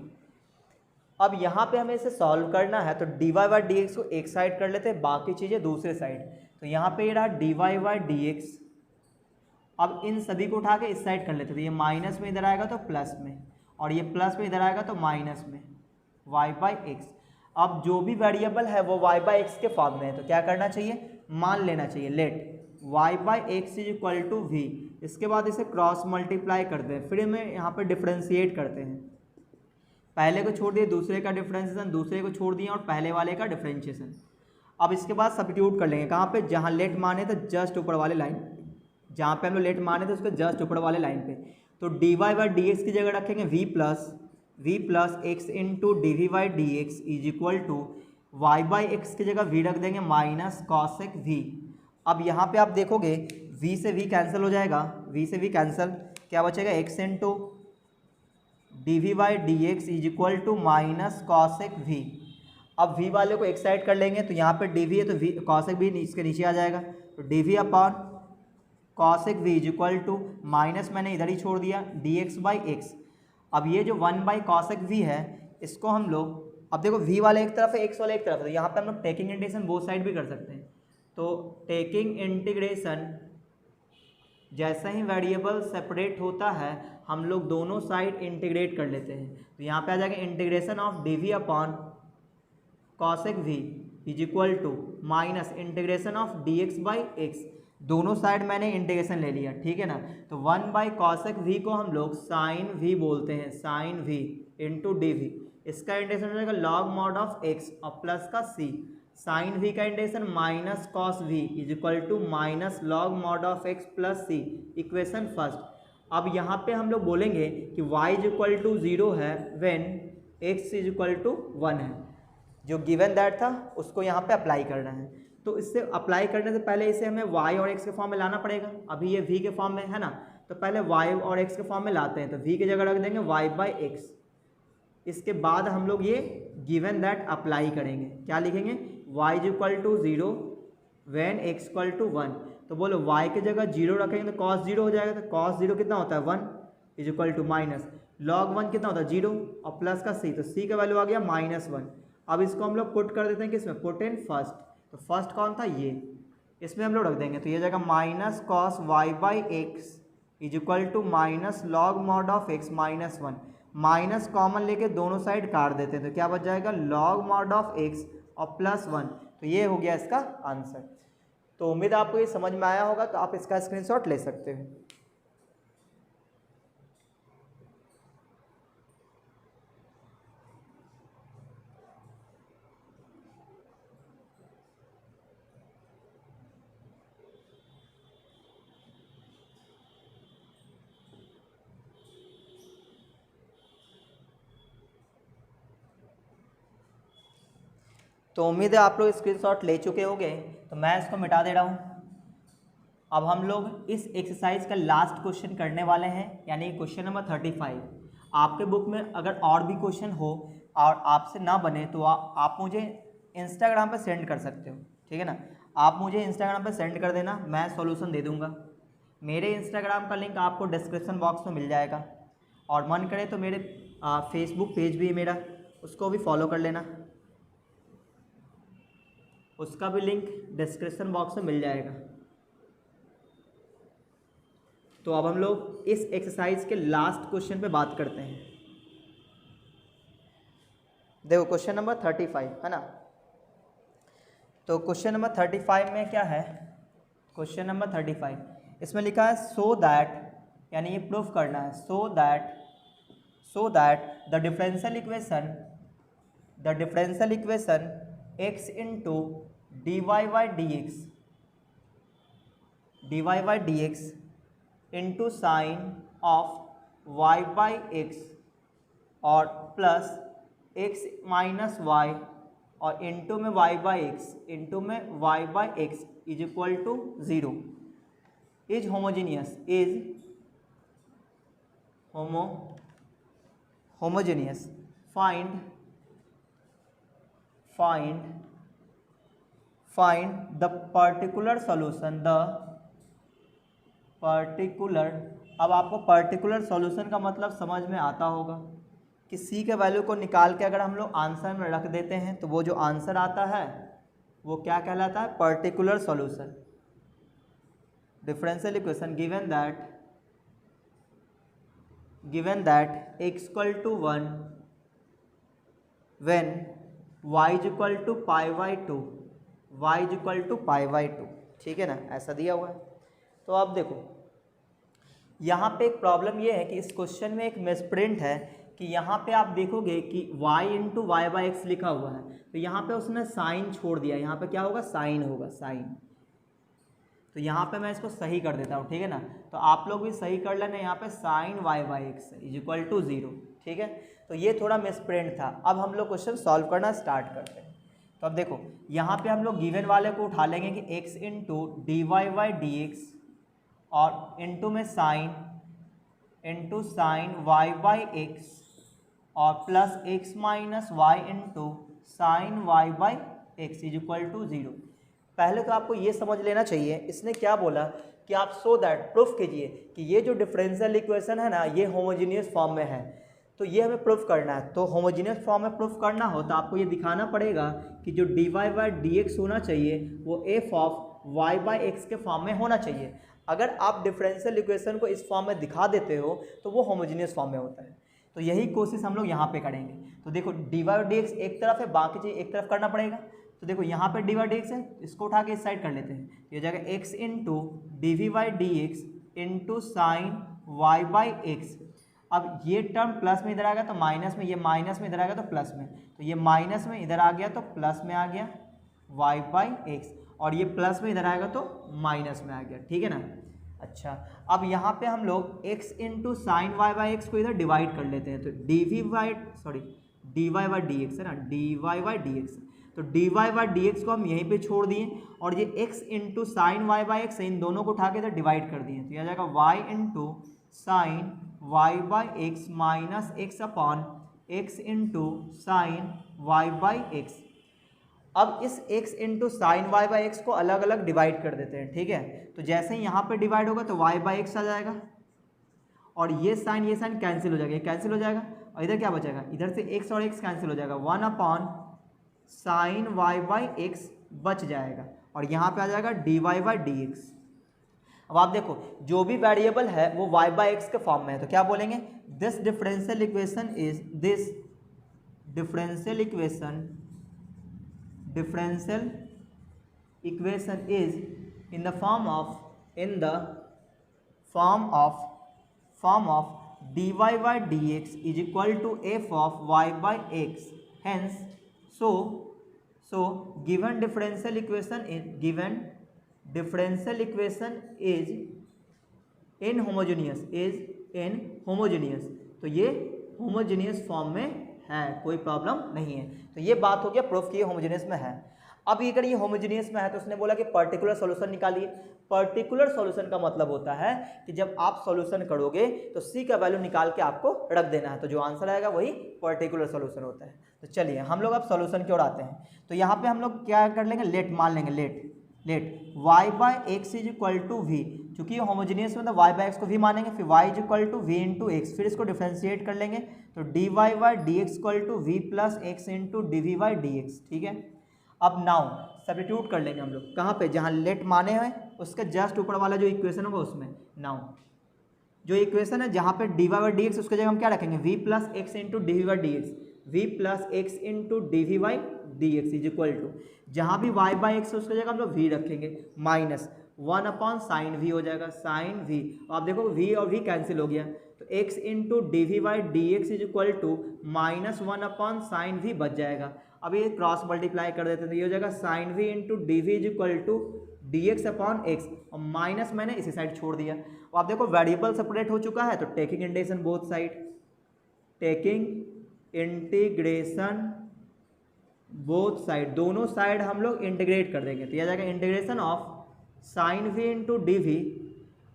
Speaker 1: अब यहाँ पे हमें इसे सॉल्व करना है, तो dy by dx को एक साइड कर लेते हैं, बाकी चीज़ें दूसरे साइड। तो यहाँ पे ये रहा dy by dx, अब इन सभी को उठा के इस साइड कर लेते हैं, तो ये माइनस में इधर आएगा तो प्लस में, और ये प्लस में इधर आएगा तो माइनस में y/x। अब जो भी वेरिएबल है वो y/x के फॉर्म में है, तो क्या करना चाहिए, मान लेना चाहिए, let y/x is equal to v। इसके बाद इसे क्रॉस मल्टीप्लाई करते हैं, फिर हमें यहाँ पर डिफ्रेंशिएट करते हैं। पहले को छोड़ दिए, दूसरे का डिफ्रेंशिएशन, दूसरे को छोड़ दिए और पहले वाले का डिफ्रेंशिएशन। अब इसके बाद सब्स्टिट्यूट कर लेंगे, कहाँ पे, जहाँ लेट माने तो जस्ट ऊपर वाले लाइन, जहाँ पे हम लोग लेट माने तो उसके जस्ट ऊपर वाले लाइन पे। तो dy by dx की जगह रखेंगे v plus x into d by d x is equal to y/x की जगह v रख देंगे माइनस cosec v। अब यहाँ पे आप देखोगे v से v कैंसिल हो जाएगा, v से v कैंसिल, क्या बचेगा x into d by d x is equal to minus cosec v। अब v वाले को एक साइड कर लेंगे, तो यहाँ पे dv है तो v cosec v इसके नीचे आ जाएगा, तो dv upon cosec v is equal to minus मैंने इधर ही छोड़ दिया dx बाई x। अब ये जो 1/cosec v है इसको हम लोग, अब देखो v वाले एक तरफ है x वाले एक तरफ है, तो यहाँ पे हम लोग टेकिंग इंटीग्रेशन बोथ साइड भी कर सकते हैं। तो टेकिंग इंटीग्रेशन, जैसा ही वेरिएबल सेपरेट होता है हम लोग दोनों साइड इंटीग्रेट कर लेते हैं। तो यहाँ पे आ जाएगा integration of dv upon cosec v is equal to minus integration of dx by x। दोनों साइड मैंने इंटीग्रेशन ले लिया, ठीक है ना। तो 1/cosec v को हम लोग साइन v बोलते हैं, sine v into d v. इसका इंटीग्रेशन हो जाएगा लॉग मॉड ऑफ x और प्लस का c। साइन v का integration minus cos v is equal to minus log mod of x plus c, equation first. अब यहाँ पे हम लोग बोलेंगे कि y इज इक्वल टू 0 है when x is equal to 1 है। जो गिवन दैट था उसको यहाँ पे अप्लाई करना है। तो इससे अप्लाई करने से पहले इसे हमें y और x के फॉर्म में लाना पड़ेगा। अभी ये v के फॉर्म में है ना, तो पहले y और x के फॉर्म में लाते हैं। तो v की जगह रख देंगे y/x। इसके बाद हम लोग ये गिवन दैट अप्लाई करेंगे, क्या लिखेंगे, y is equal to 0 when x equal to 1। तो बोलो y की जगह 0 रखेंगे तो cos 0 हो जाएगा, तो cos 0 कितना होता है 1 is equal to minus log 1 कितना होता है 0 और प्लस का c, तो c का वैल्यू आ गया -1। अब इसको हम लोग पुट कर देते हैं किसमें, पुट इन फर्स्ट, तो फर्स्ट कौन था ये, इसमें हम लोग रख देंगे, तो ये जाएगा minus cos Y by x is equal to minus log mod of x -1, minus common लेके दोनों साइड काट देते हैं, तो क्या बच जाएगा लॉग मॉड ऑफ एक्स और +1, तो ये हो गया इसका आंसर। तो उम्मीद आपको ये समझ में आया होगा, तो आप इसका स्क्रीनशॉट ले सकते हो। तो उम्मीद है आप लोग स्क्रीनशॉट ले चुके होंगे, तो मैं इसको मिटा दे रहा हूँ। अब हम लोग इस एक्सरसाइज का लास्ट क्वेश्चन करने वाले हैं, यानी क्वेश्चन नंबर 35। आपके बुक में अगर और भी क्वेश्चन हो और आपसे ना बने तो आप मुझे इंस्टाग्राम पे सेंड कर सकते हो, ठीक है ना। आप मुझे इंस्टाग्राम पे सेंड कर देना, मैं सॉल्यूशन दे दूँगा। मेरे इंस्टाग्राम का लिंक आपको डिस्क्रिप्शन बॉक्स में मिल जाएगा, और मन करे तो मेरे फेसबुक पेज भी है मेरा, उसको भी फॉलो कर लेना, उसका भी लिंक डिस्क्रिप्शन बॉक्स में मिल जाएगा। तो अब हम लोग इस एक्सरसाइज के लास्ट क्वेश्चन पे बात करते हैं। देखो क्वेश्चन नंबर 35 है ना, तो क्वेश्चन नंबर 35 में क्या है, क्वेश्चन नंबर 35 इसमें लिखा है सो दैट, यानी ये प्रूफ करना है, so that the differential equation x into dy by d x into sine of y by x और प्लस x माइनस वाई और इंटू में y by x is equal to 0 is homogeneous find the particular solution, अब आपको particular solution का मतलब समझ में आता होगा कि सी के वैल्यू को निकाल के अगर हम लोग आंसर में रख देते हैं तो वो जो आंसर आता है वो क्या कहलाता है, particular solution. Differential equation given that x equal to 1 when y is equal to pi by 2, ठीक है ना, ऐसा दिया हुआ है। तो अब देखो यहाँ पे एक प्रॉब्लम ये है कि इस क्वेश्चन में एक मिसप्रिंट है कि यहाँ पे आप देखोगे कि y into y by x लिखा हुआ है, तो यहाँ पे उसने साइन छोड़ दिया, यहाँ पे क्या होगा साइन होगा, साइन। तो यहाँ पे मैं इसको सही कर देता हूँ, ठीक है ना, तो आप लोग भी सही कर लेना, यहाँ पे sine y by x is equal to 0, ठीक है। तो ये थोड़ा मिसप्रिंट था। अब हम लोग क्वेश्चन सॉल्व करना स्टार्ट करते हैं। तो अब देखो यहाँ पे हम लोग गिवन वाले को उठा लेंगे कि x into d y by d x और इंटू में साइन वाई बाई एक्स और plus x minus y into sine y by x is equal to 0। पहले तो आपको ये समझ लेना चाहिए, इसने क्या बोला कि आप सो दैट प्रूफ कीजिए कि ये जो डिफरेंशियल इक्वेशन है ना ये होमोजीनियस फॉर्म में है, तो ये हमें प्रूफ करना है। तो होमोजीनियस फॉर्म में प्रूफ करना हो तो आपको ये दिखाना पड़ेगा कि जो d y by d x होना चाहिए वो f of y by x के फॉर्म में होना चाहिए। अगर आप डिफरेंशियल इक्वेशन को इस फॉर्म में दिखा देते हो तो वो होमोजीनियस फॉर्म में होता है। तो यही कोशिश हम लोग यहाँ पे करेंगे। तो देखो डी वाई डी एक्स एक तरफ है, बाकी चीज़ एक तरफ करना पड़ेगा। तो देखो यहाँ पे डी वाई डी एक्स है, इसको उठा के इस साइड कर लेते हैं, ये हो जाएगा x into d v by d x into sine y by x. अब ये टर्म प्लस में इधर आ गया तो माइनस में, ये माइनस में इधर आ गया तो प्लस में, तो ये माइनस में इधर आ गया तो प्लस में आ गया वाई बाई एक्स, और ये प्लस में इधर आएगा तो माइनस में आ गया, ठीक है ना। अच्छा, अब यहाँ पे हम लोग x into sine y by x को इधर डिवाइड कर लेते हैं, तो d y by d x है ना, d y by d x, तो d y by d x को हम यहीं पे छोड़ दिए और ये x into sine y by x इन दोनों को उठा के इधर डिवाइड कर दिए, तो यह आ जाएगा y into sine y by x minus x upon x into sine y by x. अब इस x into sine y by x को अलग अलग डिवाइड कर देते हैं, ठीक है। तो जैसे ही यहाँ पे डिवाइड होगा तो y बाई एक्स आ जाएगा और ये साइन कैंसिल हो जाएगा, ये कैंसिल हो जाएगा और इधर क्या बचेगा, इधर से x और x कैंसिल हो जाएगा, 1 upon sine y by x बच जाएगा और यहाँ पे आ जाएगा dy बाई डी एक्स। अब आप देखो जो भी वेरिएबल है वो y बाई एक्स के फॉर्म में है, तो क्या बोलेंगे, this differential equation is is in the form of dy by dx is equal to f of y by x. Hence, so given differential equation is inhomogeneous, तो ये homogeneous form में है, कोई प्रॉब्लम नहीं है। तो ये बात हो गया प्रूफ कि ये होमोजेनियस में है। अब अगर ये होमोजेनियस में है तो उसने बोला कि पर्टिकुलर सॉल्यूशन निकालिए। पर्टिकुलर सॉल्यूशन का मतलब होता है कि जब आप सॉल्यूशन करोगे तो सी का वैल्यू निकाल के आपको रख देना है, तो जो आंसर आएगा वही पर्टिकुलर सॉल्यूशन होता है। तो चलिए हम लोग अब सॉल्यूशन की ओर आते हैं। तो यहाँ पे हम लोग क्या कर लेंगे, लेट मान लेंगे, let y by x is equal to v, चूंकि ये होमोजेनियस में तो y बाई एक्स को v मानेंगे, फिर y is equal to v into x, फिर इसको डिफ्रेंशिएट कर लेंगे तो dy by d x equal to v plus x into d v by d x, ठीक है। अब नाउ सब्स्टिट्यूट कर लेंगे हम लोग, कहाँ पे, जहाँ लेट माने हैं उसके जस्ट ऊपर वाला जो इक्वेशन होगा उसमें। नाउ जो इक्वेशन है जहाँ पे d y by d x उसके जगह हम क्या रखेंगे, v plus x into d v by d x, v plus x into d v by d x is equal to, जहाँ भी वाई बाई एक्स उसके जगह हम लोग वी रखेंगे, माइनस 1 अपॉन साइन वी हो जाएगा, साइन वी। आप देखो वी और वी कैंसिल हो गया तो x into d v by d x is equal to minus 1 upon sine v बच जाएगा। अब ये क्रॉस मल्टीप्लाई कर देते हैं तो ये हो जाएगा sine v into d v is equal to d x upon x और माइनस मैंने इसी साइड छोड़ दिया। अब आप देखो वेरिएबल सेपरेट हो चुका है तो taking integration both side, taking integration both side, दोनों साइड हम लोग इंटीग्रेट कर देंगे तो यह आ जाएगा integration of sine v into d v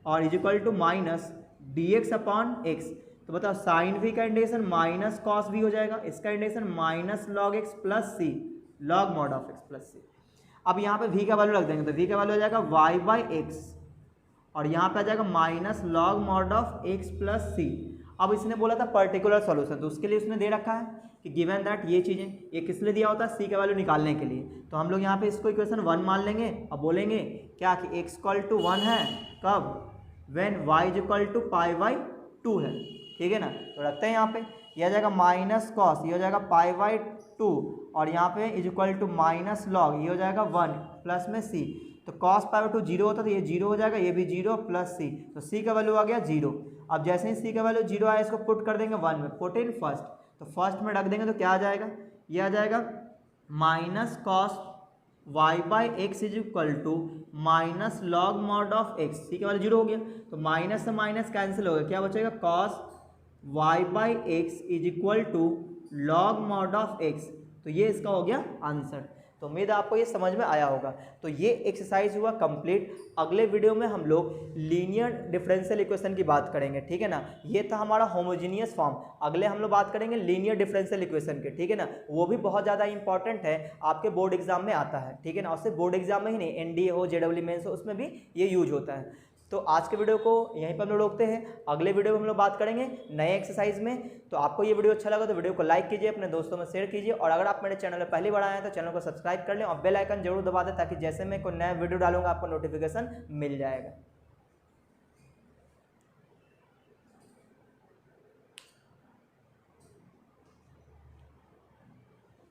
Speaker 1: और is equal to minus d x upon x. तो बताओ साइन वी का इंटीग्रेशन माइनस कॉस वी हो जाएगा, इसका integration minus log x plus c, log mod of x plus c. अब यहाँ पे v का वैल्यू रख देंगे तो v का वैल्यू हो जाएगा y बाई एक्स और यहाँ पे आ जाएगा minus log mod of x plus c. अब इसने बोला था पर्टिकुलर सॉल्यूशन, तो उसके लिए उसने दे रखा है कि गिवन दैट ये चीज़ें, ये किस लिए दिया होता है, सी का वैल्यू निकालने के लिए। तो हम लोग यहाँ पे इसको इक्वेशन 1 मान लेंगे और बोलेंगे क्या कि x इक्वल टू 1 है कब, when y is equal to pi by 2 है, ठीक है ना। तो रखते हैं यहाँ पे, यह आ जाएगा माइनस कॉस, ये हो जाएगा पाई बाई 2 और यहाँ पे is equal to minus log, ये हो जाएगा 1 प्लस में सी। तो कॉस पाई बाई 2 जीरो होता है तो ये जीरो हो जाएगा, ये भी जीरो प्लस सी, तो सी का वैल्यू आ गया 0। अब जैसे ही सी का वैल्यू 0 आया इसको पुट कर देंगे 1 में, पुट इन फर्स्ट, तो फर्स्ट में रख देंगे तो क्या आ जाएगा, ये आ जाएगा minus cos Y by x is equal to minus log mod of X, C का वैल्यू 0 हो गया तो माइनस से माइनस कैंसिल हो गया, क्या बचेगा cos Y by x is equal to log mod of x. तो ये इसका हो गया आंसर। तो उम्मीद है आपको ये समझ में आया होगा। तो ये एक्सरसाइज हुआ कंप्लीट। अगले वीडियो में हम लोग लीनियर डिफरेंशियल इक्वेशन की बात करेंगे, ठीक है ना। ये था हमारा होमोजीनियस फॉर्म, अगले हम लोग बात करेंगे लीनियर डिफरेंशियल इक्वेशन के, ठीक है ना। वो भी बहुत ज़्यादा इंपॉर्टेंट है, आपके बोर्ड एग्जाम में आता है, ठीक है ना। और सिर्फ बोर्ड एग्जाम में ही नहीं, एनडीए हो, जेडब्ल्यू मेंस हो, उसमें भी ये यूज होता है। तो आज के वीडियो को यहीं पर हम लोग रोकते हैं, अगले वीडियो में हम लोग बात करेंगे नए एक्सरसाइज में। तो आपको ये वीडियो अच्छा लगा तो वीडियो को लाइक कीजिए, अपने दोस्तों में शेयर कीजिए, और अगर आप मेरे चैनल में पहली बार आए हैं तो चैनल को सब्सक्राइब कर लें और बेल आइकन जरूर दबा दें ताकि जैसे मैं कोई नया वीडियो डालूंगा आपको नोटिफिकेशन मिल जाएगा।